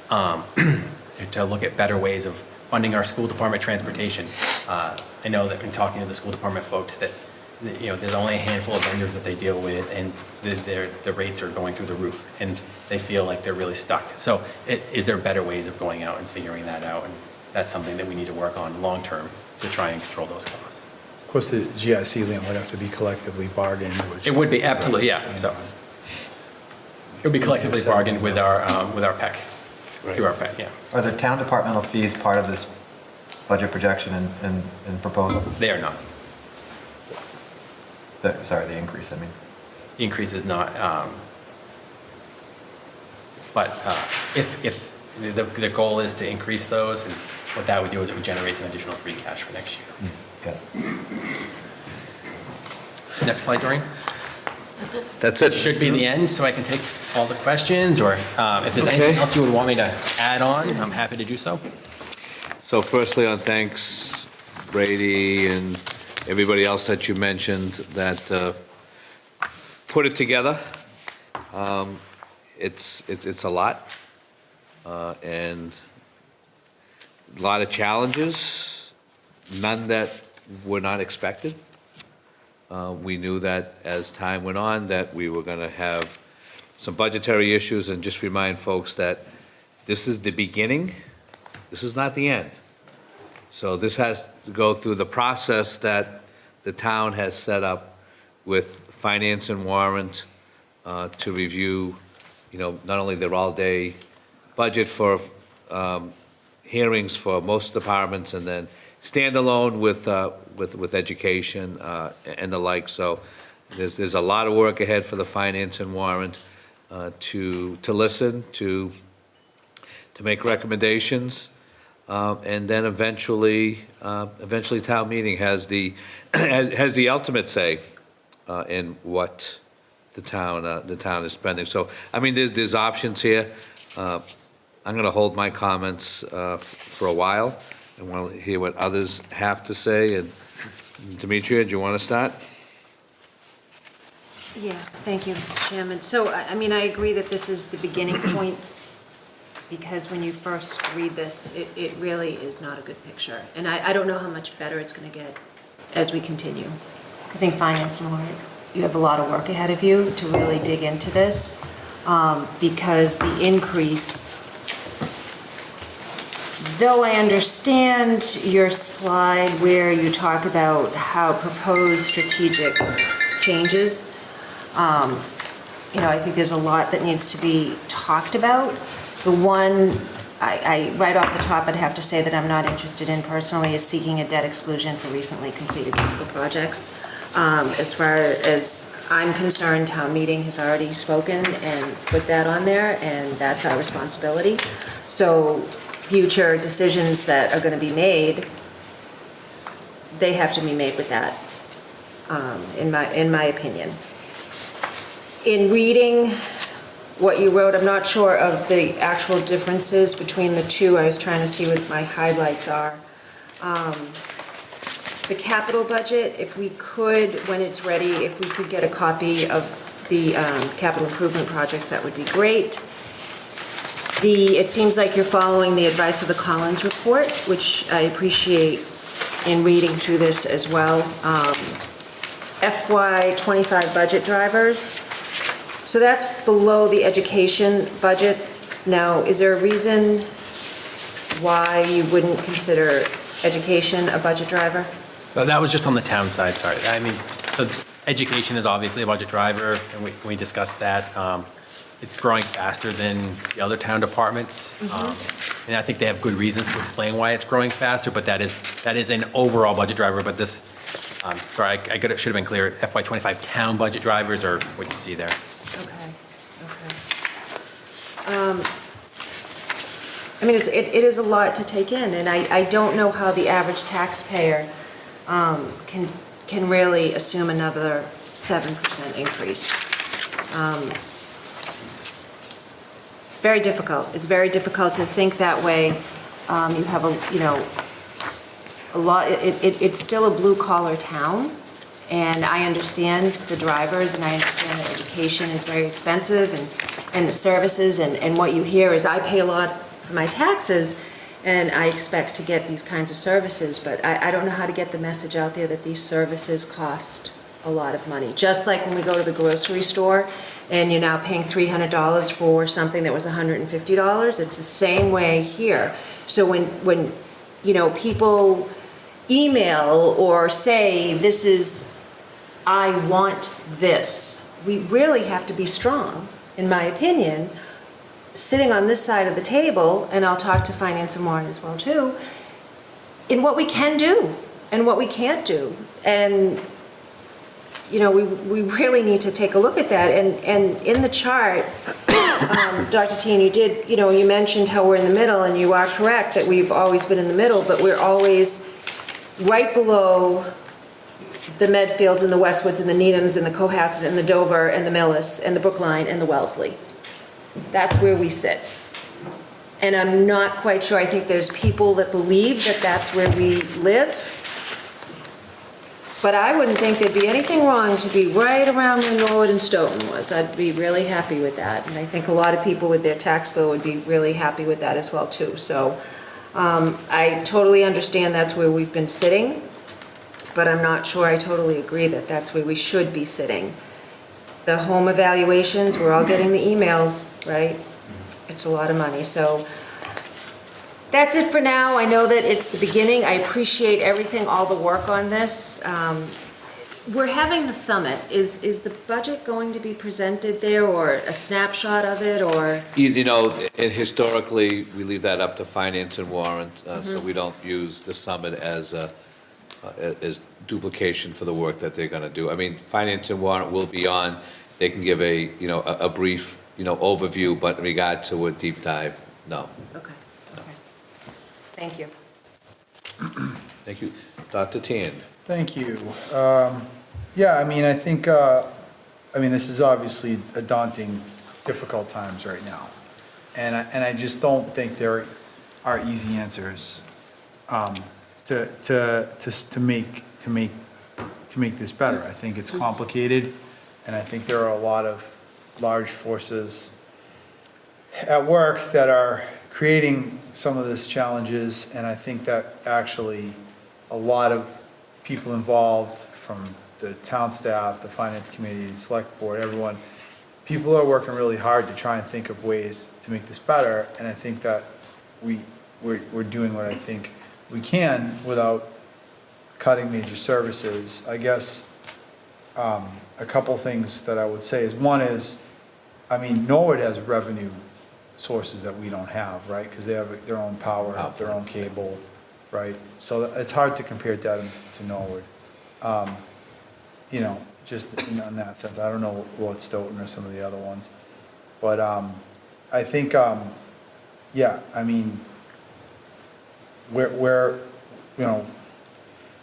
look at better ways of funding our school department transportation? I know that in talking to the school department folks that, there's only a handful of vendors that they deal with, and the rates are going through the roof, and they feel like they're really stuck. So is there better ways of going out and figuring that out? And that's something that we need to work on long-term to try and control those costs. Of course, the GIC land would have to be collectively bargained. It would be, absolutely, yeah. So it would be collectively bargained with our PEC, through our PEC, yeah. Are the town departmental fees part of this budget projection and proposal? They are not. Sorry, the increase, I mean. The increase is not, but if the goal is to increase those, and what that would do is it would generate some additional free cash for next year. Got it. Next slide, Doreen. That's it. Should be the end, so I can take all the questions, or if there's anything Okay. else you would want me to add on, I'm happy to do so. So firstly, on thanks, Brady and everybody else that you mentioned that put it together. It's a lot, and a lot of challenges, none that were not expected. We knew that as time went on, that we were going to have some budgetary issues, and just remind folks that this is the beginning, this is not the end. So this has to go through the process that the town has set up with finance and warrant to review, not only their all-day budget for hearings for most departments, and then standalone with education and the like. So there's a lot of work ahead for the finance and warrant to listen, to make recommendations, and then eventually town meeting has the ultimate say in what the town is spending. So I mean, there's options here. I'm going to hold my comments for a while. I want to hear what others have to say. And Demetria, do you want to start? Yeah, thank you, Mr. Chairman. So, I mean, I agree that this is the beginning point, because when you first read this, it really is not a good picture. And I don't know how much better it's going to get as we continue. I think finance and warrant, you have a lot of work ahead of you to really dig into this, because the increase, though I understand your slide where you talk about how proposed strategic changes, I think there's a lot that needs to be talked about. The one, right off the top, I'd have to say that I'm not interested in personally is seeking a debt exclusion for recently completed capital projects. As far as I'm concerned, town meeting has already spoken and put that on there, and that's our responsibility. So future decisions that are going to be made, they have to be made with that, in my opinion. In reading what you wrote, I'm not sure of the actual differences between the two. I was trying to see what my highlights are. The capital budget, if we could, when it's ready, if we could get a copy of the capital improvement projects, that would be great. It seems like you're following the advice of the Collins report, which I appreciate in reading through this as well. FY25 budget drivers. So that's below the education budget. Now, is there a reason why you wouldn't consider education a budget driver? So that was just on the town side, sorry. I mean, so education is obviously a budget driver, and we discussed that. It's growing faster than the other town departments. And I think they have good reasons to explain why it's growing faster, but that is an overall budget driver. But this, sorry, should have been clear, FY25 town budget drivers are what you see there. Okay. I mean, it is a lot to take in, and I don't know how the average taxpayer can really assume another 7% increase. It's very difficult. It's very difficult to think that way. You have a lot, it's still a blue-collar town, and I understand the drivers, and I understand that education is very expensive, and the services, and what you hear is, I pay a lot for my taxes, and I expect to get these kinds of services, but I don't know how to get the message out there that these services cost a lot of money. Just like when we go to the grocery store, and you're now paying $300 for something that was $150, it's the same way here. So when people email or say, this is, I want this, we really have to be strong, in my opinion, sitting on this side of the table, and I'll talk to Finance and Warren as well too, in what we can do and what we can't do. And we really need to take a look at that. And in the chart, Dr. Teen, you mentioned how we're in the middle, and you are correct that we've always been in the middle, but we're always right below the Medfields and the Westwoods and the Needhams and the Cohasset and the Dover and the Millis and the Brookline and the Wellesley. That's where we sit. And I'm not quite sure. I think there's people that believe that that's where we live. But I wouldn't think there'd be anything wrong to be right around where Norwood and Stoughton was. I'd be really happy with that. And I think a lot of people with their tax bill would be really happy with that as well too. So I totally understand that's where we've been sitting, but I'm not sure I totally agree that that's where we should be sitting. The home evaluations, we're all getting the emails, right? It's a lot of money. So that's it for now. I know that it's the beginning. I appreciate everything, all the work on this. We're having the summit. Is the budget going to be presented there, or a snapshot of it, or? And historically, we leave that up to Finance and Warrant, so we don't use the summit as duplication for the work that they're gonna do. I mean, Finance and Warrant will be on. They can give a brief, overview, but in regard to a deep dive, no. Okay. Thank you. Thank you. Dr. Tan. Thank you. Yeah, I mean, I think, this is obviously a daunting, difficult times right now. And I just don't think there are easy answers to make this better. I think it's complicated, and I think there are a lot of large forces at work that are creating some of these challenges, and I think that actually a lot of people involved, from the town staff, the finance committee, the select board, everyone, people are working really hard to try and think of ways to make this better, and I think that we're doing what I think we can without cutting major services. I guess a couple things that I would say is, one is, Norwood has revenue sources that we don't have, right? Because they have their own power, their own cable, right? So it's hard to compare that to Norwood. Just in that sense. I don't know what Stoughton or some of the other ones. But I think, we're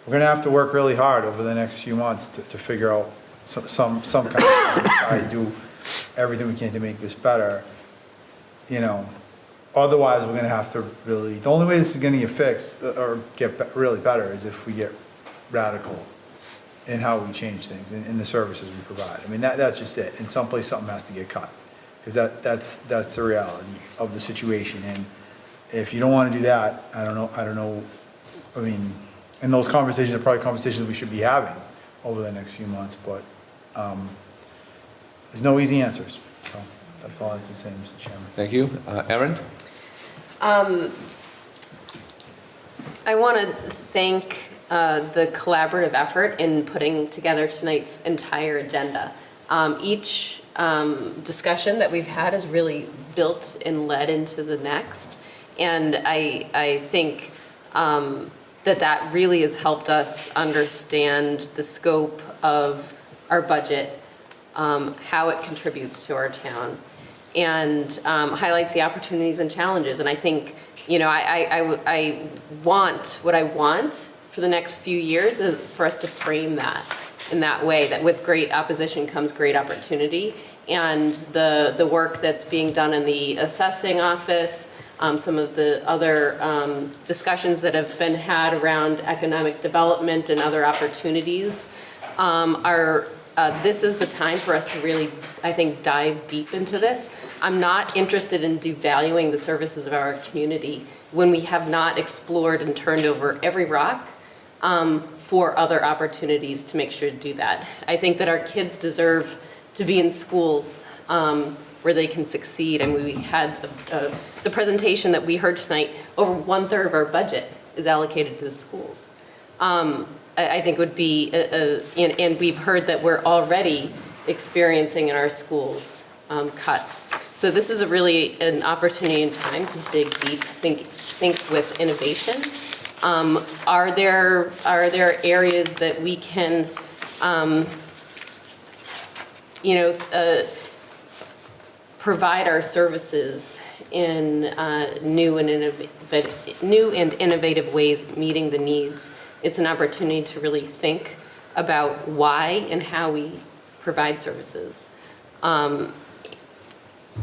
gonna have to work really hard over the next few months to figure out some kind of try to do everything we can to make this better. Otherwise we're gonna have to really, the only way this is gonna get fixed or get really better is if we get radical in how we change things, in the services we provide. That's just it. In some place, something has to get cut, because that's the reality of the situation. And if you don't want to do that, I don't know. And those conversations are probably conversations we should be having over the next few months, but there's no easy answers. So that's all I have to say, Mr. Chairman. Thank you. Erin? I want to thank the collaborative effort in putting together tonight's entire agenda. Each discussion that we've had is really built and led into the next. And I think that really has helped us understand the scope of our budget, how it contributes to our town. and highlights the opportunities and challenges. And I think, what I want for the next few years is for us to frame that in that way, that with great opposition comes great opportunity. And the work that's being done in the assessing office, some of the other discussions that have been had around economic development and other opportunities this is the time for us to really, I think, dive deep into this. I'm not interested in devaluing the services of our community when we have not explored and turned over every rock for other opportunities to make sure to do that. I think that our kids deserve to be in schools where they can succeed. And we had the presentation that we heard tonight, over 1/3 of our budget is allocated to the schools. I think would be, and we've heard that we're already experiencing in our schools cuts. So this is really an opportunity and time to dig deep, think with innovation. Are there areas that we can, provide our services in new and innovative ways, meeting the needs? It's an opportunity to really think about why and how we provide services.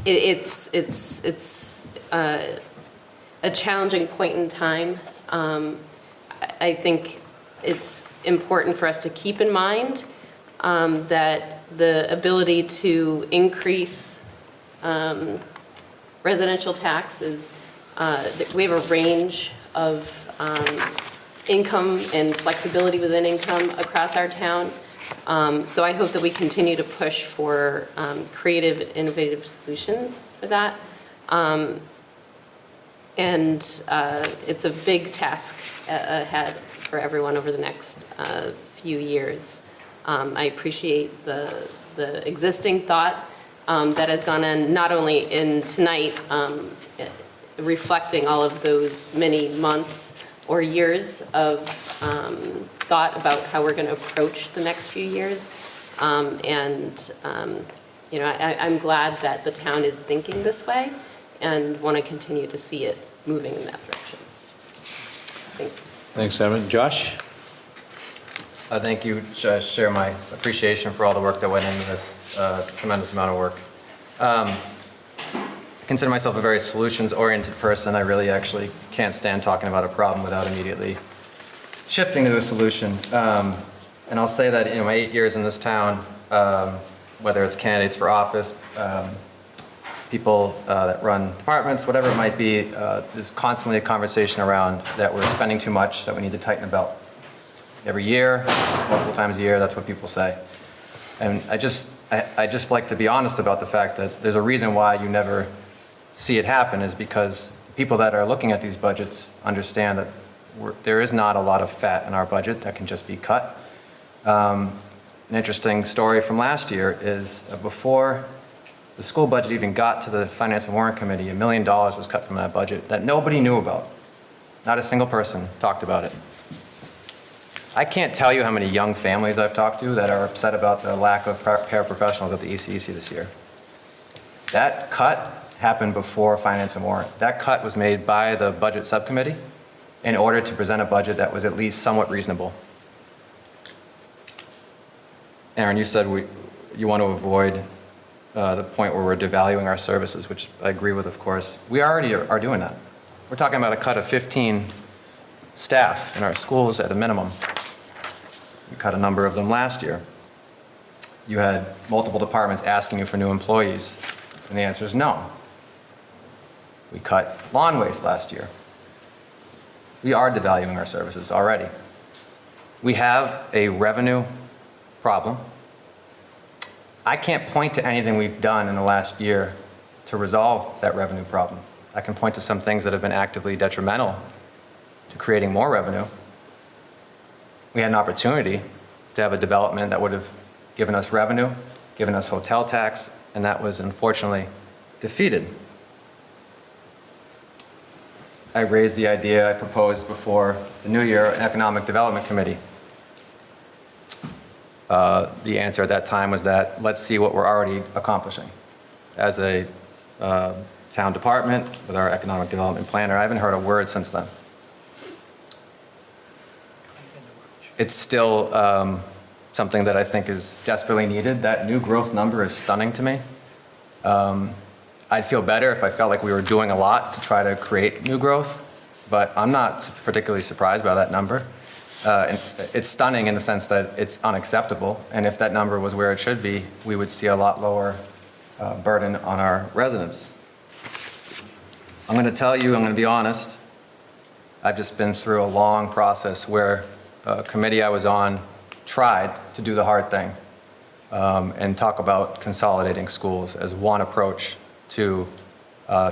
It's a challenging point in time. I think it's important for us to keep in mind that the ability to increase residential taxes, we have a range of income and flexibility within income across our town. So I hope that we continue to push for creative and innovative solutions for that. And it's a big task ahead for everyone over the next few years. I appreciate the existing thought that has gone in, not only in tonight, reflecting all of those many months or years of thought about how we're going to approach the next few years. I'm glad that the town is thinking this way and want to continue to see it moving in that direction. Thanks. Thanks, Evan. Josh? Thank you. Share my appreciation for all the work that went into this. It's a tremendous amount of work. I consider myself a very solutions-oriented person. I really actually can't stand talking about a problem without immediately shifting to a solution. And I'll say that in my 8 years in this town, whether it's candidates for office, people that run departments, whatever it might be, there's constantly a conversation around that we're spending too much, that we need to tighten the belt. Every year, multiple times a year, that's what people say. And I just like to be honest about the fact that there's a reason why you never see it happen, is because people that are looking at these budgets understand that there is not a lot of fat in our budget that can just be cut. An interesting story from last year is before the school budget even got to the Finance and Warrant Committee, $1 million was cut from that budget that nobody knew about. Not a single person talked about it. I can't tell you how many young families I've talked to that are upset about the lack of paraprofessionals at the ECEC this year. That cut happened before Finance and Warrant. That cut was made by the Budget Subcommittee in order to present a budget that was at least somewhat reasonable. Aaron, you said you want to avoid the point where we're devaluing our services, which I agree with, of course. We already are doing that. We're talking about a cut of 15 staff in our schools at a minimum. We cut a number of them last year. You had multiple departments asking you for new employees, and the answer is no. We cut lawn waste last year. We are devaluing our services already. We have a revenue problem. I can't point to anything we've done in the last year to resolve that revenue problem. I can point to some things that have been actively detrimental to creating more revenue. We had an opportunity to have a development that would have given us revenue, given us hotel tax, and that was unfortunately defeated. I raised the idea, I proposed before the new year, an economic development committee. The answer at that time was that let's see what we're already accomplishing. As a town department, with our economic development planner. I haven't heard a word since then. It's still something that I think is desperately needed. That new growth number is stunning to me. I'd feel better if I felt like we were doing a lot to try to create new growth, but I'm not particularly surprised by that number. And it's stunning in the sense that it's unacceptable, and if that number was where it should be, we would see a lot lower burden on our residents. I'm going to tell you, I'm going to be honest, I've just been through a long process where a committee I was on tried to do the hard thing and talk about consolidating schools as one approach to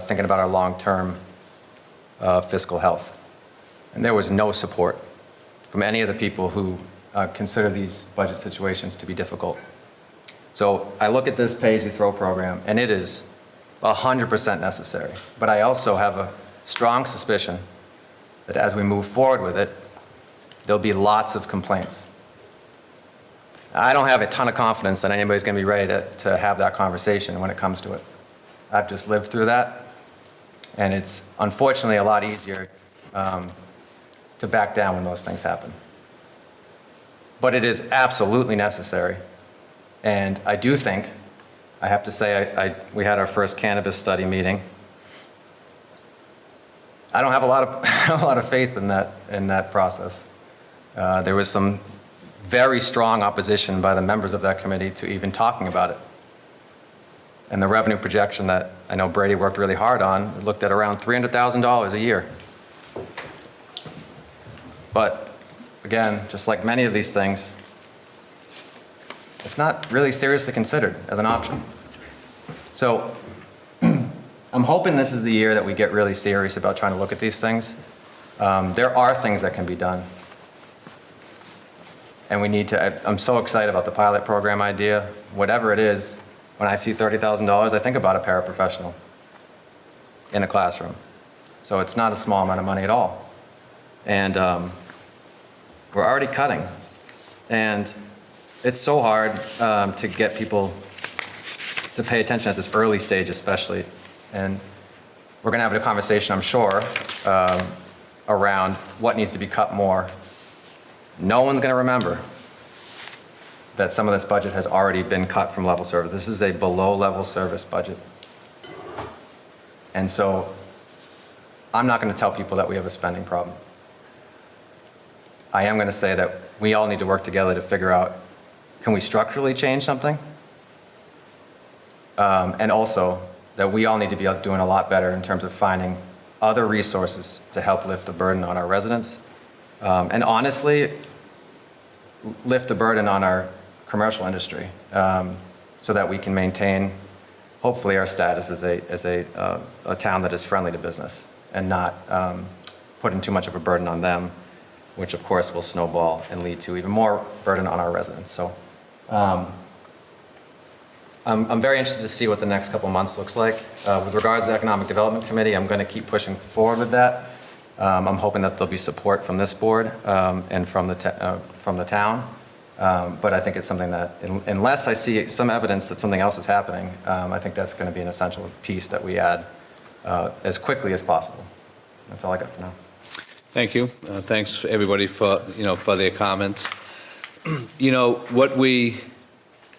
thinking about our long-term fiscal health. And there was no support from any of the people who consider these budget situations to be difficult. So I look at this pay-as-you-throw program, and it is 100% necessary. But I also have a strong suspicion that as we move forward with it, there'll be lots of complaints. I don't have a ton of confidence that anybody's going to be ready to have that conversation when it comes to it. I've just lived through that, and it's unfortunately a lot easier to back down when those things happen. But it is absolutely necessary. And I do think, I have to say, we had our first cannabis study meeting. I don't have a lot of faith in that process. There was some very strong opposition by the members of that committee to even talking about it. And the revenue projection that I know Brady worked really hard on looked at around $300,000 a year. But again, just like many of these things, it's not really seriously considered as an option. So I'm hoping this is the year that we get really serious about trying to look at these things. There are things that can be done. And we need to, I'm so excited about the pilot program idea. Whatever it is, when I see $30,000, I think about a paraprofessional in a classroom. So it's not a small amount of money at all. And we're already cutting. And it's so hard to get people to pay attention at this early stage especially. And we're going to have a conversation, I'm sure, around what needs to be cut more. No one's going to remember that some of this budget has already been cut from level service. This is a below-level service budget. And so I'm not going to tell people that we have a spending problem. I am going to say that we all need to work together to figure out, can we structurally change something? And also that we all need to be doing a lot better in terms of finding other resources to help lift the burden on our residents. And honestly, lift the burden on our commercial industry so that we can maintain, hopefully, our status as a town that is friendly to business and not putting too much of a burden on them, which of course will snowball and lead to even more burden on our residents. So I'm very interested to see what the next couple months looks like. With regards to the Economic Development Committee, I'm going to keep pushing forward with that. I'm hoping that there'll be support from this board and from the town. But I think it's something that, unless I see some evidence that something else is happening, I think that's going to be an essential piece that we add as quickly as possible. That's all I got for now. Thank you. Thanks everybody for their comments.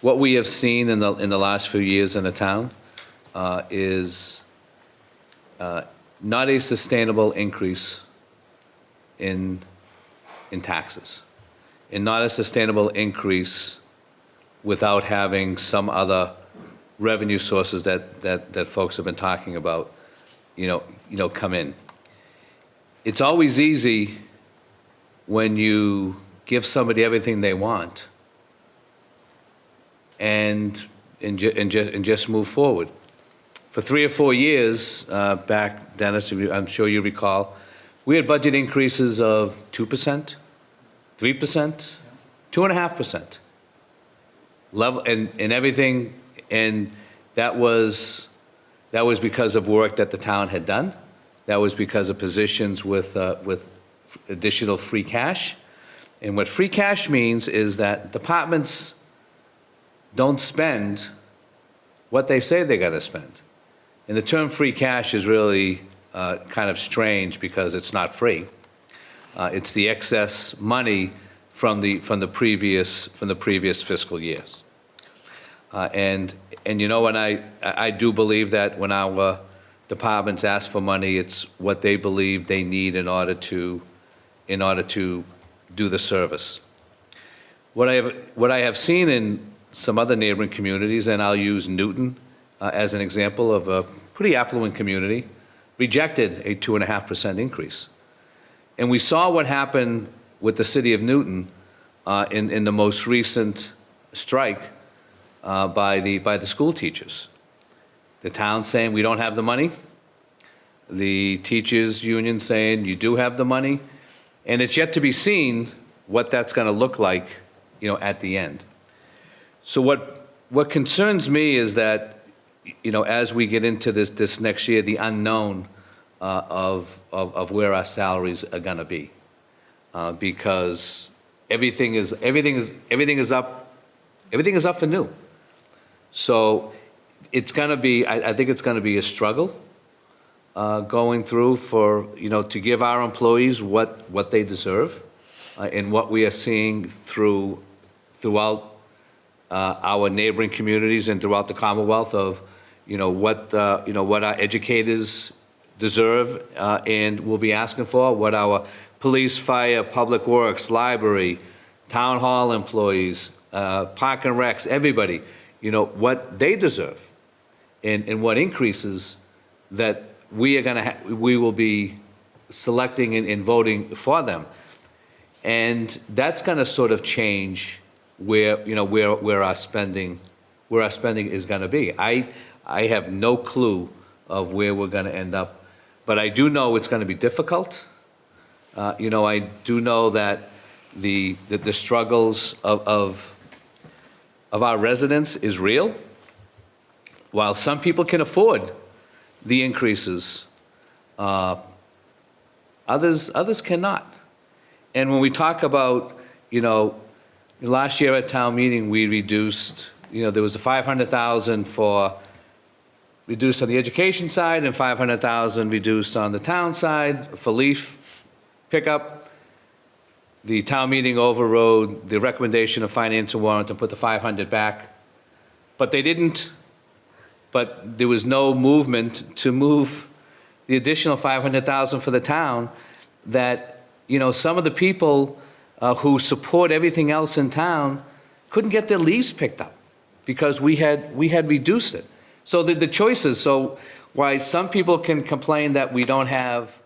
What we have seen in the last few years in the town is not a sustainable increase in taxes, and not a sustainable increase without having some other revenue sources that folks have been talking about, come in. It's always easy when you give somebody everything they want and just move forward. For 3 or 4 years back, Dennis, I'm sure you recall, we had budget increases of 2%, 3%, 2.5%. Level and everything, and that was because of work that the town had done. That was because of positions with additional free cash. And what free cash means is that departments don't spend what they say they're going to spend. And the term free cash is really kind of strange because it's not free. It's the excess money from the previous fiscal years. And you know, and I do believe that when our departments ask for money, it's what they believe they need in order to do the service. What I have seen in some other neighboring communities, and I'll use Newton as an example of a pretty affluent community, rejected a 2.5% increase. And we saw what happened with the city of Newton in the most recent strike by the school teachers. The town saying we don't have the money, the teachers union saying you do have the money, and it's yet to be seen what that's going to look like, you know, at the end. So what concerns me is that, you know, as we get into this next year, the unknown of where our salaries are going to be, because everything is up for new. So it's going to be, I think it's going to be a struggle going through for, you know, to give our employees what they deserve, and what we are seeing throughout our neighboring communities and throughout the Commonwealth of, you know, what our educators deserve and will be asking for, what our police, fire, public works, library, town hall employees, park and recs, everybody, you know, what they deserve, and what increases that we will be selecting and voting for them. And that's going to sort of change where our spending is going to be. I have no clue of where we're going to end up, but I do know it's going to be difficult. You know, I do know that the struggles of our residents is real. While some people can afford the increases, others cannot. And when we talk about, you know, last year at town meeting, we reduced, you know, there was a $500,000 reduced on the education side and $500,000 reduced on the town side for leaf pickup. The town meeting overrode the recommendation of finance and warrant and put the 500 back. But they didn't, but there was no movement to move the additional 500,000 for the town that, you know, some of the people who support everything else in town couldn't get their leaves picked up because we had reduced it. So the choices, so why some people can complain that we don't have,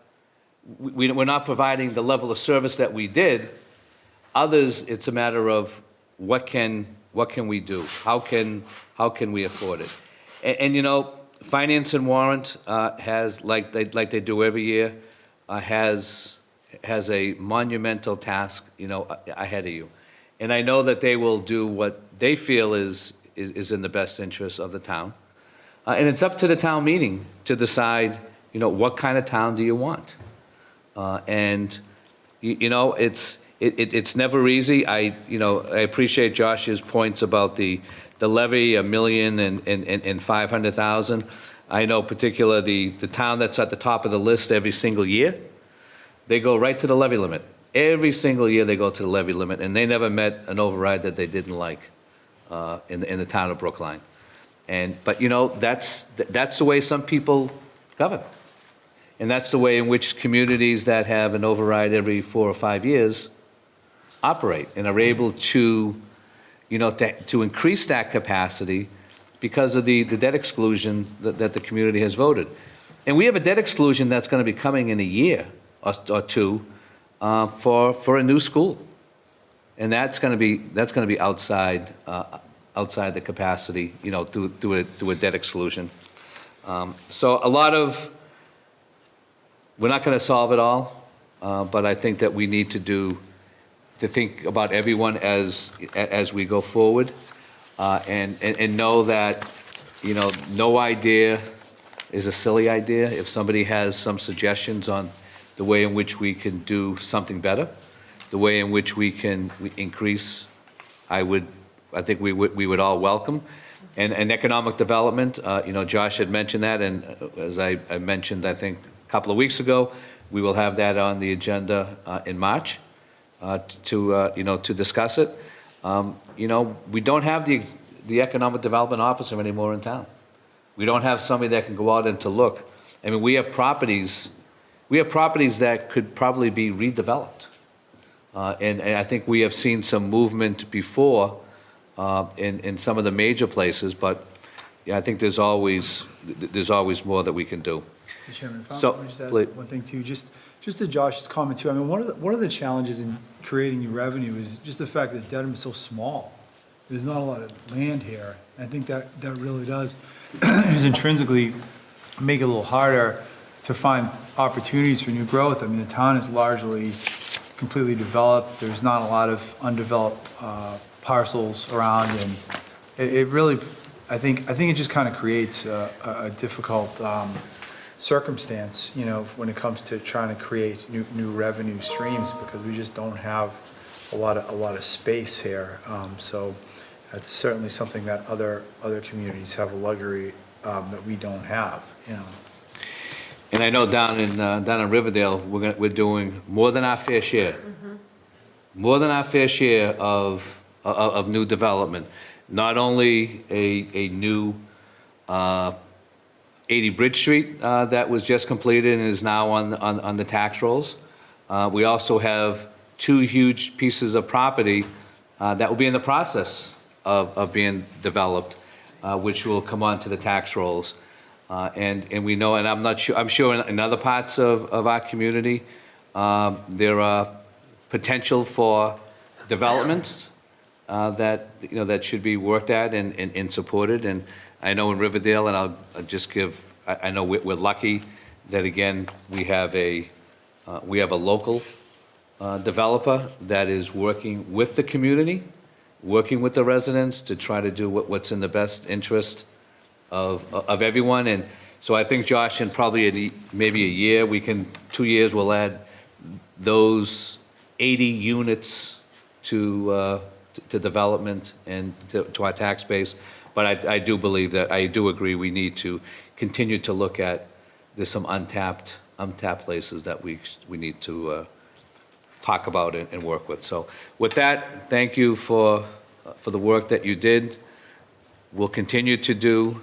we're not providing the level of service that we did, others, it's a matter of what can we do? How can we afford it? And you know, finance and warrant has, like they do every year, has a monumental task, you know, ahead of you. And I know that they will do what they feel is in the best interest of the town. And it's up to the town meeting to decide, you know, what kind of town do you want? And, you know, it's never easy. I appreciate Josh's points about the levy, $1 million and 500,000. I know particularly the town that's at the top of the list every single year, they go right to the levy limit. Every single year they go to the levy limit, and they never met an override that they didn't like in the town of Brookline. But you know, that's the way some people govern. And that's the way in which communities that have an override every 4 or 5 years operate and are able to, you know, to increase that capacity because of the debt exclusion that the community has voted. And we have a debt exclusion that's going to be coming in a year or two for a new school. And that's going to be outside the capacity, you know, through a debt exclusion. So a lot of, we're not going to solve it all, but I think that we need to think about everyone as we go forward, and know that, you know, no idea is a silly idea. If somebody has some suggestions on the way in which we can do something better, the way in which we increase, I think we would all welcome. And economic development, Josh had mentioned that, and as I mentioned, I think, a couple of weeks ago, we will have that on the agenda in March to discuss it. We don't have the economic development officer anymore in town. We don't have somebody that can go out and to look. I mean, we have properties that could probably be redeveloped. And I think we have seen some movement before in some of the major places, but yeah, I think there's always more that we can do. Mr. Chairman, if I So, might just add please. one thing too, just to Josh's comment too, I mean, one of the challenges in creating new revenue is just the fact that Dedham is so small. There's not a lot of land here. I think that really does is intrinsically make it a little harder to find opportunities for new growth. I mean, the town is largely completely developed. There's not a lot of undeveloped parcels around, and it really, I think it just kind of creates a difficult circumstance, when it comes to trying to create new revenue streams, because we just don't have a lot of space here. So that's certainly something that other communities have a luxury that we don't have. And I know down in Riverdale, we're doing more than our fair share. More than our fair share of new development. Not only a new 80 Bridge Street that was just completed and is now on the tax rolls. We also have 2 huge pieces of property that will be in the process of being developed, which will come onto the tax rolls. And we know, and I'm sure in other parts of our community, there are potential for developments that should be worked at and supported. And I know in Riverdale, and I'll just I know we're lucky that, again, we have a local developer that is working with the community, working with the residents to try to do what's in the best interest of everyone. And so I think, Josh, in probably maybe a year, 2 years, we'll add those 80 units to development and to our tax base. But I do believe that, I do agree, we need to continue to look at, there's some untapped places that we need to talk about and work with. So with that, thank you for the work that you did. We'll continue to do,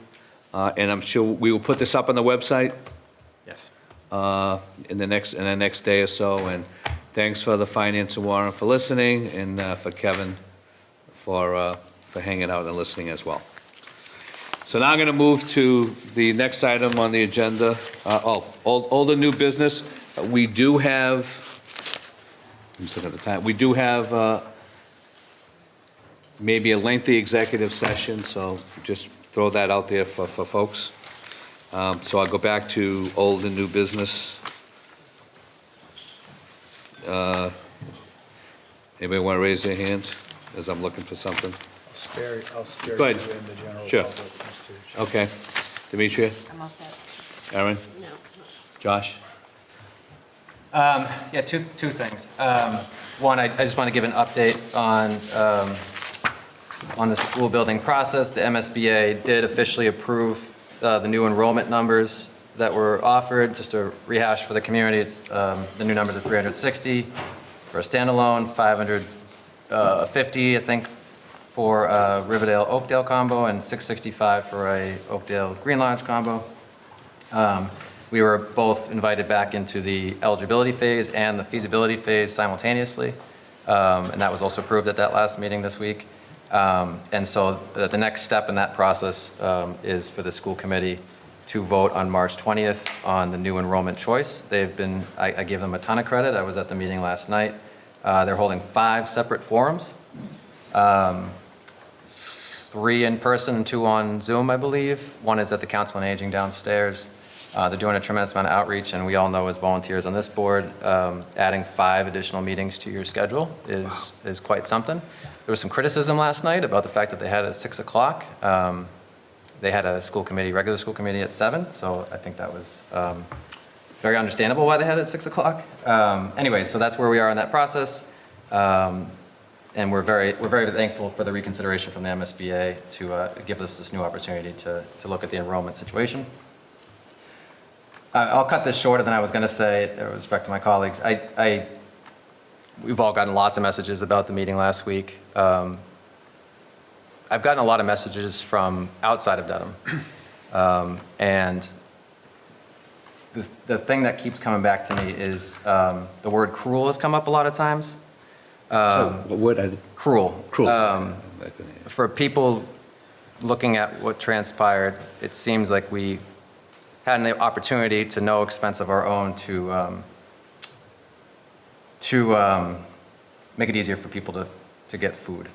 and I'm sure we will put this up on the website Yes. in the next day or so. And thanks for the Finance and Warren for listening, and for Kevin for hanging out and listening as well. So now I'm going to move to the next item on the agenda. Old and new business. We do have, I'm just looking at the time, we do have maybe a lengthy executive session, so just throw that out there for folks. So I'll go back to old and new business. Anybody want to raise their hand as I'm looking for something? I'll spare Go you ahead. in the general Sure. public, Mr. Chairman. Okay. Demetria? I'm all set. Aaron? No. Josh? Yeah, two things. One, I just want to give an update on the school building process. The MSBA did officially approve the new enrollment numbers that were offered. Just to rehash for the community, it's the new numbers are 360 for a standalone, 550, I think, for a Riverdale-Oakdale combo, and 665 for a Oakdale-Green Lodge combo. We were both invited back into the eligibility phase and the feasibility phase simultaneously, and that was also approved at that last meeting this week. And so the next step in that process is for the school committee to vote on March 20th on the new enrollment choice. I gave them a ton of credit. I was at the meeting last night. They're holding 5 separate forums. 3 in person and 2 on Zoom, I believe. 1 is at the Council on Aging downstairs. They're doing a tremendous amount of outreach, and we all know as volunteers on this board, adding 5 additional meetings to your schedule is quite something. There was some criticism last night about the fact that they had it at 6 o'clock. They had a regular school committee at 7, so I think that was very understandable why they had it at 6 o'clock. Anyway, so that's where we are in that process. And we're very thankful for the reconsideration from the MSBA to give us this new opportunity to look at the enrollment situation. I'll cut this shorter than I was going to say with respect to my colleagues. We've all gotten lots of messages about the meeting last week. I've gotten a lot of messages from outside of Dedham. And the thing that keeps coming back to me is the word cruel has come up a lot of times. So, what word? Cruel. Cruel. For people looking at what transpired, it seems like we had an opportunity to no expense of our own to make it easier for people to get food.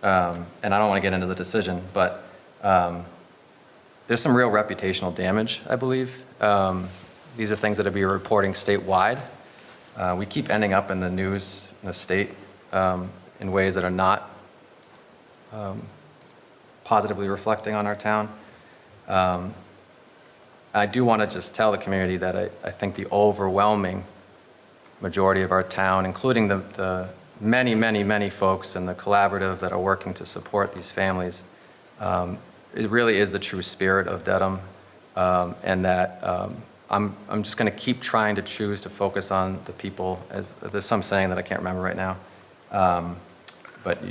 And I don't want to get into the decision, but there's some real reputational damage, I believe. These are things that are being reporting statewide. We keep ending up in the news in the state in ways that are not positively reflecting on our town. I do want to just tell the community that I think the overwhelming majority of our town, including the many, many, many folks in the collaborative that are working to support these families, it really is the true spirit of Dedham, and that I'm just going to keep trying to choose to focus on the people. As there's some saying that I can't remember right now, but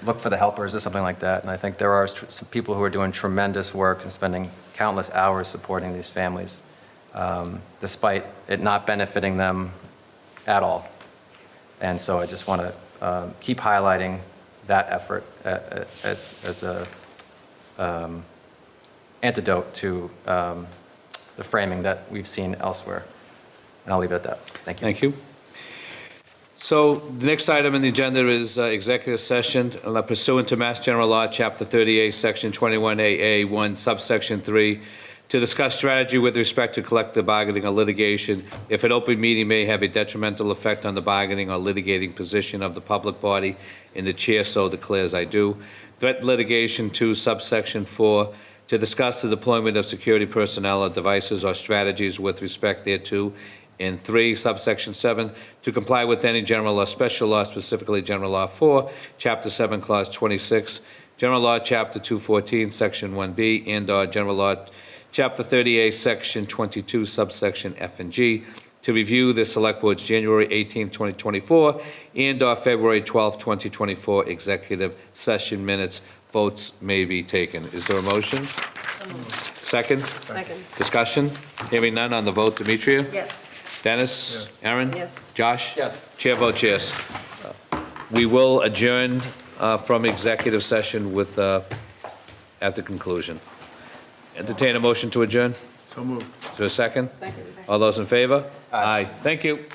look for the helpers or something like that. And I think there are some people who are doing tremendous work and spending countless hours supporting these families, despite it not benefiting them at all. And so I just want to keep highlighting that effort as a antidote to the framing that we've seen elsewhere. And I'll leave it at that. Thank you. Thank you. So the next item on the agenda is executive session pursuant to Mass General Law, Chapter 38, Section 21AA, 1, subsection 3, to discuss strategy with respect to collective bargaining or litigation if an open meeting may have a detrimental effect on the bargaining or litigating position of the public body, and the chair so declares I do. Threat litigation 2, subsection 4, to discuss the deployment of security personnel or devices or strategies with respect thereto. And 3, subsection 7, to comply with any general or special law, specifically General Law 4, Chapter 7, Clause 26, General Law, Chapter 214, Section 1B, and/or General Law, Chapter 38, Section 22, subsection F and G, to review the Select Board's January 18, 2024, and/or February 12, 2024 executive session minutes. Votes may be taken. Is there a motion? Second? Second. Discussion? Hearing none on the vote. Demetria? Yes. Dennis? Yes. Aaron? Yes. Josh? Yes. Chair votes yes. We will adjourn from executive session with, at the conclusion. Entertain a motion to adjourn? So moved. Is there a second? Second. All those in favor? Aye. Thank you.